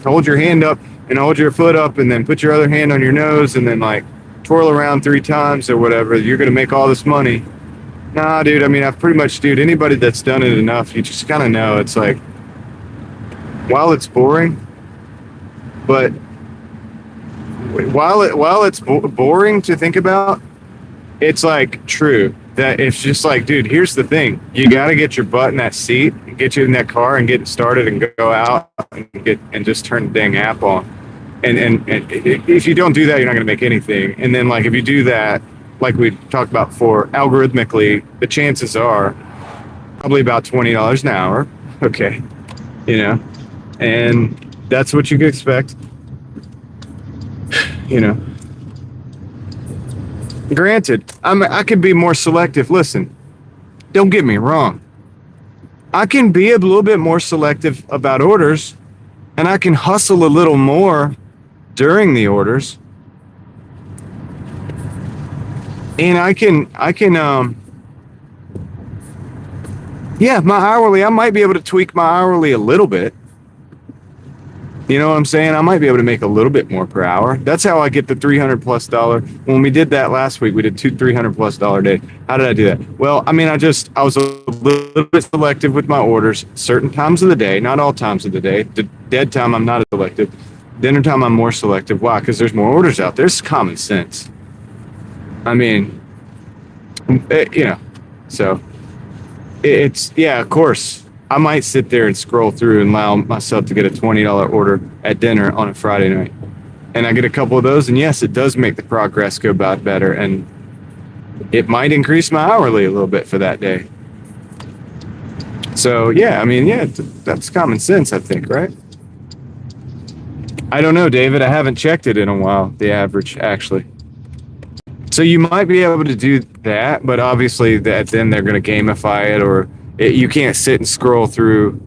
hold your hand up and hold your foot up, and then put your other hand on your nose, and then like twirl around 3 times or whatever, you're going to make all this money. Nah, dude, I mean, anybody that's done it enough, you just kind of know. It's like, while it's boring, but while it's boring to think about, it's like true that it's just like, dude, here's the thing. You got to get your butt in that seat and get you in that car and get started and go out and just turn the dang app on. And if you don't do that, you're not going to make anything. And then, like, if you do that, like we talked about before, algorithmically, the chances are probably about $20 an hour. Okay. And that's what you could expect. Granted, I could be more selective. Listen, don't get me wrong. I can be a little bit more selective about orders, and I can hustle a little more during the orders. And I can my hourly, I might be able to tweak my hourly a little bit. You know what I'm saying? I might be able to make a little bit more per hour. That's how I get the $300+. When we did that last week, we did 2 $300+ day. How did I do that? Well, I mean, I was a little bit selective with my orders, certain times of the day, not all times of the day. The dead time, I'm not as selective. Dinner time, I'm more selective. Why? Because there's more orders out there. It's common sense. I mean, so it's, yeah, of course. I might sit there and scroll through and allow myself to get a $20 order at dinner on a Friday night. And I get a couple of those, and yes, it does make the progress go about better, and it might increase my hourly a little bit for that day. So, yeah, I mean, yeah, that's common sense, I think, right? I don't know, David. I haven't checked it in a while, the average, actually. So you might be able to do that, but obviously then they're going to gamify it, or you can't sit and scroll through.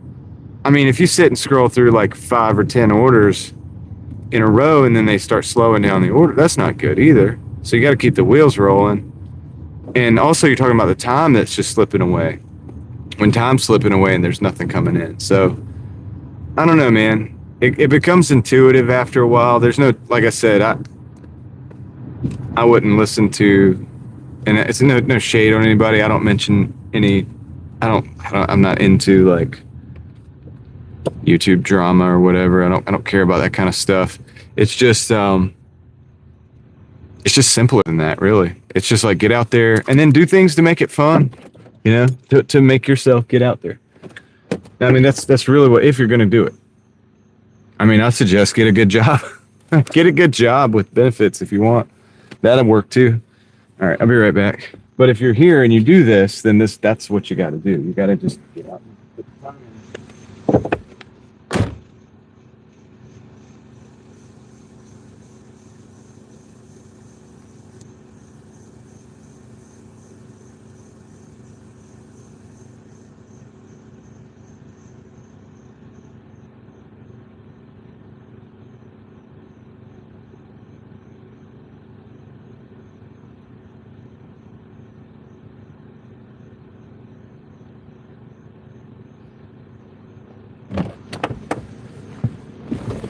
I mean, if you sit and scroll through like 5 or 10 orders in a row and then they start slowing down the order, that's not good either. So you got to keep the wheels rolling. And also you're talking about the time that's just slipping away. When time's slipping away and there's nothing coming in. So I don't know, man. It becomes intuitive after a while. There's no, like I said, I wouldn't listen to, and it's no shade on anybody. I don't mention any, I'm not into like YouTube drama or whatever. I don't care about that kind of stuff. It's just simpler than that, really. It's just like, get out there and then do things to make it fun, to make yourself get out there. I mean, that's really what, if you're going to do it. I mean, I suggest get a good job. Get a good job with benefits if you want. That'll work too. All right, I'll be right back. But if you're here and you do this, then that's what you got to do. You got to just get out.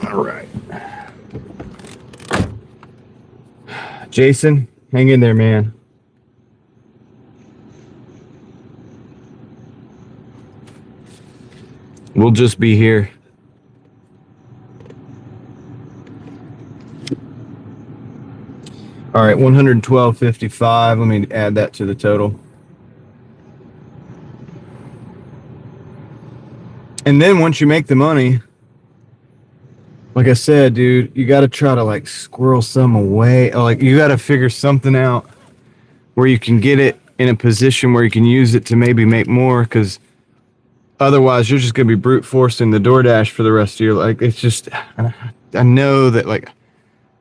All right. Jason, hang in there, man. We'll just be here. All right, 112.55. Let me add that to the total. And then once you make the money, like I said, dude, you got to try to like squirrel some away. Like you got to figure something out where you can get it in a position where you can use it to maybe make more, because otherwise you're just going to be brute forcing the Doordash for the rest of your life. Like, it's just, I know that, like,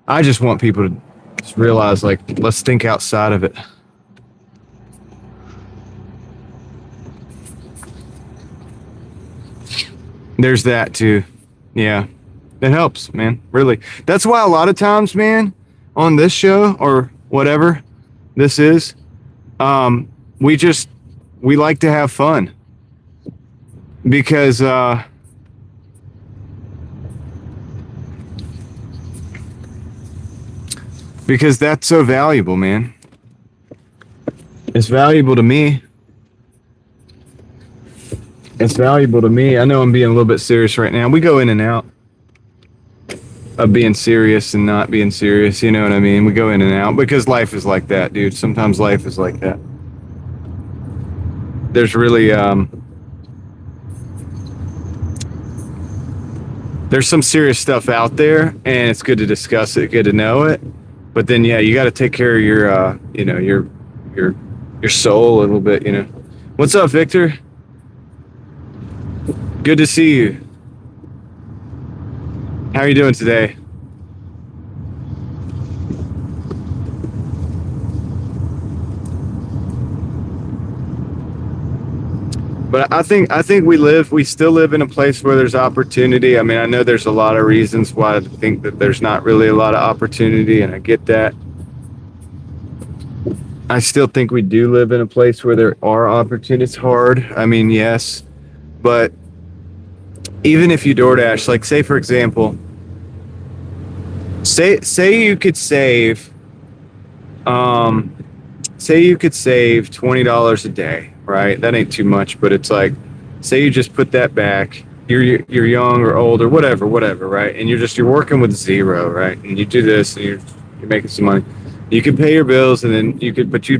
I just want people to just realize, like, let's think outside of it. There's that too. Yeah. It helps, man. Really. That's why a lot of times, man, on this show or whatever this is, we like to have fun. Because that's so valuable, man. It's valuable to me. It's valuable to me. I know I'm being a little bit serious right now. We go in and out of being serious and not being serious. You know what I mean? We go in and out because life is like that, dude. Sometimes life is like that. There's really, there's some serious stuff out there, and it's good to discuss it, good to know it. But then, yeah, you got to take care of your, you know, your soul a little bit, you know. What's up, Victor? Good to see you. How are you doing today? But I think we still live in a place where there's opportunity. I mean, I know there's a lot of reasons why I think that there's not really a lot of opportunity, and I get that. I still think we do live in a place where there are opportunities. It's hard. I mean, yes, but even if you DoorDash, like say for example, say you could save, $20 a day, right? That ain't too much, but it's like, say you just put that back. You're young or old or whatever, right? And you're working with zero, right? And you do this, and you're making some money. You can pay your bills, and then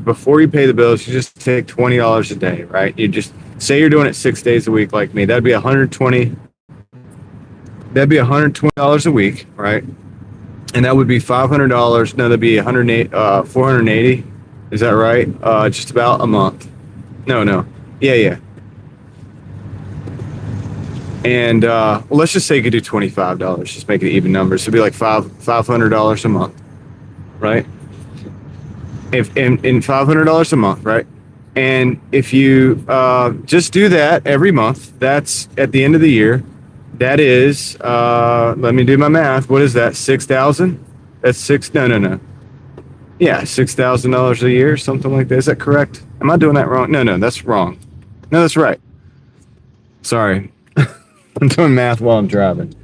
before you pay the bills, you just take $20 a day, right? You just say you're doing it 6 days a week, like me. That'd be $120 a week, right? And that would be $500. No, that'd be 480. Is that right? Just about a month. No. Yeah. And well, let's just say you could do $25. Just make it even numbers. So it'd be like $500 a month, right? If in $500 a month, right? And if you just do that every month, that's at the end of the year. That is, let me do my math. What is that? 6,000? That's no. Yeah, $6,000 a year, something like that. Is that correct? Am I doing that wrong? No, that's wrong. No, that's right. Sorry. I'm doing math while I'm driving.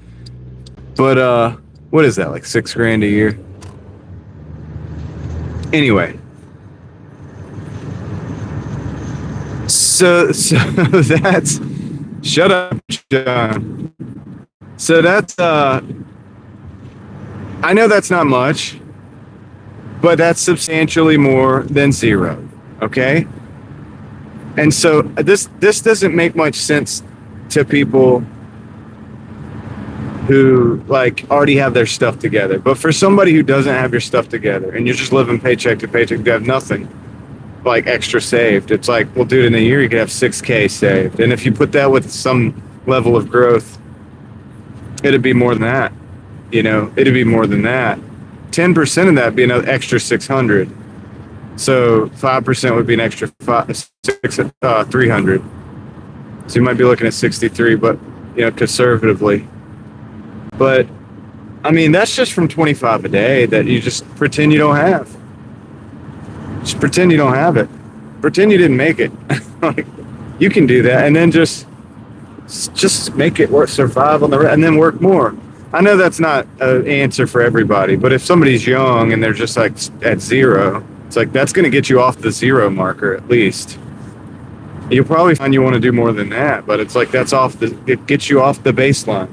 But what is that? Like $6,000 a year? Anyway. So that's, shut up, John. So that's, I know that's not much, but that's substantially more than zero, okay? And so this doesn't make much sense to people who like already have their stuff together. But for somebody who doesn't have your stuff together and you're just living paycheck to paycheck, you have nothing like extra saved. It's like, well, dude, in a year you could have 6K saved. And if you put that with some level of growth, it'd be more than that. You know, it'd be more than that. 10% of that be an extra 600. So 5% would be an extra 300. So you might be looking at 63, but you know, conservatively. But I mean, that's just from 25 a day that you just pretend you don't have. Just pretend you don't have it. Pretend you didn't make it. Like, you can do that, and then just make it work, survive on the, and then work more. I know that's not an answer for everybody, but if somebody's young and they're just like at zero, it's like that's going to get you off the zero marker at least. You'll probably find you want to do more than that, but it's like that's it gets you off the baseline.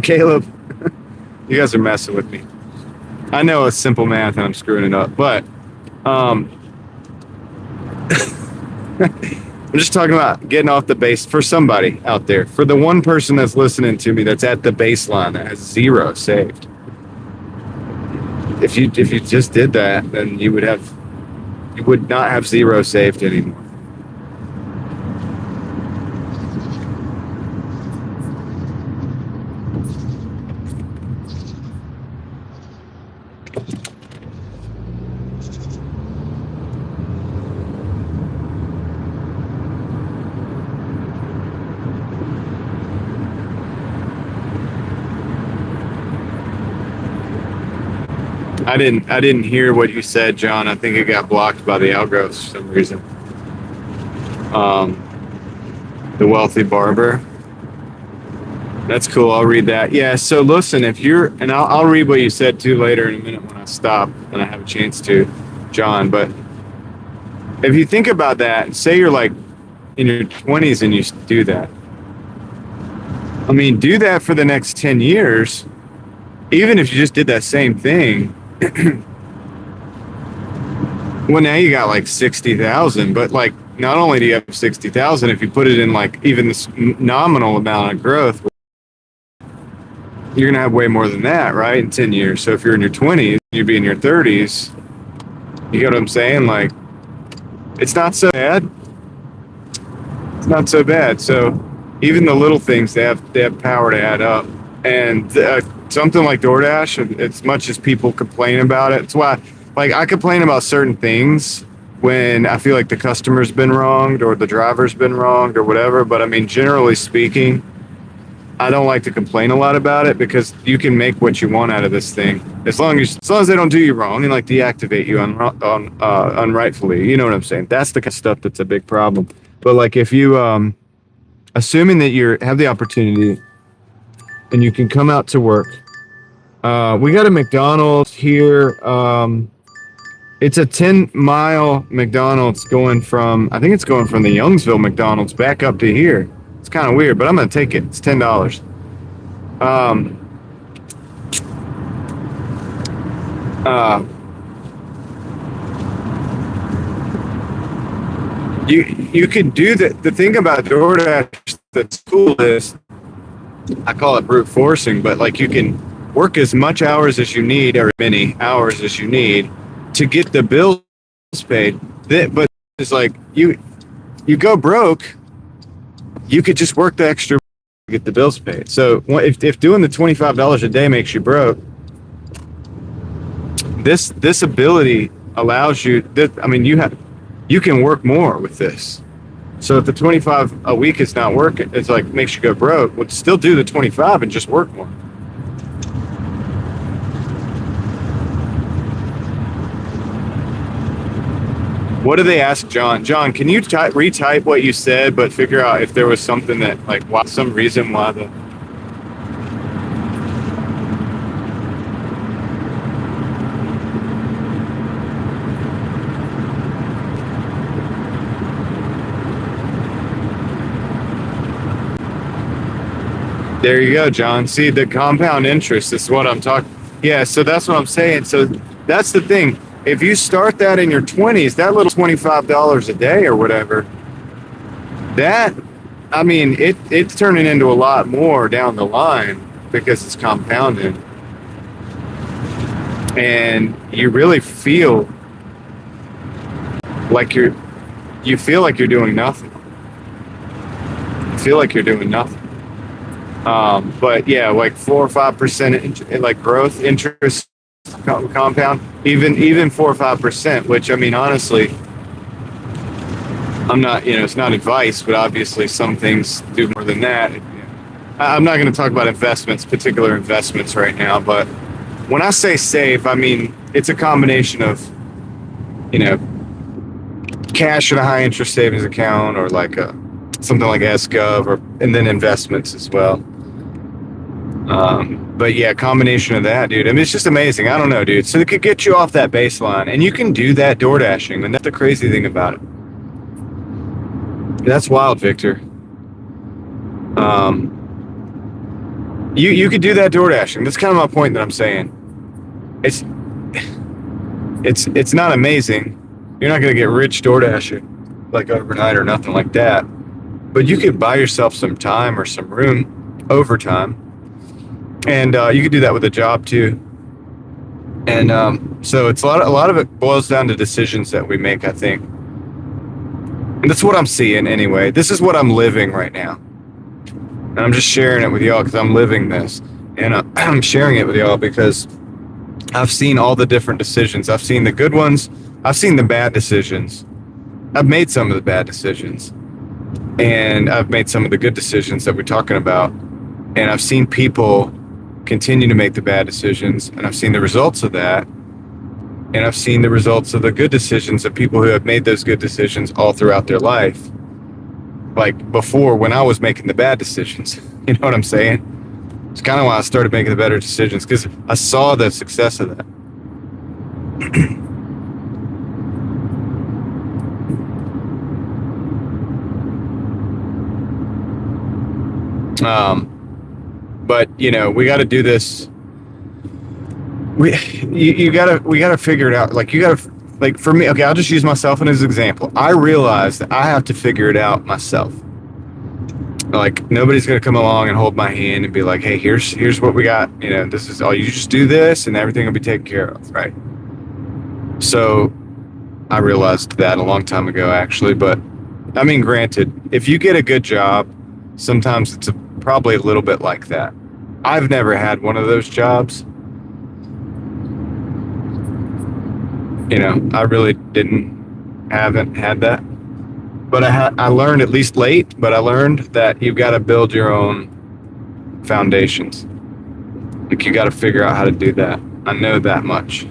Caleb, you guys are messing with me. I know it's simple math and I'm screwing it up, but I'm just talking about getting off the base for somebody out there. For the one person that's listening to me that's at the baseline that has zero saved. If you just did that, then you would not have zero saved anymore. I didn't hear what you said, John. I think it got blocked by the algo for some reason. The wealthy barber. That's cool. I'll read that. Yeah. So listen, if you're, and I'll read what you said too later in a minute when I stop and I have a chance to, John. But if you think about that, say you're like in your 20s and you do that. I mean, do that for the next 10 years. Even if you just did that same thing. Well, now you got like 60,000, but like not only do you have 60,000, if you put it in like even this nominal amount of growth, you're gonna have way more than that, right? In 10 years. So if you're in your 20s, you'd be in your 30s. You get what I'm saying? Like, it's not so bad. It's not so bad. So even the little things, they have power to add up. And something like Doordash, as much as people complain about it, it's why, like, I complain about certain things when I feel like the customer's been wronged or the driver's been wronged or whatever. But I mean, generally speaking, I don't like to complain a lot about it because you can make what you want out of this thing as long as they don't do you wrong and like deactivate you unrightfully. You know what I'm saying? That's the kind of stuff that's a big problem. But like if you, assuming that you have the opportunity and you can come out to work. We got a McDonald's here. It's a 10-mile McDonald's going from, I think it's going from the Youngsville McDonald's back up to here. It's kind of weird, but I'm going to take it. It's $10. You could do that. The thing about DoorDash that's cool is, I call it brute forcing, but like you can work as much hours as you need or many hours as you need to get the bills paid. But it's like you go broke, you could just work the extra to get the bills paid. So if doing the $25 a day makes you broke, this ability allows you that, I mean, you can work more with this. So if the 25 a week is not working, it's like makes you go broke, well, still do the 25 and just work more. What do they ask John? John, can you retype what you said, but figure out if there was something that, like, some reason why the... There you go, John. See, the compound interest is what I'm talking. Yeah, so that's what I'm saying. So that's the thing. if you start that in your 20s, that little $25 a day or whatever, that, I mean, it's turning into a lot more down the line because it's compounding. And you really feel like you feel like you're doing nothing. You feel like you're doing nothing. But yeah, like 4 or 5% like growth interest compound, even 4 or 5%, which, I mean, honestly, I'm not, it's not advice, but obviously some things do more than that. I'm not going to talk about particular investments right now, but when I say safe, I mean, it's a combination of, cash in a high interest savings account, or like something like SGov, and then investments as well. But yeah, combination of that, dude. I mean, it's just amazing. I don't know, dude. So it could get you off that baseline, and you can do that Doordashing, and that's the crazy thing about it. That's wild, Victor. You could do that Doordashing. That's kind of my point that I'm saying. It's not amazing. You're not going to get rich Doordashing like overnight or nothing like that. But you could buy yourself some time or some room over time. And you could do that with a job too. And so it's a lot of it boils down to decisions that we make, I think. And that's what I'm seeing anyway. This is what I'm living right now. And I'm just sharing it with y'all because I'm living this. And I'm sharing it with y'all because I've seen all the different decisions. I've seen the good ones. I've seen the bad decisions. I've made some of the bad decisions. And I've made some of the good decisions that we're talking about. And I've seen people continue to make the bad decisions. And I've seen the results of that. And I've seen the results of the good decisions of people who have made those good decisions all throughout their life. Like before, when I was making the bad decisions. You know what I'm saying? It's kind of why I started making the better decisions, because I saw the success of that. But we got to do this. We got to figure it out. Like for me, okay, I'll just use myself as an example. I realized that I have to figure it out myself. Like nobody's going to come along and hold my hand and be like, hey, here's what we got. This is all, you just do this and everything will be taken care of. Right. So I realized that a long time ago, actually. But I mean, granted, if you get a good job, sometimes it's probably a little bit like that. I've never had one of those jobs. I really haven't had that. But I learned, at least late, but I learned that you've got to build your own foundations. Like you got to figure out how to do that. I know that much.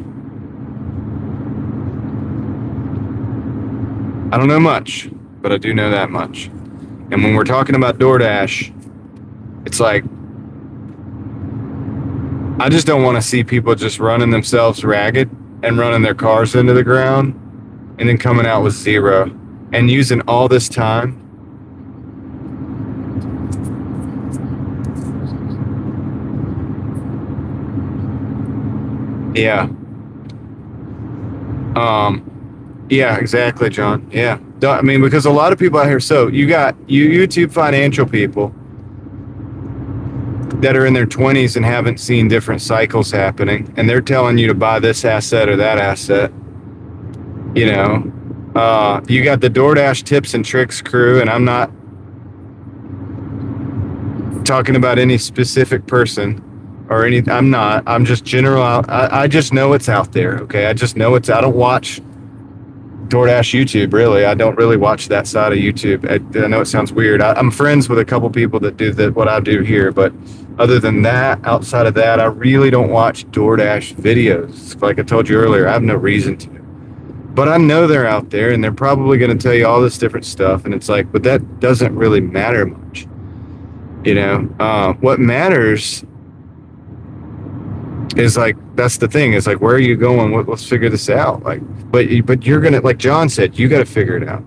I don't know much, but I do know that much. And when we're talking about Doordash, it's like, I just don't want to see people just running themselves ragged and running their cars into the ground and then coming out with zero and using all this time. Yeah. Yeah, exactly, John. Yeah. I mean, because a lot of people out here, so you got YouTube financial people that are in their 20s and haven't seen different cycles happening, and they're telling you to buy this asset or that asset. You got the Doordash tips and tricks crew, and I'm not talking about any specific person or any. I'm just general. I just know it's out there. Okay, I just know I don't watch Doordash YouTube, really. I don't really watch that side of YouTube. I know it sounds weird. I'm friends with a couple people that do what I do here, but other than that, outside of that, I really don't watch Doordash videos. Like I told you earlier, I have no reason to. But I know they're out there, and they're probably going to tell you all this different stuff, and it's like, but that doesn't really matter much. What matters is like, that's the thing. It's like, where are you going? Let's figure this out. Like, but you're gonna, like John said, you got to figure it out.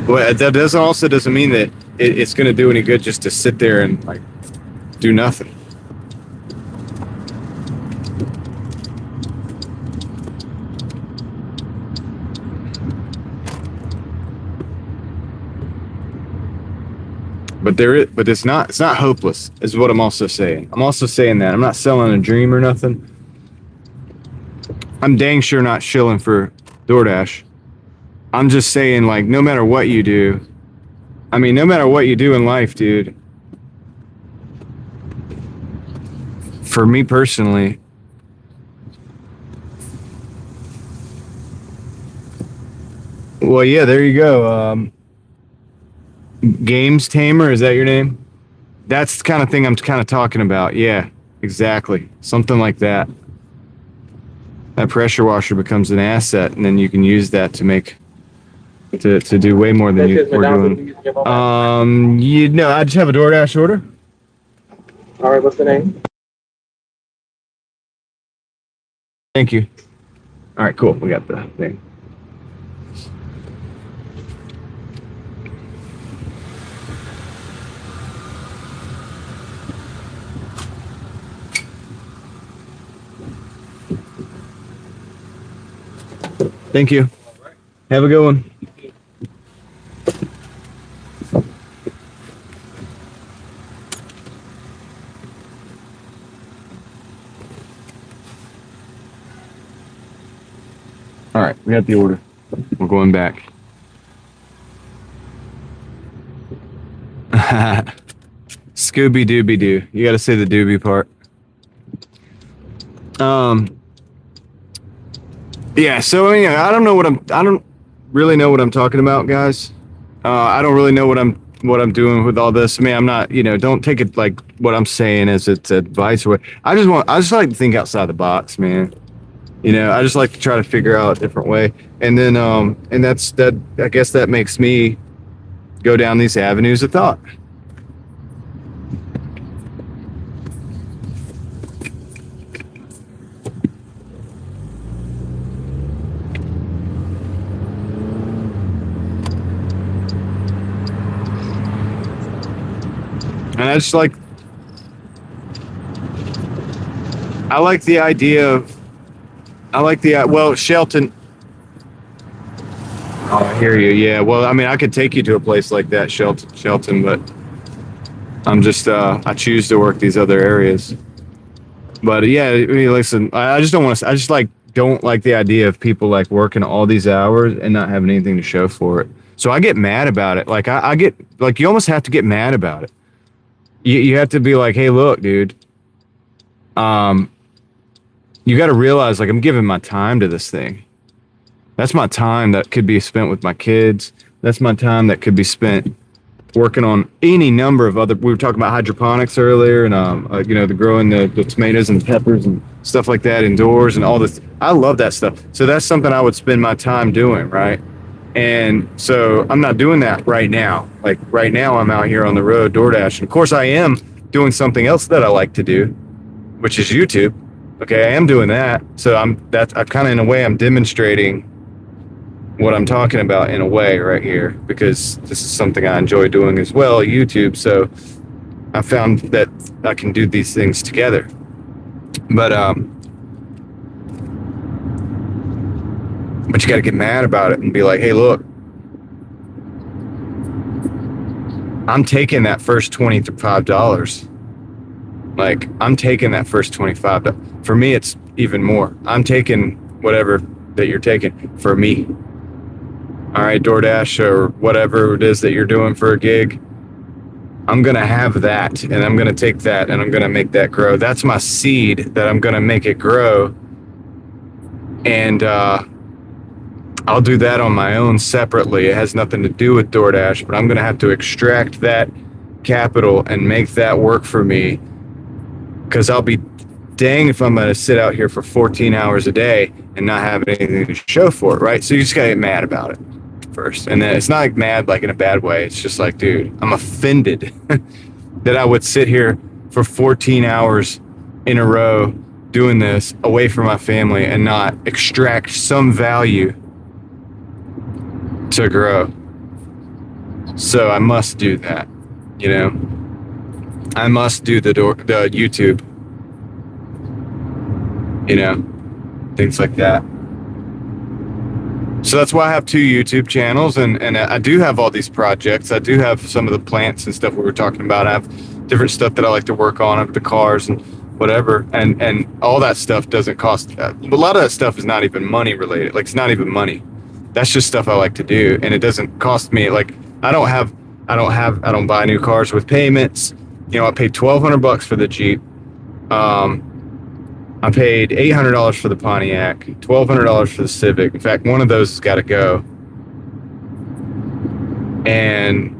Well, that doesn't mean that it's going to do any good just to sit there and like do nothing. but it's not hopeless, is what I'm also saying. I'm also saying that I'm not selling a dream or nothing. I'm dang sure not shilling for DoorDash. I'm just saying, like, no matter what you do, I mean, no matter what you do in life, dude, for me personally, well, yeah, there you go. Games Tamer, is that your name? That's the kind of thing I'm kind of talking about. Yeah, exactly. Something like that. That pressure washer becomes an asset, and then you can use that to make to do way more than you were doing. You know, I just have a DoorDash order. All right, what's the name? Thank you. All right, cool. We got the thing. Thank you. Have a good one. All right, we got the order. We're going back. Scooby Dooby Doo. You got to say the doobie part. Yeah, so I mean, I don't really know what I'm talking about, guys. I don't really know what I'm doing with all this. I mean, I'm not, don't take it like what I'm saying as it's advice or what. I just like to think outside the box, man. I just like to try to figure out a different way. And then and I guess that makes me go down these avenues of thought. And I like the idea of, well, Shelton. Oh, I hear you. Yeah. Well, I mean, I could take you to a place like that, Shelton, but I'm just, I choose to work these other areas. But yeah, I mean, listen, I just don't like the idea of people like working all these hours and not having anything to show for it. So I get mad about it. Like I get, like, you almost have to get mad about it. You have to be like, hey, look, dude, you got to realize, like, I'm giving my time to this thing. That's my time that could be spent with my kids. That's my time that could be spent working on any number of other, we were talking about hydroponics earlier, and, the growing the tomatoes and peppers and stuff like that indoors and all this. I love that stuff. So that's something I would spend my time doing, right? And so I'm not doing that right now. Like right now I'm out here on the road DoorDash. And of course I am doing something else that I like to do, which is YouTube. Okay, I am doing that. So I'm kind of, in a way, I'm demonstrating what I'm talking about in a way right here, because this is something I enjoy doing as well, YouTube. So I found that I can do these things together. But you got to get mad about it and be like, hey, look, I'm taking that first $25. Like, I'm taking that first $25. For me, it's even more. I'm taking whatever that you're taking for me. All right, DoorDash or whatever it is that you're doing for a gig. I'm going to have that, and I'm going to take that, and I'm going to make that grow. That's my seed that I'm going to make it grow. And I'll do that on my own separately. It has nothing to do with DoorDash, but I'm going to have to extract that capital and make that work for me, because I'll be dang if I'm going to sit out here for 14 hours a day and not have anything to show for it, right? So you just got to get mad about it first. And then it's not like mad like in a bad way. It's just like, dude, I'm offended that I would sit here for 14 hours in a row doing this away from my family and not extract some value to grow. So I must do that, I must do the YouTube, things like that. So that's why I have 2 YouTube channels, and I do have all these projects. I do have some of the plants and stuff we were talking about. I have different stuff that I like to work on, of the cars and whatever, and all that stuff doesn't cost. A lot of that stuff is not even money related. Like, it's not even money. That's just stuff I like to do, and it doesn't cost me. Like, I don't buy new cars with payments. You know, I paid $1,200 for the Jeep. I paid $800 for the Pontiac, $1,200 for the Civic. In fact, one of those has got to go. And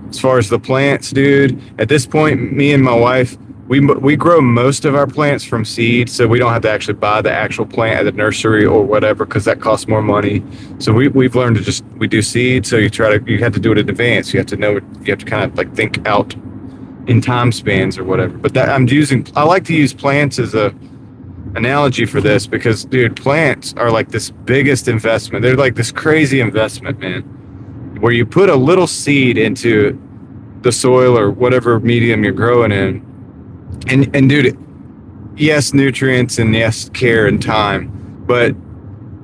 as far as the plants, dude, at this point, me and my wife, we grow most of our plants from seed, so we don't have to actually buy the actual plant at the nursery or whatever, because that costs more money. So we've learned to we do seed. So you have to do it in advance. You have to know, you have to kind of like think out in time spans or whatever. But I like to use plants as a analogy for this, because, dude, plants are like this biggest investment. They're like this crazy investment, man, where you put a little seed into the soil or whatever medium you're growing in, and dude, yes, nutrients and yes, care and time, but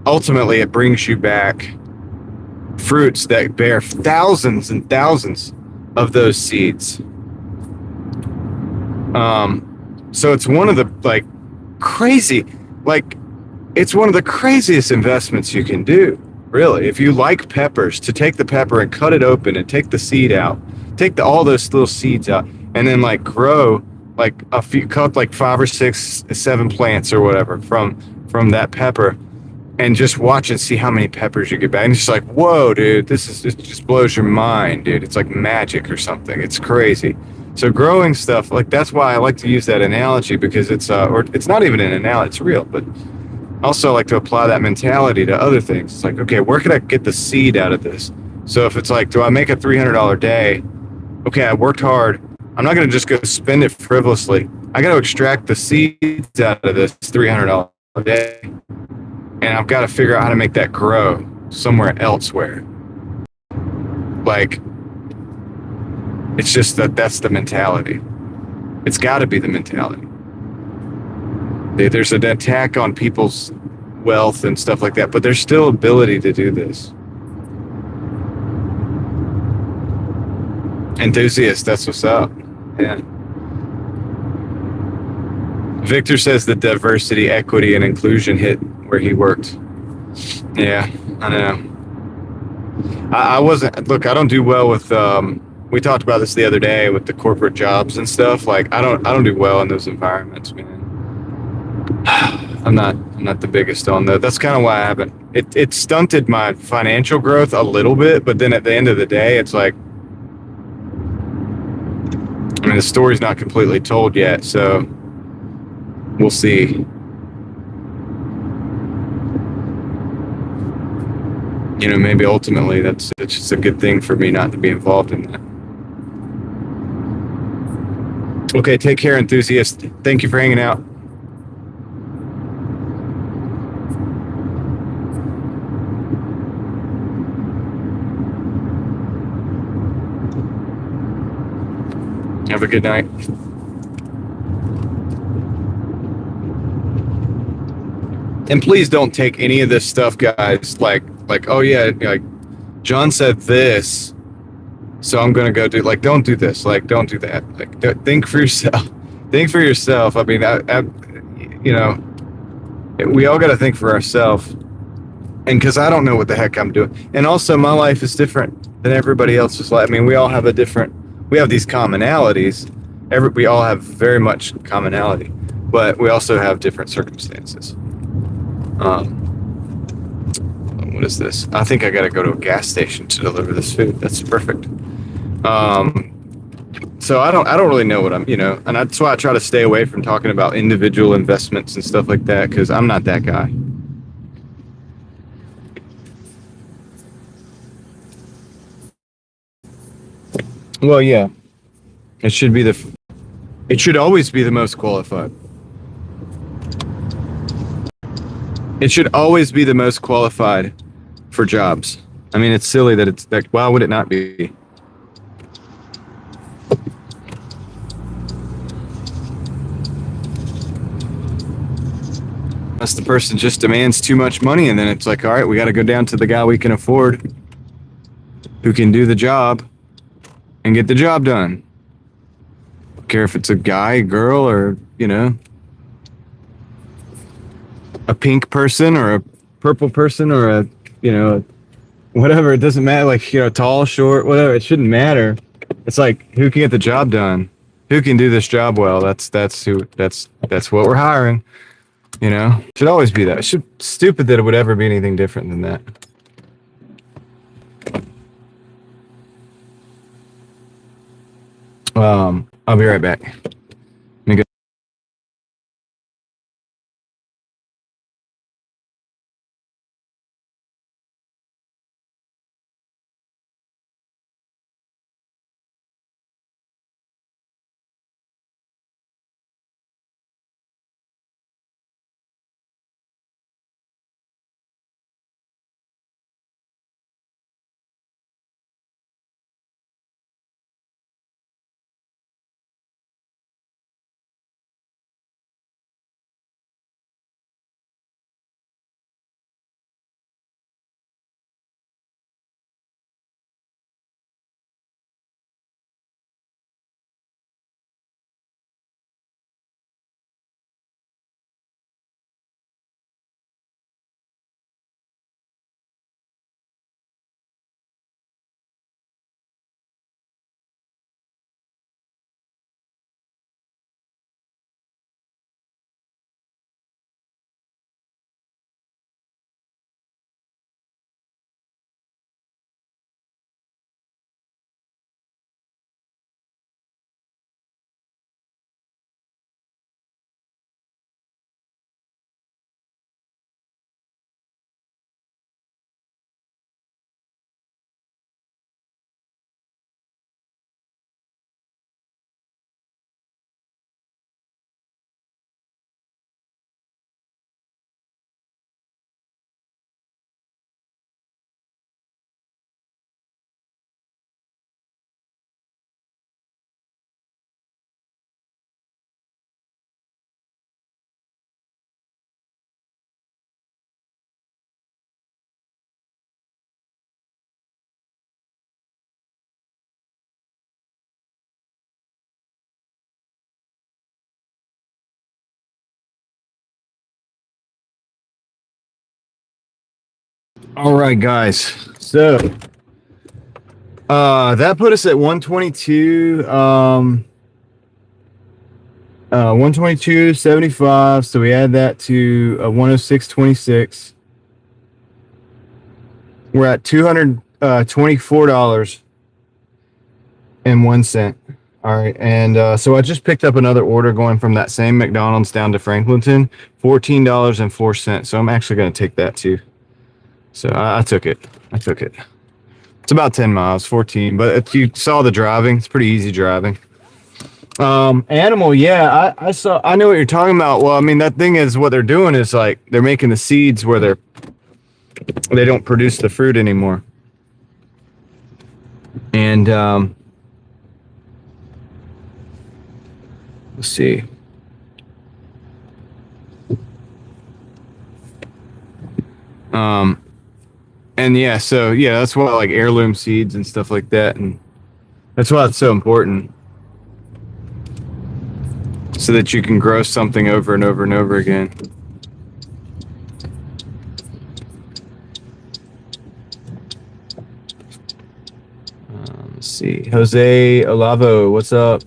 ultimately it brings you back fruits that bear thousands and thousands of those seeds. So it's one of the it's one of the craziest investments you can do, really. If you like peppers, to take the pepper and cut it open and take the seed out, take all those little seeds out, and then like grow like a few, cut like 5 or 6, 7 plants or whatever from that pepper, and just watch and see how many peppers you get back. And it's just like, whoa, dude, it just blows your mind, dude. It's like magic or something. It's crazy. So growing stuff, like, that's why I like to use that analogy, because it's not even an analogy, it's real, but also like to apply that mentality to other things. It's like, okay, where could I get the seed out of this? So if it's like, do I make a $300 day? Okay, I worked hard. I'm not going to just go spend it frivolously. I got to extract the seeds out of this $300 day, and I've got to figure out how to make that grow somewhere elsewhere. Like, it's just that's the mentality. It's got to be the mentality. There's an attack on people's wealth and stuff like that, but there's still ability to do this. Enthusiast, that's what's up. Yeah. Victor says the diversity, equity, and inclusion hit where he worked. Yeah, I know. I wasn't. Look, I don't do well with. We talked about this the other day with the corporate jobs and stuff. Like, I don't do well in those environments, man. I'm not the biggest on that. That's kind of why I haven't. It stunted my financial growth a little bit, but then at the end of the day, it's like, I mean, the story's not completely told yet, so we'll see. You know, maybe ultimately it's just a good thing for me not to be involved in that. Okay, take care, enthusiast. Thank you for hanging out. Have a good night. And please don't take any of this stuff, guys, like, oh yeah, like, John said this, so I'm gonna go do, like, don't do this, like, don't do that. Like, think for yourself. Think for yourself. I mean, you know, we all got to think for ourselves. And because I don't know what the heck I'm doing. And also, my life is different than everybody else's life. I mean, we all have we have these commonalities. We all have very much commonality, but we also have different circumstances. What is this? I think I got to go to a gas station to deliver this food. That's perfect. So I don't really know what I'm, you know, and that's why I try to stay away from talking about individual investments and stuff like that, because I'm not that guy. Well, yeah, it should always be the most qualified. It should always be the most qualified for jobs. I mean, it's silly that it's like, why would it not be? unless the person just demands too much money, and then it's like, all right, we got to go down to the guy we can afford, who can do the job and get the job done. Don't care if it's a guy, girl, or, you know, a pink person or a purple person or a, you know, whatever. It doesn't matter. Like, you know, tall, short, whatever. It shouldn't matter. It's like, who can get the job done? Who can do this job well? That's what we're hiring. You know, should always be that. It's stupid that it would ever be anything different than that. I'll be right back. Let me go. All right, guys. So, that put us at 122, 122.75. So we add that to 106.26. We're at $224.01. All right, and so I just picked up another order going from that same McDonald's down to Franklinton, $14.04. So I'm actually going to take that too. So I took it. It's about 10 miles, 14. But if you saw the driving, it's pretty easy driving. Animal, yeah, I know what you're talking about. Well, I mean, that thing is, what they're doing is like they're making the seeds where they don't produce the fruit anymore. And let's see. And yeah, so yeah, that's why, like, heirloom seeds and stuff like that, and that's why it's so important, so that you can grow something over and over and over again. Let's see, Jose Olavo, what's up?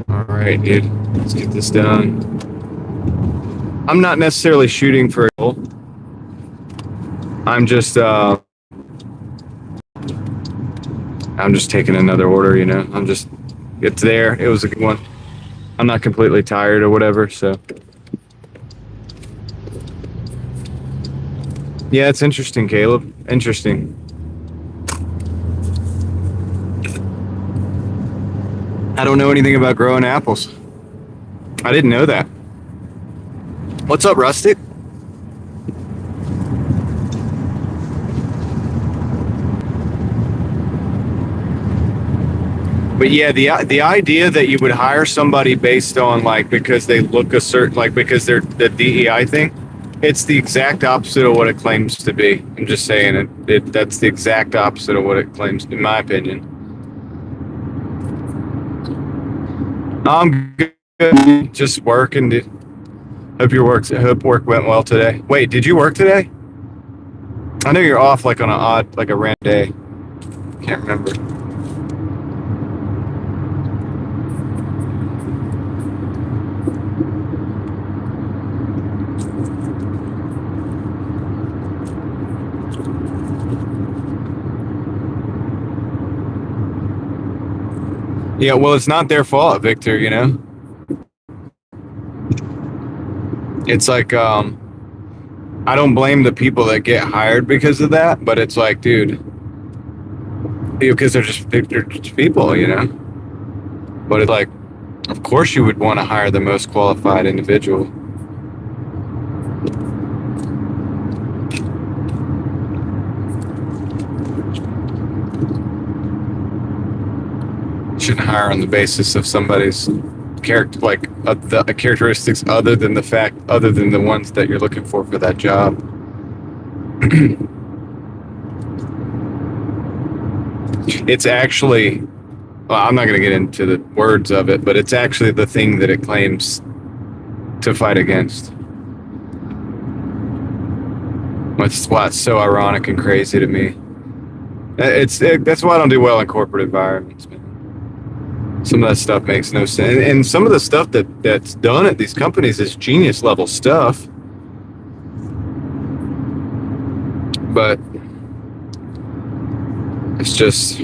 All right, dude, let's get this done. I'm not necessarily shooting for a goal. I'm just taking another order, you know. It's there. It was a good one. I'm not completely tired or whatever, so. Yeah, it's interesting, Caleb. Interesting. I don't know anything about growing apples. I didn't know that. What's up, Rustic? But yeah, the idea that you would hire somebody based on like because they look a certain like because they're the DEI thing, it's the exact opposite of what it claims to be. I'm just saying that's the exact opposite of what it claims, in my opinion. I'm good. Just working. Hope work went well today. Wait, did you work today? I know you're off like on like a random day. Can't remember. Yeah, well, it's not their fault, Victor, you know? It's like, I don't blame the people that get hired because of that, but it's like, dude, because they're just people, you know? But it's like, of course you would want to hire the most qualified individual. Shouldn't hire on the basis of somebody's character, like the characteristics other than the ones that you're looking for that job. It's actually, well, I'm not going to get into the words of it, but it's actually the thing that it claims to fight against. That's why it's so ironic and crazy to me. That's why I don't do well in corporate environments, man. Some of that stuff makes no sense. And some of the stuff that's done at these companies is genius level stuff. But it's just...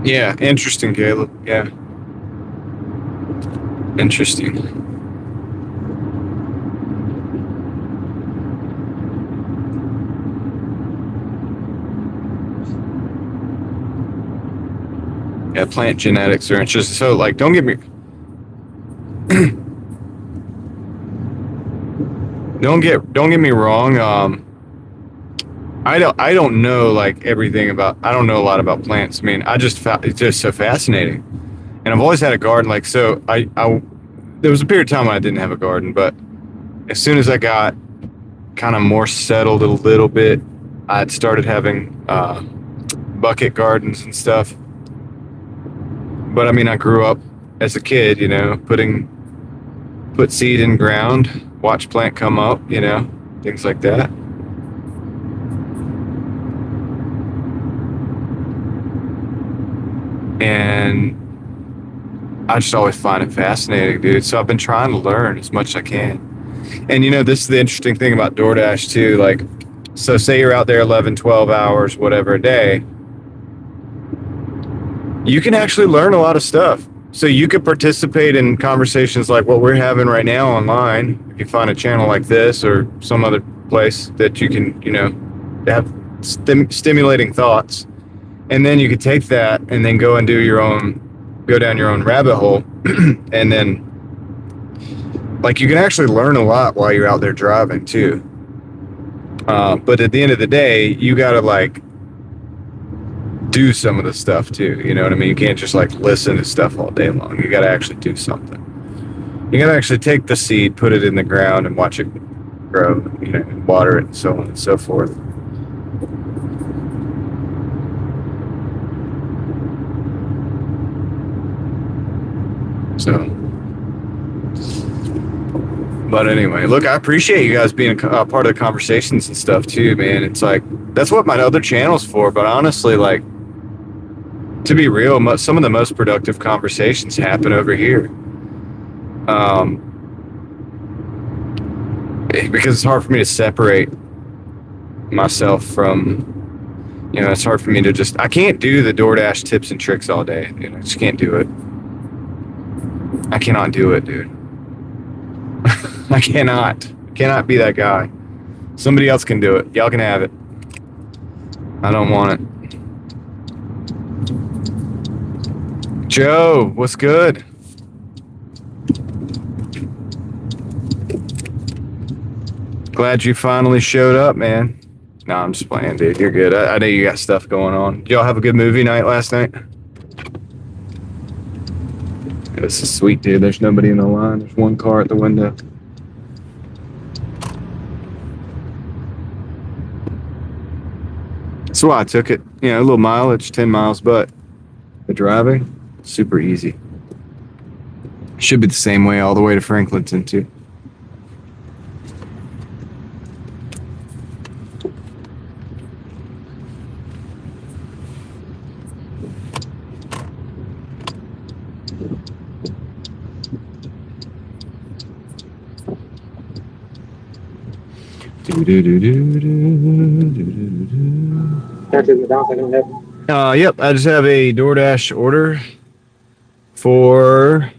Yeah, interesting, Caleb. Yeah. Interesting. Yeah, plant genetics are interesting. So, like, don't get me wrong. I don't know like everything about. I don't know a lot about plants. I mean, it's just so fascinating, and I've always had a garden. Like, so I there was a period of time when I didn't have a garden, but as soon as I got kind of more settled a little bit, I'd started having bucket gardens and stuff. But I mean, I grew up as a kid, you know, put seed in ground, watch plant come up, you know, things like that. And I just always find it fascinating, dude. So I've been trying to learn as much as I can. And, you know, this is the interesting thing about Doordash, too. Like, so say you're out there 11, 12 hours, whatever a day. You can actually learn a lot of stuff. So you could participate in conversations like what we're having right now online. If you find a channel like this or some other place that you can, you know, have stimulating thoughts. And then you could take that and then go down your own rabbit hole. And then, like, you can actually learn a lot while you're out there driving too. But at the end of the day, you gotta like do some of the stuff too. You know what I mean? You can't just like listen to stuff all day long. You gotta actually do something. You gotta actually take the seed, put it in the ground, and watch it grow. You know, and water it, and so on and so forth. So, but anyway, look, I appreciate you guys being a part of the conversations and stuff too, man. It's like, that's what my other channel's for. But honestly, like, to be real, some of the most productive conversations happen over here. Because it's hard for me to separate myself from, you know, it's hard for me to just, I can't do the DoorDash tips and tricks all day. You know, I just can't do it. I cannot do it, dude. I cannot be that guy. Somebody else can do it. Y'all can have it. I don't want it. Joe, what's good? Glad you finally showed up, man. No, I'm just playing, dude. You're good. I know you got stuff going on. Did y'all have a good movie night last night? This is sweet, dude. There's nobody in the line. There's one car at the window. That's why I took it. You know, a little mileage, 10 miles, but the driving, super easy. Should be the same way all the way to Franklinton, too. Yep, I just have a Doordash order for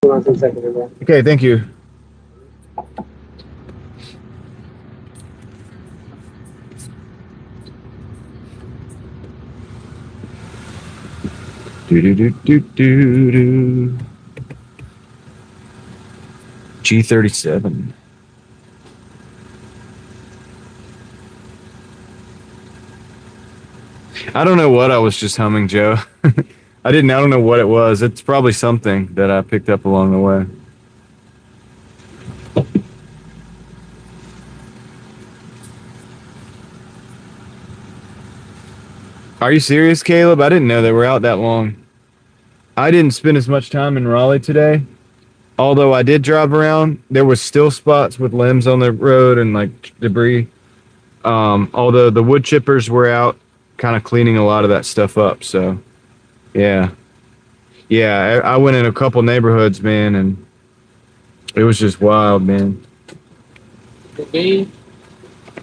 Hold on 2 seconds, bro. Okay, thank you. G37. I don't know what I was just humming, Joe. I don't know what it was. It's probably something that I picked up along the way. Are you serious, Caleb? I didn't know they were out that long. I didn't spend as much time in Raleigh today. Although I did drive around, there was still spots with limbs on the road and like debris. Although the wood chippers were out kind of cleaning a lot of that stuff up. So, yeah. Yeah, I went in a couple neighborhoods, man, and it was just wild, man. Okay.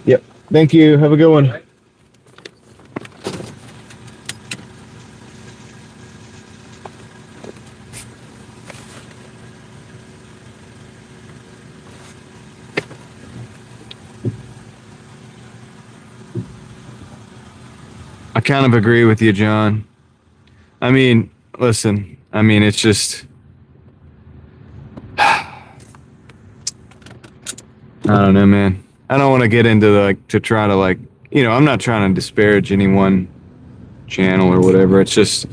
Yep. Thank you. Have a good one. I kind of agree with you, John. I mean, listen, it's just, I don't know, man. I don't want to get into to try to I'm not trying to disparage any one channel or whatever. It's just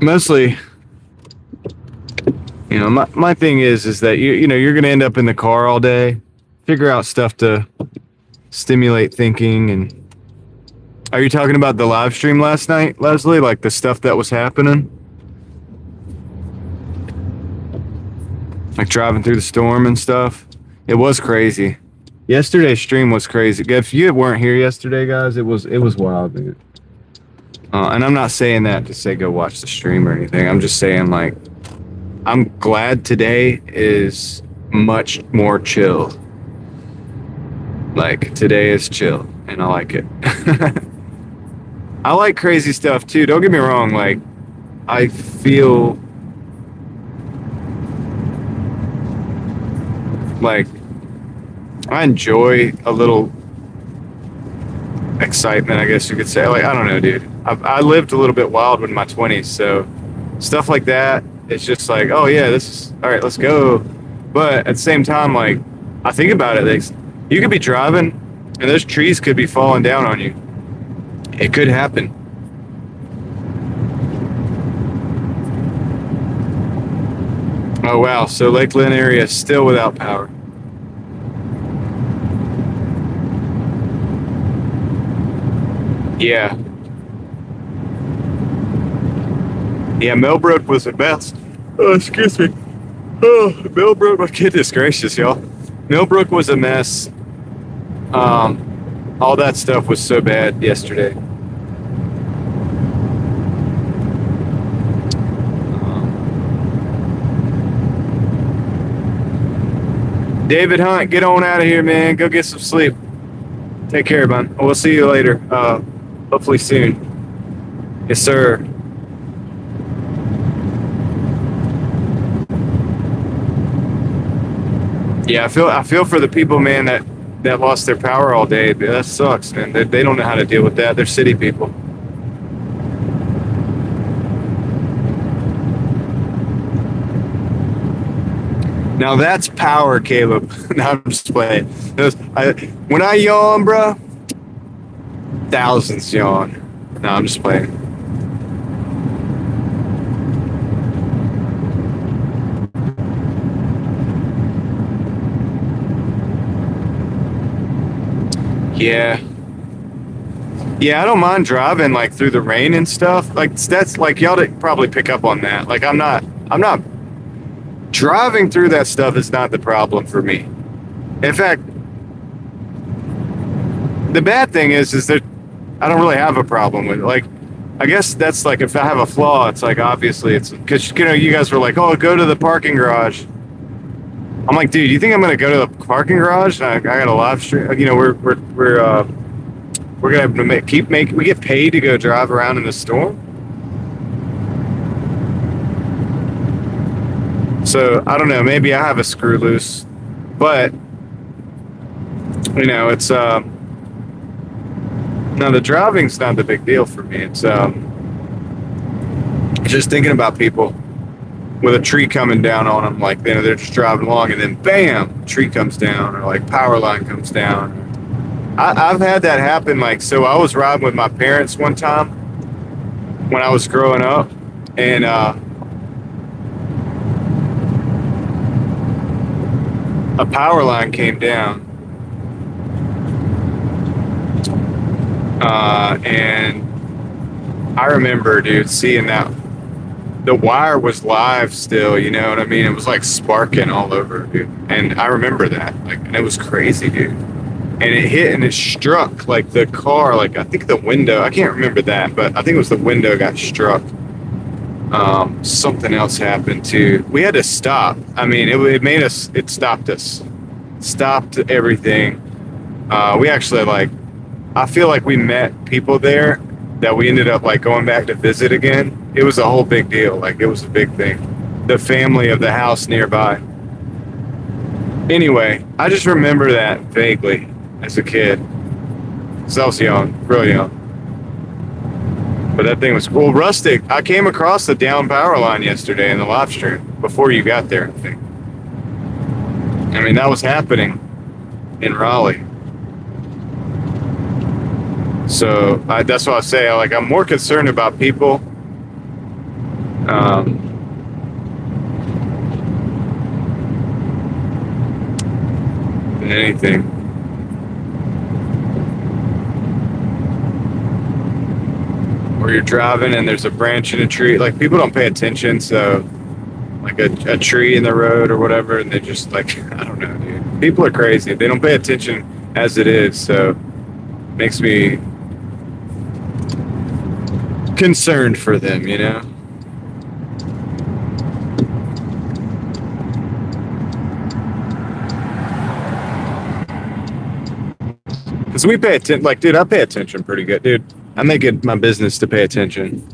mostly, my thing is that you're going to end up in the car all day, figure out stuff to stimulate thinking. And are you talking about the live stream last night, Leslie? Like the stuff that was happening? Like driving through the storm and stuff? It was crazy. Yesterday's stream was crazy. If you weren't here yesterday, guys, it was wild, dude. And I'm not saying that to say go watch the stream or anything. I'm just saying, like, I'm glad today is much more chill. Like, today is chill, and I like it. I like crazy stuff, too. Don't get me wrong. Like, I feel like I enjoy a little excitement, I guess you could say. Like, I don't know, dude. I lived a little bit wild in my 20s, so stuff like that, it's just like, oh, yeah, this is, all right, let's go. But at the same time, like, I think about it, you could be driving, and those trees could be falling down on you. It could happen. Oh, wow. So Lakeland area is still without power. Yeah. Yeah, Millbrook was a mess. Oh, excuse me. Oh, Millbrook, my goodness gracious, y'all. Millbrook was a mess. All that stuff was so bad yesterday. David Hunt, get on out of here, man. Go get some sleep. Take care, man. We'll see you later. Hopefully soon. Yes, sir. Yeah, I feel for the people, man, that lost their power all day. That sucks, man. They don't know how to deal with that. They're city people. Now that's power, Caleb. Now I'm just playing. When I yawn, bro, thousands yawn. No, I'm just playing. Yeah. Yeah, I don't mind driving like through the rain and stuff. Like that's like y'all didn't probably pick up on that. Like I'm not driving through that stuff is not the problem for me. In fact, the bad thing is that I don't really have a problem with it. Like I guess that's like if I have a flaw, it's like obviously it's because you guys were like, oh, go to the parking garage. I'm like, dude, you think I'm gonna go to the parking garage? I got a live stream. We're gonna we get paid to go drive around in the storm. So I don't know. Maybe I have a screw loose, but it's no, the driving's not the big deal for me. It's just thinking about people with a tree coming down on them, like they're just driving along and then bam, tree comes down or like power line comes down. I've had that happen. Like, so I was riding with my parents one time when I was growing up, and a power line came down, and I remember, dude, seeing that. The wire was live still, you know what I mean? It was like sparking all over, dude. And I remember that. Like, and it was crazy, dude. And it hit and it struck like the car, like I think the window, I can't remember that, but I think it was the window got struck. Something else happened too. We had to stop. I mean, it stopped us. Stopped everything. We actually I feel like we met people there that we ended up like going back to visit again. It was a whole big deal. Like it was a big thing. The family of the house nearby. Anyway, I just remember that vaguely as a kid. So I was young, really young. But that thing was cool. Rustic, I came across the down power line yesterday in the live stream before you got there, I think. I mean, that was happening in Raleigh. So that's why I say, like, I'm more concerned about people than anything. Or you're driving and there's a branch in a tree. Like, people don't pay attention, so like a tree in the road or whatever, and they just like, I don't know, dude. People are crazy. They don't pay attention as it is, so it makes me concerned for them, you know? Because we pay attention, like, dude, I pay attention pretty good, dude. I make it my business to pay attention.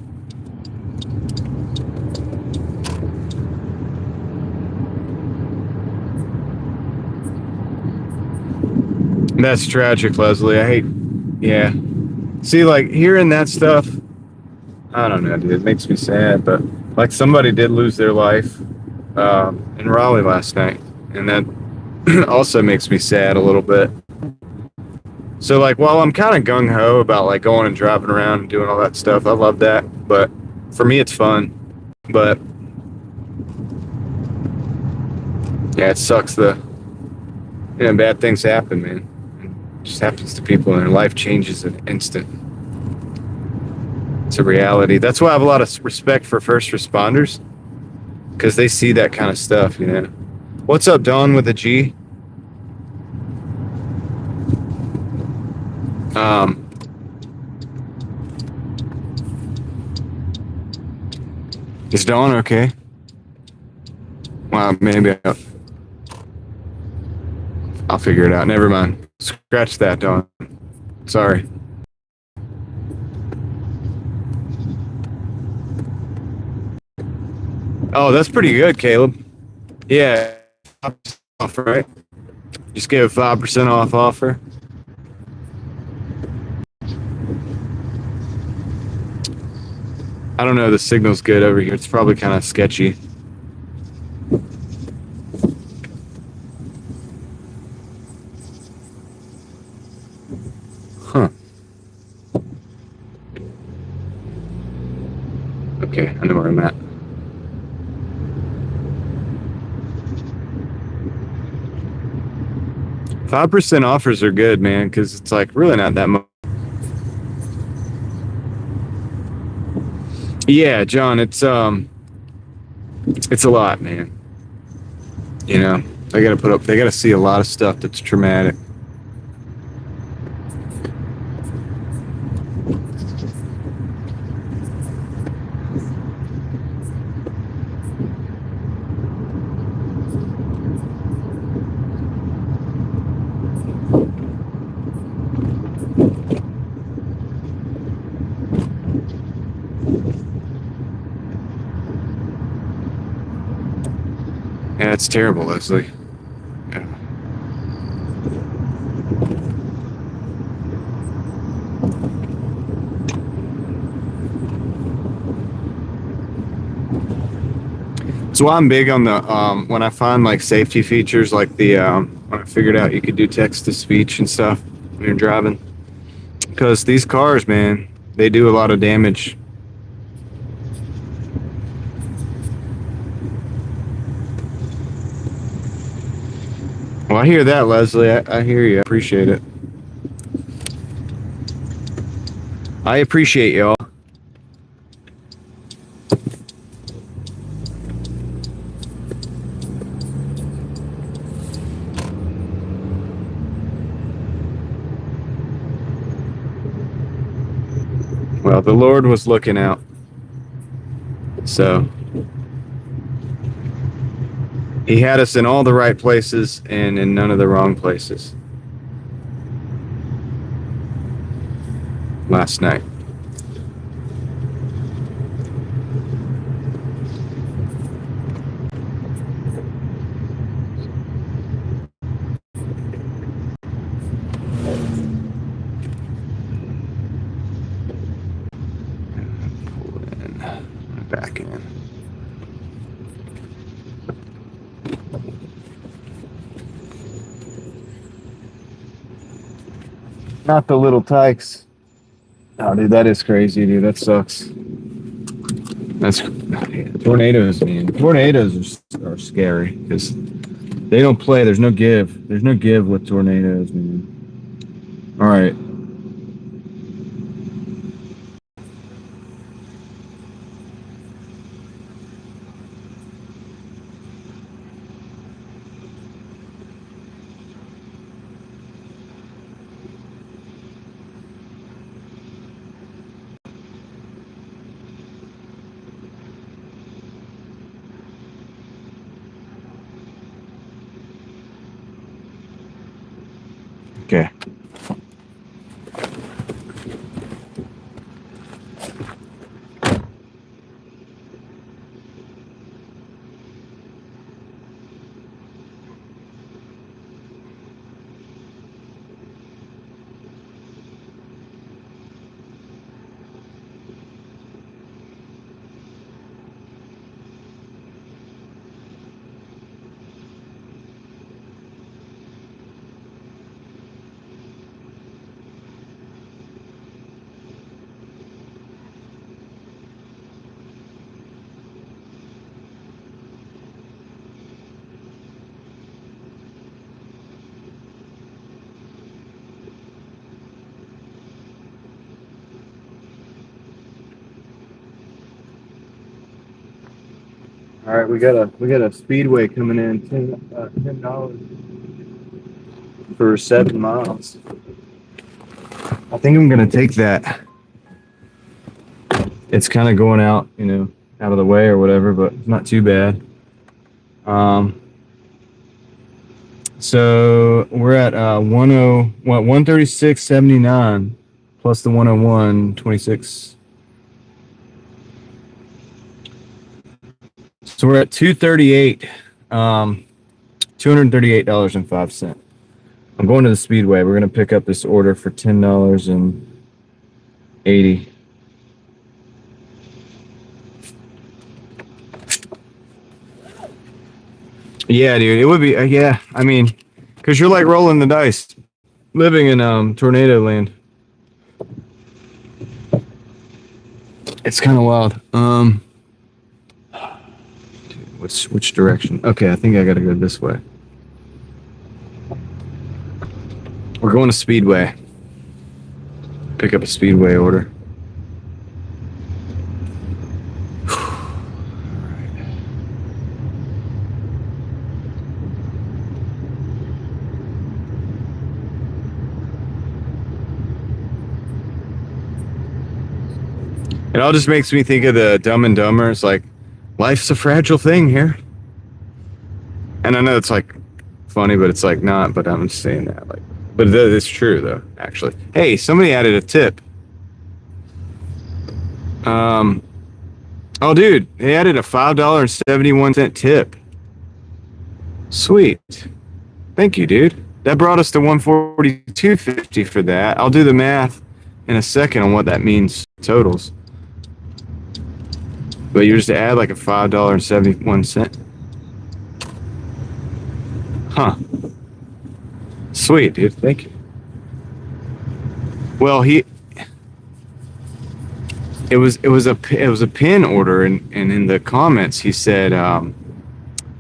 That's tragic, Leslie. I hate, yeah. See, like, hearing that stuff, I don't know, dude. It makes me sad, but like somebody did lose their life in Raleigh last night, and that also makes me sad a little bit. So like, while I'm kind of gung-ho about like going and driving around and doing all that stuff, I love that, but for me it's fun. But yeah, it sucks. Bad things happen, man. It just happens to people, and their life changes in an instant. It's a reality. That's why I have a lot of respect for first responders, because they see that kind of stuff, you know. What's up, Dawn with a G? Is Dawn okay? Well, maybe I'll figure it out. Never mind. Scratch that, Dawn. Sorry. Oh, that's pretty good, Caleb. Yeah. Right? Just gave a 5% off offer. I don't know. The signal's good over here. It's probably kind of sketchy. Huh. Okay, I know where I'm at. $5% offers are good, man, because it's like really not that much. Yeah, John, it's a lot, man. You know, they gotta see a lot of stuff that's traumatic. Yeah, it's terrible, Leslie. Yeah. So I'm big on the when I find like safety features, like the when I figured out you could do text to speech and stuff when you're driving, because these cars, man, they do a lot of damage. Well, I hear that, Leslie. I hear you. I appreciate it. I appreciate y'all. Well, the Lord was looking out. So he had us in all the right places and in none of the wrong places last night. Back in. Not the little tykes. Oh, dude, that is crazy, dude. That sucks. That's tornadoes, man. Tornadoes are scary because they don't play. There's no give. There's no give with tornadoes, man. All right. Okay. All right, we got a speedway coming in, $10 for 7 miles. I think I'm gonna take that. It's kind of going out, you know, out of the way or whatever, but it's not too bad. So we're at 136.79 plus the 101.26. So we're at 238, $238.05. I'm going to the Speedway. We're gonna pick up this order for $10.80. Yeah, dude, it would be. Yeah, I mean, because you're like rolling the dice, living in tornado land. It's kind of wild. Which direction? Okay, I think I gotta go this way. We're going to Speedway. Pick up a Speedway order. It all just makes me think of the Dumb and Dumber. It's like, life's a fragile thing here. And I know it's like funny, but it's like not, but I'm just saying that. Like, but it's true though, actually. Hey, somebody added a tip. Oh dude, they added a $5.71 tip. Sweet. Thank you, dude. That brought us to $142.50 for that. I'll do the math in a second on what that means totals. But you just add like a $5.71. Huh. Sweet, dude. Thank you. Well, it was a pin order, and in the comments he said,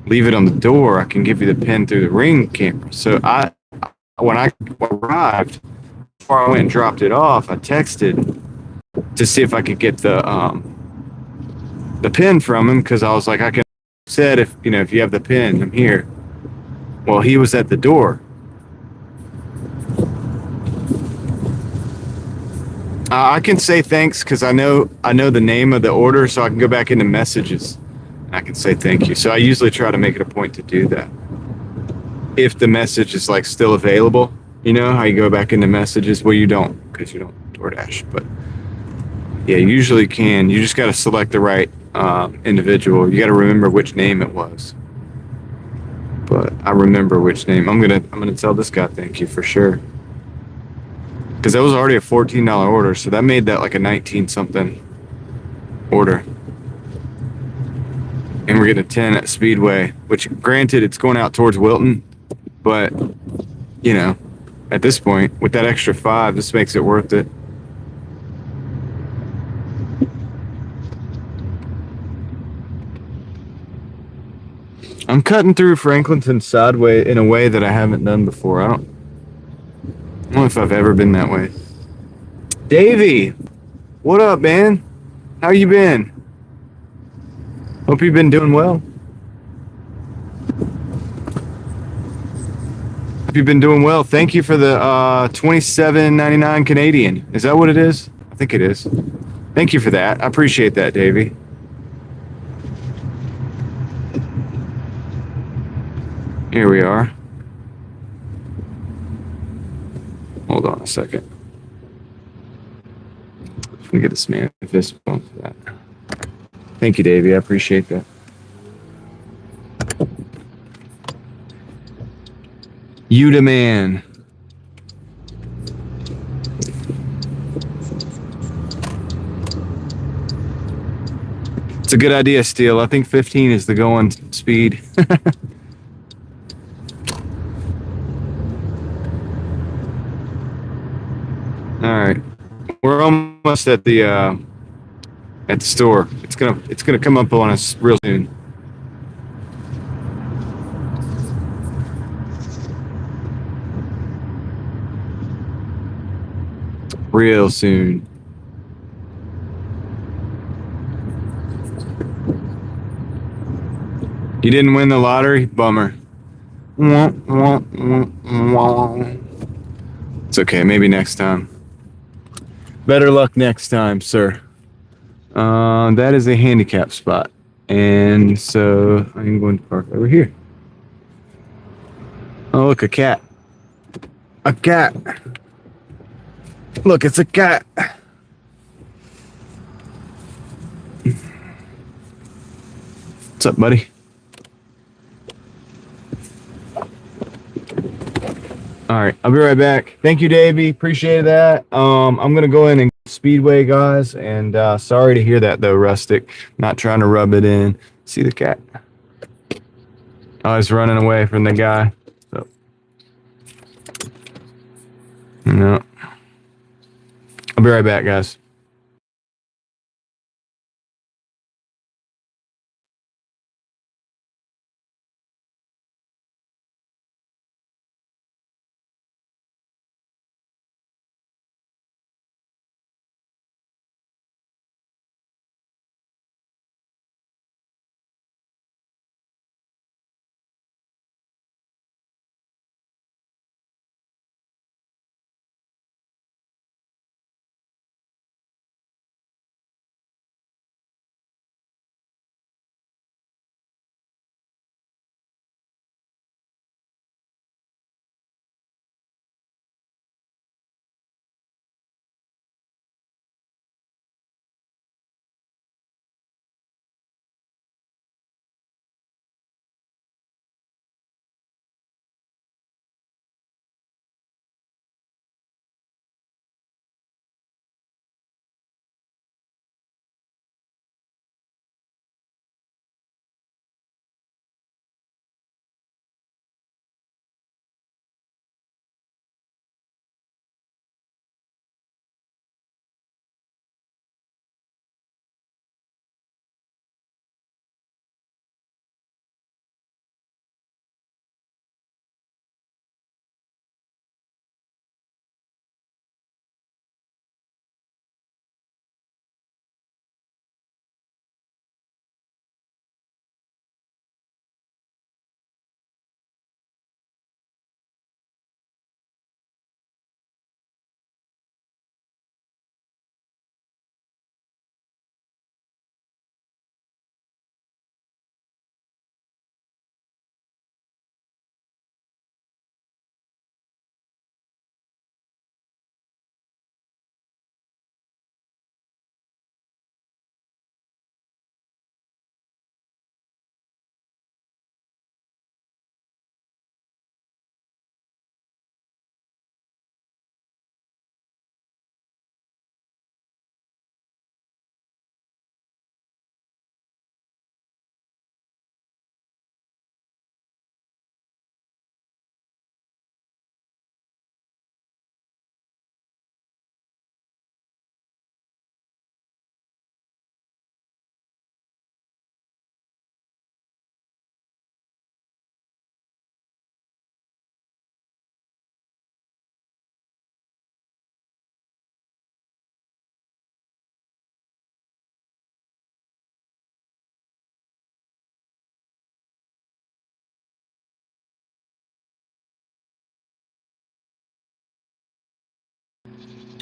leave it on the door. I can give you the pin through the Ring camera. So when I arrived, before I went and dropped it off, I texted to see if I could get the pin from him, because I was like, I can said if you have the pin, I'm here. Well, he was at the door. I can say thanks because I know the name of the order, so I can go back into messages and I can say thank you. So I usually try to make it a point to do that. If the message is like still available, you know how you go back into messages. Well, you don't, because you don't DoorDash, but yeah, you usually can. You just got to select the right individual. You got to remember which name it was. But I remember which name. I'm gonna tell this guy thank you for sure. Because that was already a $14 order, so that made that like a 19-something order. And we're getting a 10 at Speedway, which granted it's going out towards Wilton, but at this point, with that extra 5, this makes it worth it. I'm cutting through Franklinton sideways in a way that I haven't done before. I don't know if I've ever been that way. Davey, what up, man? How you been? Hope you've been doing well. Hope you've been doing well. Thank you for the $27.99 Canadian. Is that what it is? I think it is. Thank you for that. I appreciate that, Davey. Here we are. Hold on a second. Let me get this man a fist bump for that. Thank you, Davey. I appreciate that. You the man. It's a good idea, Steele. I think 15 is the going speed. All right, we're almost at the store. It's gonna come up on us real soon. Real soon. You didn't win the lottery? Bummer. It's okay, maybe next time. Better luck next time, sir. That is a handicap spot. And so I'm going to park over here. Oh, look, a cat. A cat. Look, it's a cat. What's up, buddy? All right, I'll be right back. Thank you, Davey. Appreciate that. I'm gonna go in and Speedway, guys, and sorry to hear that though, Rustic. Not trying to rub it in. See the cat? I was running away from the guy. So, no. I'll be right back, guys.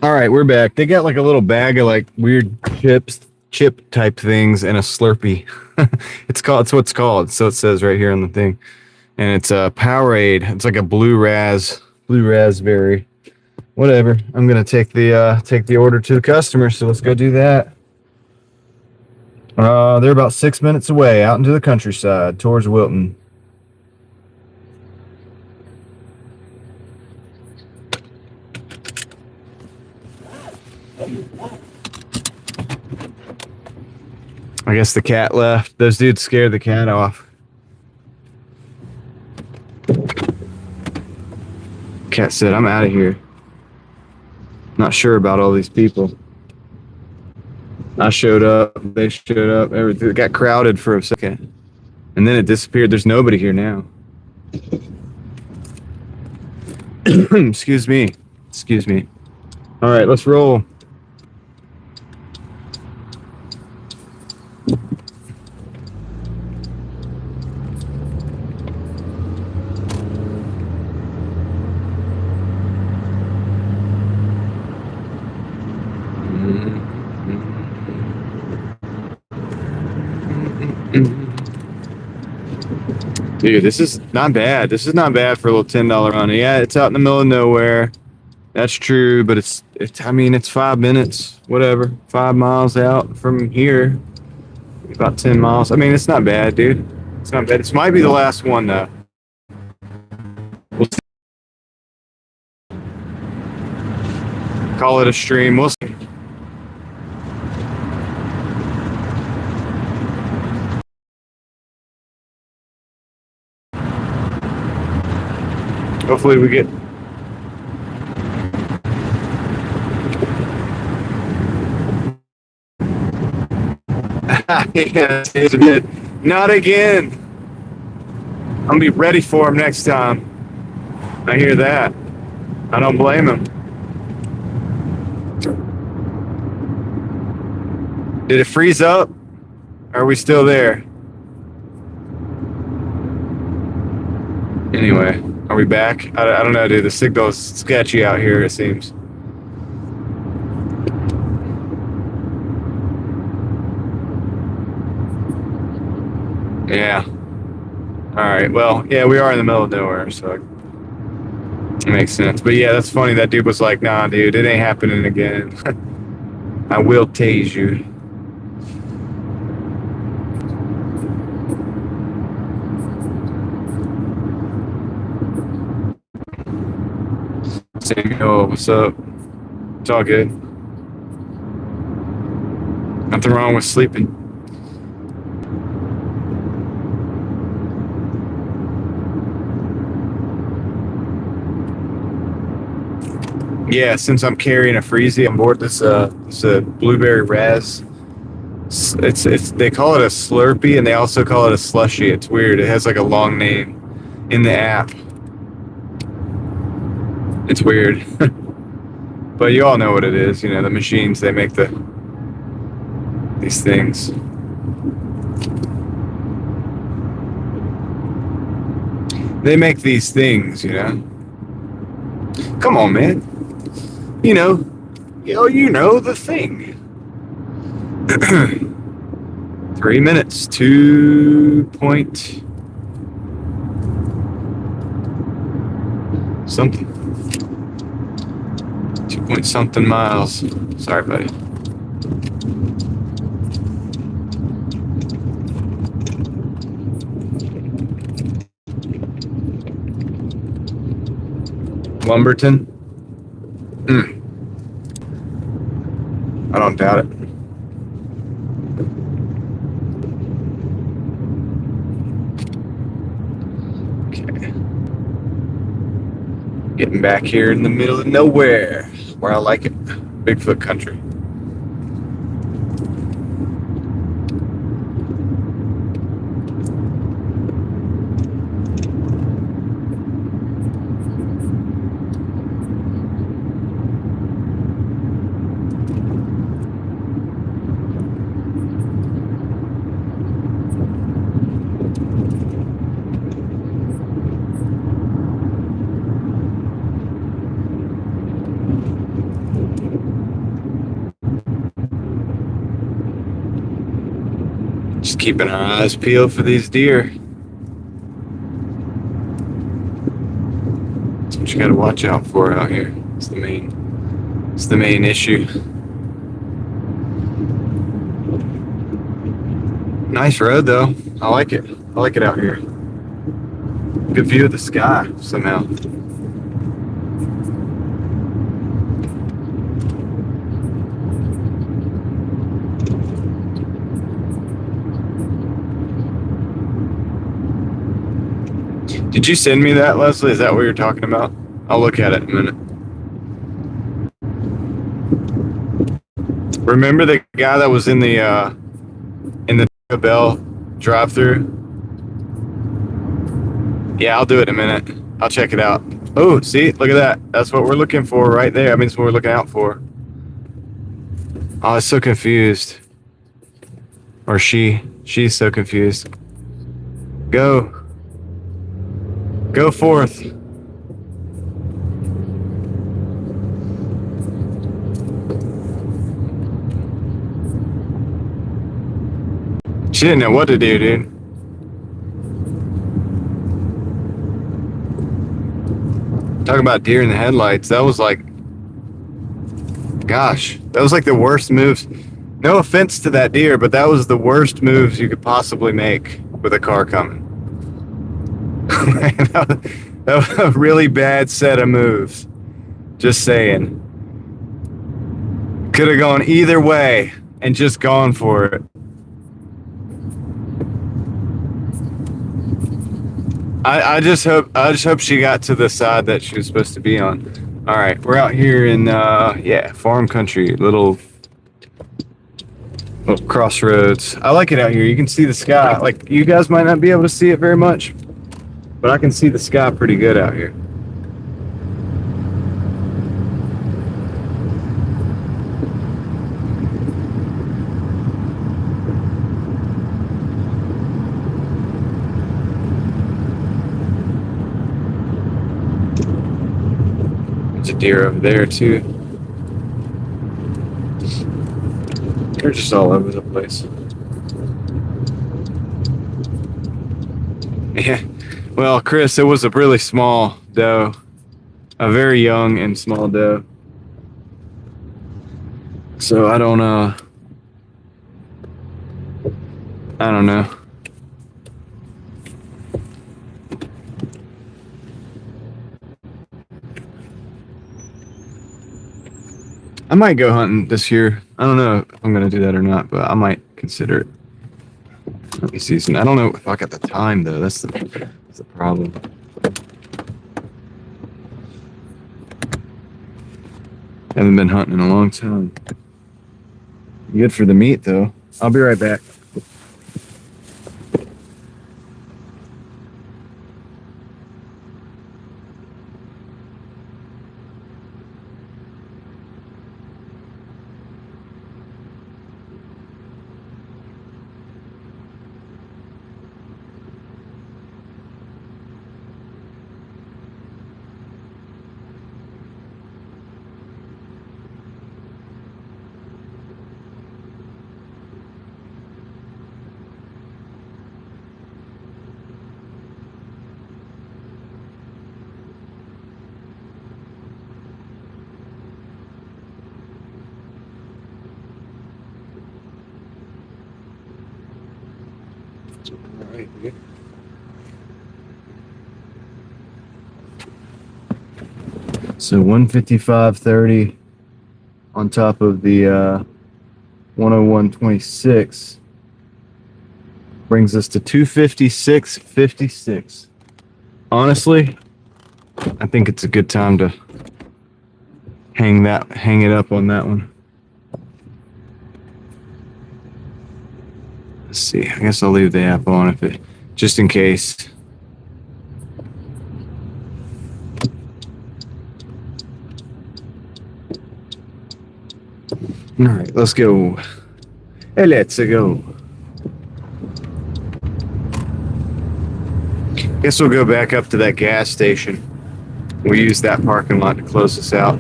All right, we're back. They got like a little bag of like weird chip type things, and a Slurpee. It's what it's called. So it says right here on the thing, and it's a Powerade. It's like a blue raspberry. Whatever. I'm gonna take the order to the customer. So let's go do that. They're about 6 minutes away, out into the countryside towards Wilton. I guess the cat left. Those dudes scared the cat off. Cat said, I'm out of here. Not sure about all these people. I showed up. They showed up. Everything. It got crowded for a second. And then it disappeared. There's nobody here now. Excuse me. Excuse me. All right, let's roll. Dude, this is not bad. This is not bad for a little $10 run. Yeah, it's out in the middle of nowhere. That's true, but it's I mean, it's 5 minutes, whatever. 5 miles out from here. About 10 miles. I mean, it's not bad, dude. It's not bad. This might be the last one, though. We'll see. Call it a stream. We'll see. Hopefully we get yeah, it's good. Not again. I'm gonna be ready for him next time. I hear that. I don't blame him. Did it freeze up? Are we still there? Anyway, are we back? I don't know, dude. The signal's sketchy out here, it seems. Yeah. Alright, well, yeah, we are in the middle of nowhere, so it makes sense. But yeah, that's funny. That dude was like, nah, dude, it ain't happening again. I will tase you. Saying, oh, what's up? It's all good. Nothing wrong with sleeping. Yeah, since I'm carrying a freezy on board, this it's a blueberry raz. It's they call it a Slurpee and they also call it a slushy. It's weird. It has like a long name in the app. It's weird. But you all know what it is, you know, the machines, they make these things. They make these things, you know. Come on, man. You know the thing. 3 minutes, 2 point something. 2 point something miles. Sorry, buddy. Lumberton? I don't doubt it. Okay. Getting back here in the middle of nowhere, where I like it. Bigfoot country. Just keeping our eyes peeled for these deer. That's what you gotta watch out for out here. It's the main issue. Nice road though. I like it. I like it out here. Good view of the sky somehow. Did you send me that, Leslie? Is that what you're talking about? I'll look at it in a minute. Remember the guy that was in the Taco Bell drive-thru? Yeah, I'll do it in a minute. I'll check it out. Oh, see? Look at that. That's what we're looking for right there. I mean, it's what we're looking out for. Oh, I was so confused. Or she's so confused. Go. Go forth. She didn't know what to do, dude. Talking about deer in the headlights, that was like, gosh, that was like the worst moves. No offense to that deer, but that was the worst moves you could possibly make with a car coming. that was a really bad set of moves. Just saying. Could have gone either way and just gone for it. I just hope she got to the side that she was supposed to be on. All right, we're out here in farm country, little crossroads. I like it out here. You can see the sky. Like, you guys might not be able to see it very much, but I can see the sky pretty good out here. There's a deer over there too. They're just all over the place. Yeah. Well, Chris, it was a really small doe. A very young and small doe. So I don't know. I might go hunting this year. I don't know if I'm gonna do that or not, but I might consider it. Early season. I don't know if I got the time though. That's the problem. Haven't been hunting in a long time. Good for the meat though. I'll be right back. Alright, good. So 155.30 on top of the 101.26 brings us to 256.56. Honestly, I think it's a good time to hang it up on that one. Let's see. I guess I'll leave the app on just in case. All right, let's go. Hey, let's go. Guess we'll go back up to that gas station. We'll use that parking lot to close us out.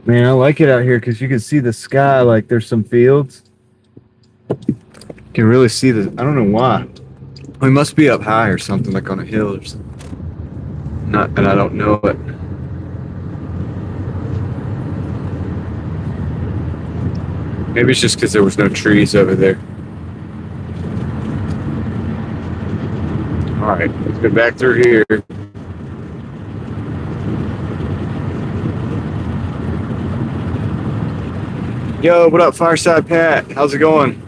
Man, I like it out here because you can see the sky. Like, there's some fields. You can really see I don't know why. We must be up high or something, like on a hill or something. And I don't know it. Maybe it's just because there was no trees over there. All right, let's go back through here. Yo, what up, Fireside Pat? How's it going?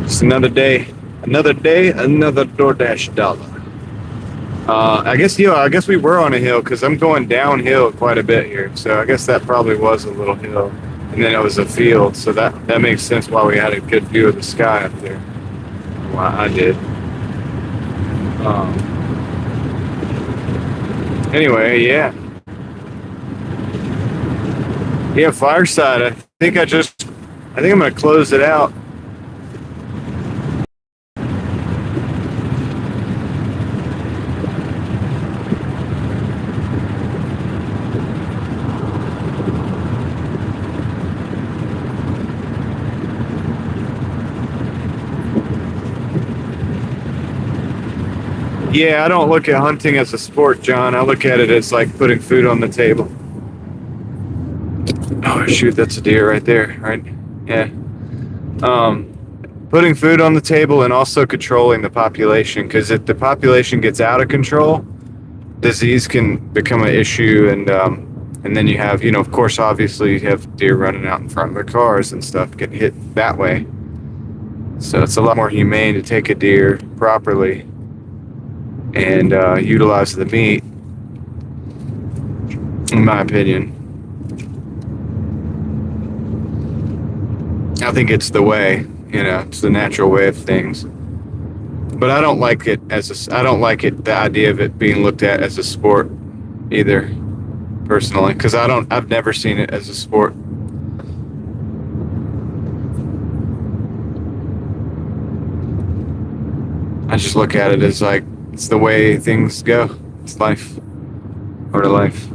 Just another day, another Doordash dollar. I guess we were on a hill because I'm going downhill quite a bit here. So I guess that probably was a little hill, and then it was a field. So that makes sense why we had a good view of the sky up there. Why I did. Anyway, yeah. Yeah, Fireside. I think I'm gonna close it out. Yeah, I don't look at hunting as a sport, John. I look at it as like putting food on the table. Oh shoot, that's a deer right there, right? Yeah. Putting food on the table and also controlling the population, because if the population gets out of control, disease can become an issue, and then you have, you know, of course, obviously you have deer running out in front of their cars and stuff, get hit that way. So it's a lot more humane to take a deer properly and utilize the meat, in my opinion. I think it's the way, you know, it's the natural way of things. But I don't like it I don't like it, the idea of it being looked at as a sport either, personally, because I've never seen it as a sport. I just look at it as like, it's the way things go. It's life. Part of life.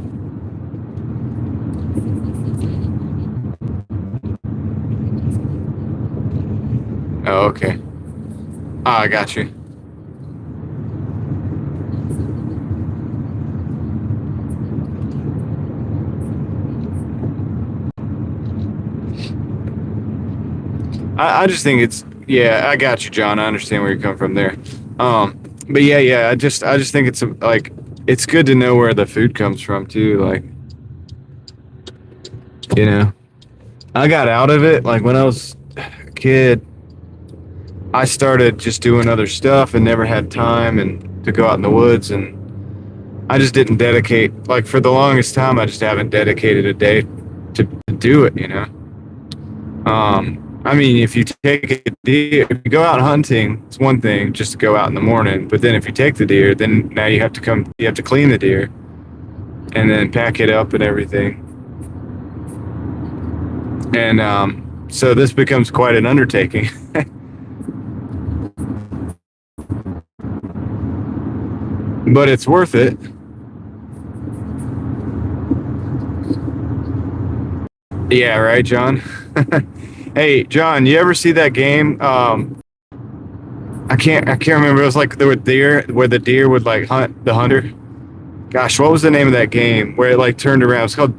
Oh, okay. Ah, I got you. I just think it's, yeah, I got you, John. I understand where you're coming from there. But yeah, I just think it's like, it's good to know where the food comes from too. Like, you know, I got out of it. Like when I was a kid, I started just doing other stuff and never had time and to go out in the woods, and I just didn't dedicate, like for the longest time, I just haven't dedicated a day to do it, you know? I mean, if you take a deer, if you go out hunting, it's one thing just to go out in the morning, but then if you take the deer, then now you have to clean the deer and then pack it up and everything. And so this becomes quite an undertaking. But it's worth it. Yeah, right, John? Hey, John, you ever see that game? I can't remember. It was like there were deer, where the deer would like hunt the hunter. Gosh, what was the name of that game where it like turned around? It was called,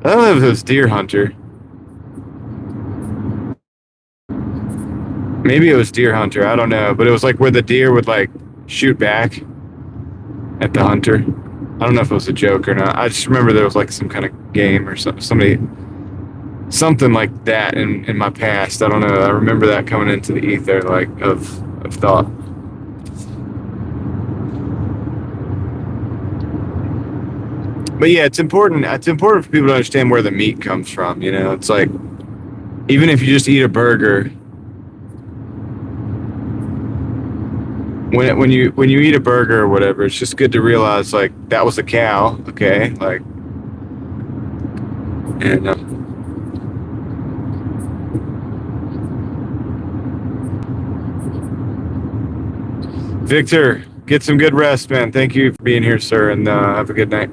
I don't know if it was Deer Hunter. Maybe it was Deer Hunter. I don't know, but it was like where the deer would like shoot back at the hunter. I don't know if it was a joke or not. I just remember there was like some kind of game or something like that in my past. I don't know. I remember that coming into the ether, like of thought. But yeah, it's important. It's important for people to understand where the meat comes from. You know, it's like, even if you just eat a burger, when you eat a burger or whatever, it's just good to realize like that was a cow, okay, like, and Victor, get some good rest, man. Thank you for being here, sir, and have a good night.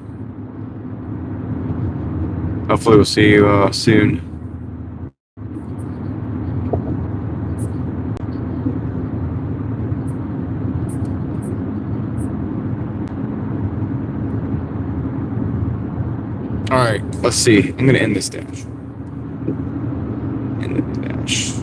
Hopefully we'll see you soon. All right, let's see. I'm gonna end this dash. End the dash.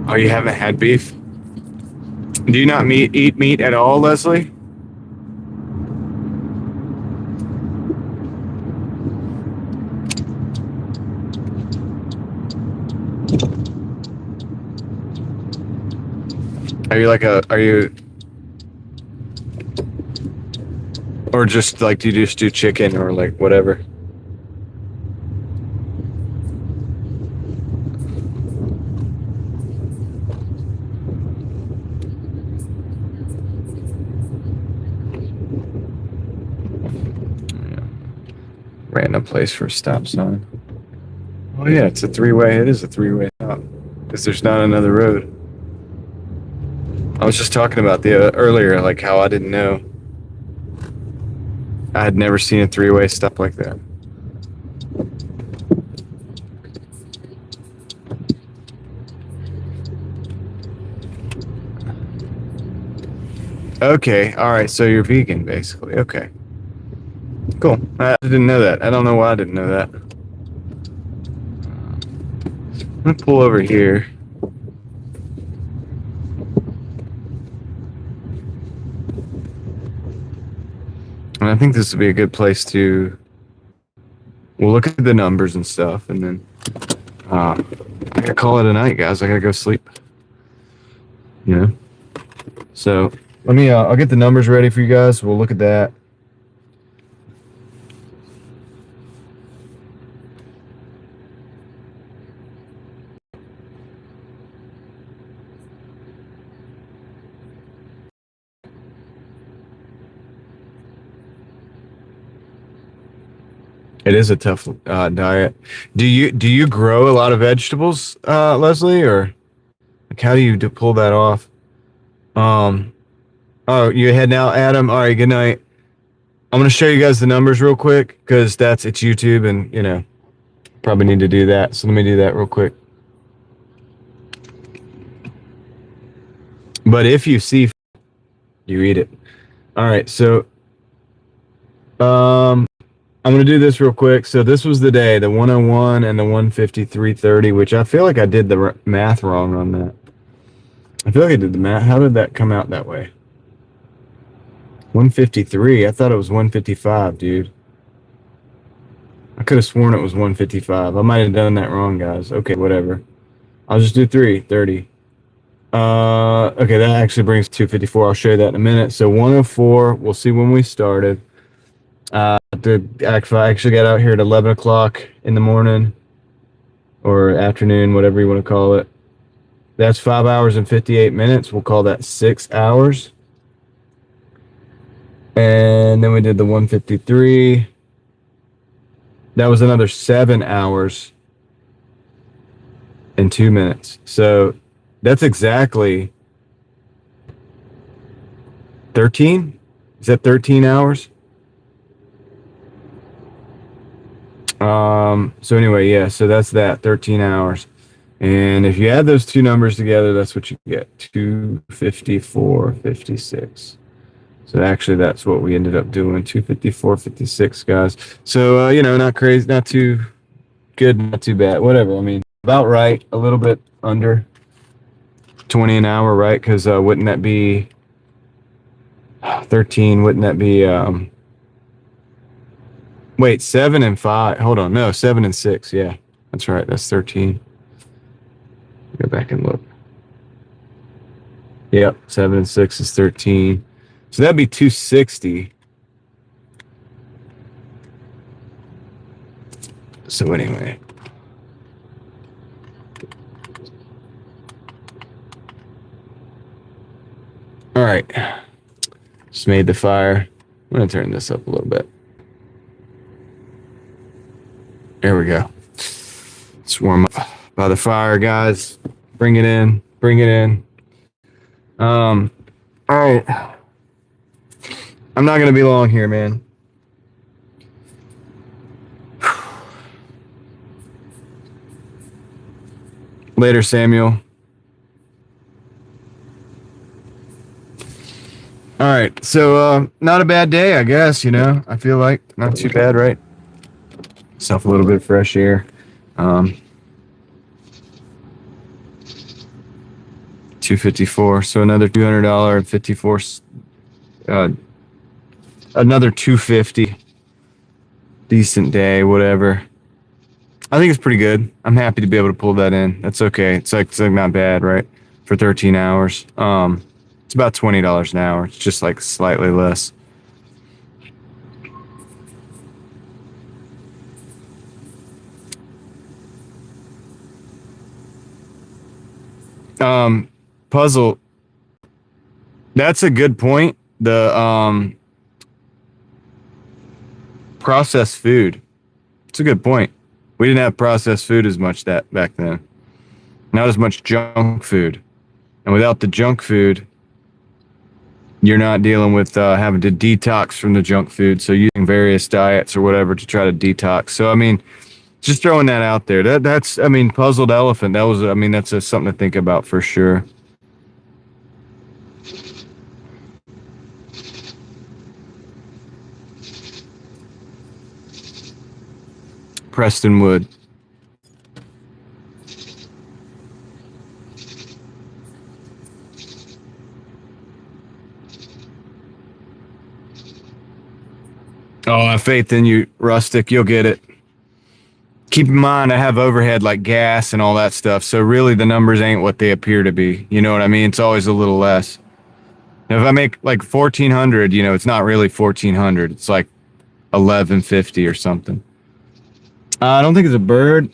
Oh, you haven't had beef? Do you not eat meat at all, Leslie? Are you, or just like, do you just do chicken or like whatever? Random place for a stop sign. Oh yeah, it's a three-way. It is a three-way stop because there's not another road. I was just talking about the earlier, like how I didn't know. I had never seen a three-way stop like that. Okay, all right. So you're vegan, basically. Okay, cool. I didn't know that. I don't know why I didn't know that. I'm gonna pull over here. And I think this would be a good place to. We'll look at the numbers and stuff, and then I gotta call it a night, guys. I gotta go sleep. You know. So let me. I'll get the numbers ready for you guys. We'll look at that. It is a tough diet. Do you grow a lot of vegetables, Leslie, or like how do you pull that off? Oh, you heading out, Adam? All right, good night. I'm gonna show you guys the numbers real quick because it's YouTube, and you know probably need to do that. So let me do that real quick. But if you see, you eat it. All right, so I'm going to do this real quick. So this was the day, the 101 and the 153.30, which I feel like I did the math wrong on that. I feel like I did the math. How did that come out that way? 153. I thought it was 155, dude. I could have sworn it was 155. I might have done that wrong, guys. Okay, whatever. I'll just do 330. Okay, that actually brings 254. I'll show you that in a minute. So 104, we'll see when we started. I actually got out here at 11 o'clock in the morning or afternoon, whatever you want to call it. That's 5 hours and 58 minutes. We'll call that 6 hours. And then we did the 153. That was another 7 hours and 2 minutes. So that's exactly 13. Is that 13 hours? So anyway, yeah, so that's that 13 hours. And if you add those two numbers together, that's what you get, 254.56. So actually that's what we ended up doing, 254.56, guys. So, you know, not crazy, not too good, not too bad, whatever. I mean, about right, a little bit under 20 an hour, right? Because wouldn't that be 13? Wouldn't that be wait, 7 and 5? Hold on, no, 7 and 6. Yeah, that's right. That's 13. Go back and look. Yep, 7 and 6 is 13. So that'd be 260. So anyway. All right. Just made the fire. I'm going to turn this up a little bit. There we go. Let's warm up by the fire, guys. Bring it in. Bring it in. All right. I'm not going to be long here, man. Later, Samuel. All right. So, not a bad day, I guess, you know. I feel like not too bad, right? Myself a little bit of fresh air. 254. So another $200 and 54. Another 250. Decent day, whatever. I think it's pretty good. I'm happy to be able to pull that in. That's okay. It's like not bad, right? For 13 hours. It's about $20 an hour. It's just like slightly less. Puzzle. That's a good point. The processed food. It's a good point. We didn't have processed food as much back then. Not as much junk food. And without the junk food, you're not dealing with having to detox from the junk food. So using various diets or whatever to try to detox. So, I mean, just throwing that out there. That's, I mean, puzzled elephant. That was, I mean, that's something to think about for sure. Preston Wood. Oh, I have faith in you, Rustic. You'll get it. Keep in mind, I have overhead like gas and all that stuff. So really the numbers ain't what they appear to be. You know what I mean? It's always a little less. Now, if I make like 1,400, you know, it's not really 1,400. It's like 1,150 or something. I don't think it's a bird.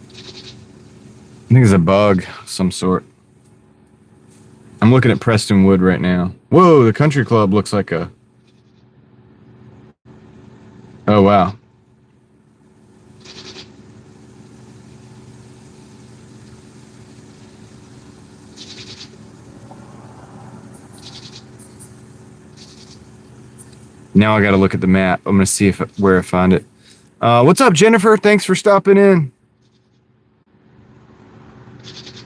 I think it's a bug of some sort. I'm looking at Preston Wood right now. Whoa, the country club looks like a... Oh, wow. Now I got to look at the map. I'm going to see where I find it. What's up, Jennifer? Thanks for stopping in.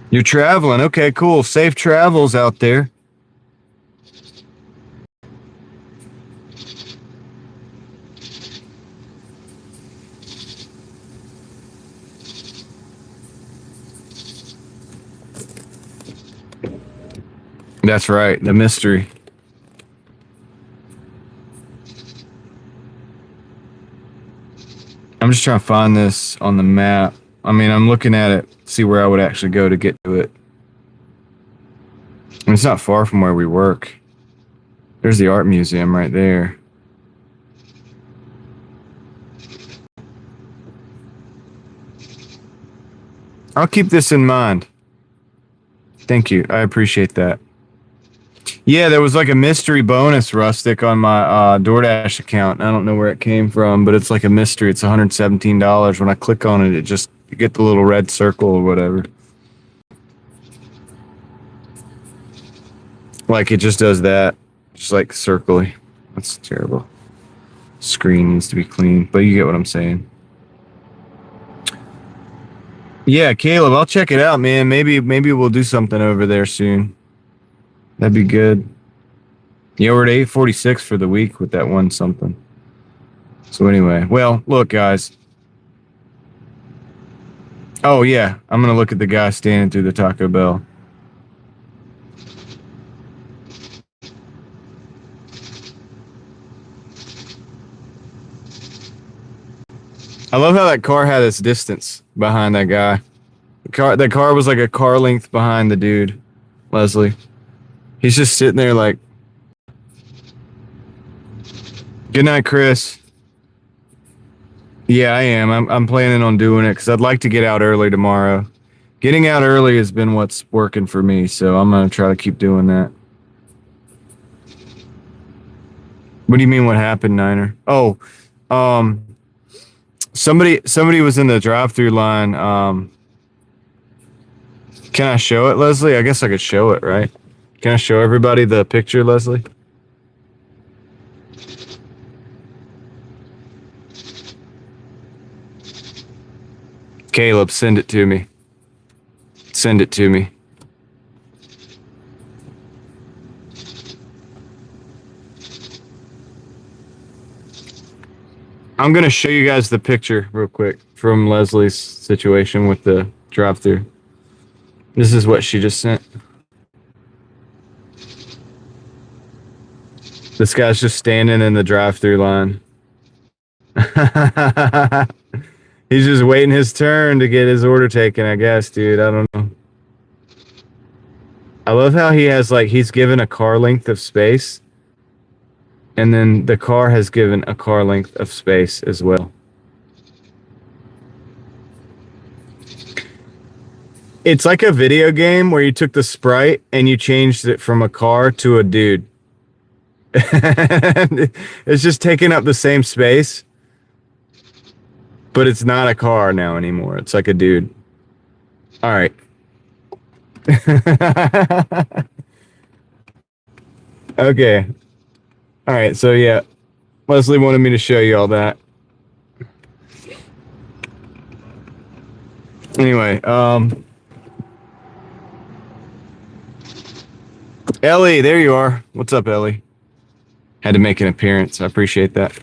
You're traveling. Okay, cool. Safe travels out there. That's right. The mystery. I'm just trying to find this on the map. I mean, I'm looking at it, see where I would actually go to get to it. And it's not far from where we work. There's the art museum right there. I'll keep this in mind. Thank you. I appreciate that. Yeah, there was like a mystery bonus, Rustic, on my Doordash account. I don't know where it came from, but it's like a mystery. It's $117. When I click on it, it just, you get the little red circle or whatever. Like it just does that. Just like circly. That's terrible. Screen needs to be clean, but you get what I'm saying. Yeah, Caleb, I'll check it out, man. Maybe we'll do something over there soon. That'd be good. Yeah, we're at 846 for the week with that one something. So anyway, well, look, guys. Oh, yeah, I'm going to look at the guy standing through the Taco Bell. I love how that car had its distance behind that guy. The car was like a car length behind the dude, Leslie. He's just sitting there like, good night, Chris. Yeah, I am. I'm planning on doing it because I'd like to get out early tomorrow. Getting out early has been what's working for me, so I'm going to try to keep doing that. What do you mean what happened, Niner? Oh, somebody was in the drive-through line. Can I show it, Leslie? I guess I could show it, right? Can I show everybody the picture, Leslie? Caleb, send it to me. Send it to me. I'm going to show you guys the picture real quick from Leslie's situation with the drive-thru. This is what she just sent. This guy's just standing in the drive-thru line. He's just waiting his turn to get his order taken, I guess, dude. I don't know. I love how he has, like, he's given a car length of space. And then the car has given a car length of space as well. It's like a video game where you took the sprite and you changed it from a car to a dude. It's just taking up the same space. But it's not a car now anymore. It's like a dude. All right. Okay. All right. So yeah, Leslie wanted me to show you all that. Anyway, Ellie, there you are. What's up, Ellie? Had to make an appearance. I appreciate that.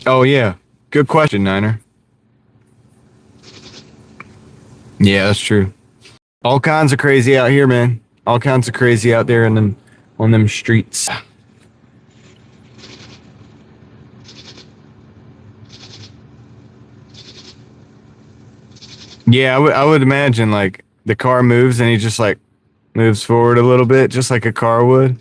Oh yeah, good question, Niner. Yeah, that's true. All kinds of crazy out here, man. All kinds of crazy out there in them on them streets. Yeah, I would imagine like the car moves and he just like moves forward a little bit, just like a car would.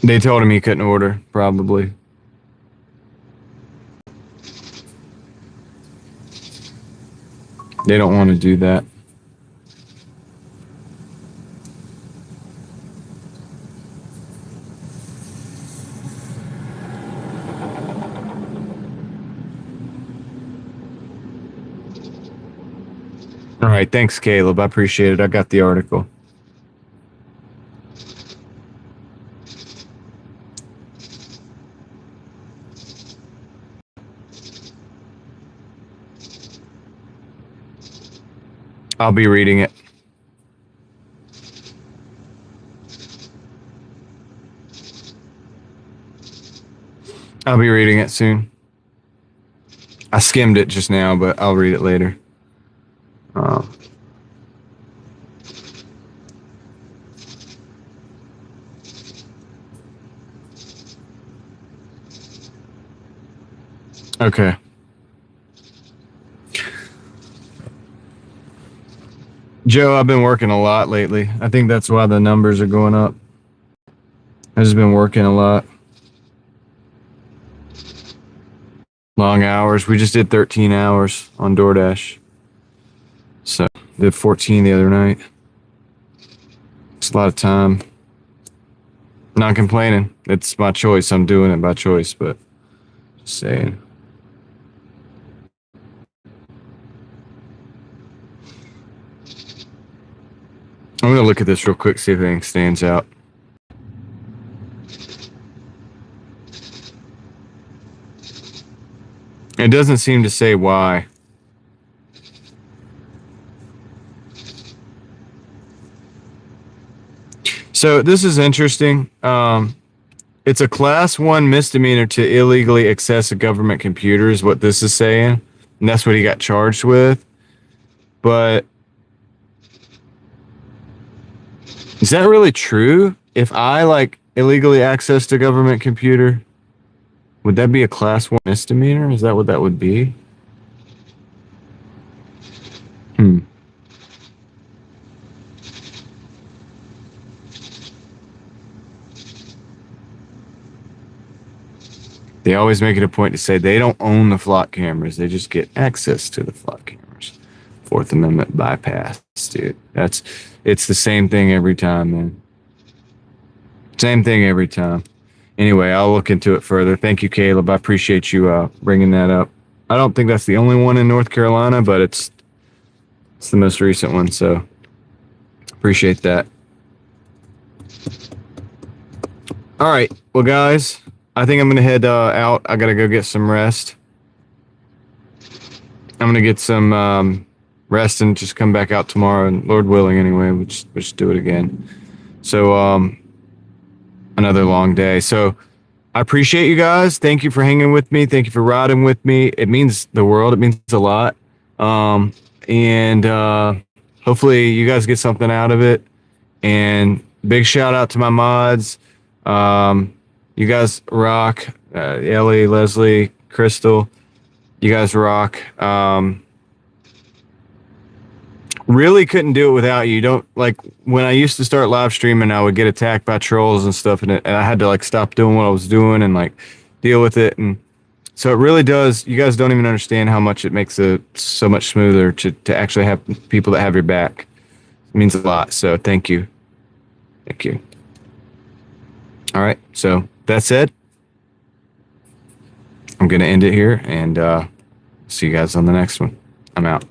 They told him he couldn't order, probably. They don't want to do that. All right, thanks, Caleb. I appreciate it. I got the article. I'll be reading it. I'll be reading it soon. I skimmed it just now, but I'll read it later. Okay. Joe, I've been working a lot lately. I think that's why the numbers are going up. I've just been working a lot. Long hours. We just did 13 hours on Doordash. So, did 14 the other night. It's a lot of time. Not complaining. It's my choice. I'm doing it by choice, but just saying. I'm going to look at this real quick, see if anything stands out. It doesn't seem to say why. So this is interesting. It's a class 1 misdemeanor to illegally access a government computer is what this is saying. And that's what he got charged with. But is that really true? If I like illegally accessed a government computer, would that be a class 1 misdemeanor? Is that what that would be? They always make it a point to say they don't own the flock cameras. They just get access to the flock cameras. Fourth Amendment bypass, dude. It's the same thing every time, man. Same thing every time. Anyway, I'll look into it further. Thank you, Caleb. I appreciate you bringing that up. I don't think that's the only one in North Carolina, but it's the most recent one, so appreciate that. All right, well, guys, I think I'm gonna head out. I gotta go get some rest. I'm gonna get some rest and just come back out tomorrow, and Lord willing, anyway, we'll just do it again. So another long day. So I appreciate you guys. Thank you for hanging with me. Thank you for riding with me. It means the world. It means a lot. And hopefully you guys get something out of it. And big shout out to my mods. You guys rock. Ellie, Leslie, Crystal, you guys rock. Really couldn't do it without you. Don't like when I used to start live streaming, I would get attacked by trolls and stuff, and I had to like stop doing what I was doing and like deal with it. And so it really does. You guys don't even understand how much it makes it so much smoother to actually have people that have your back. It means a lot. So thank you. Thank you. All right. So that said, I'm going to end it here and see you guys on the next one. I'm out.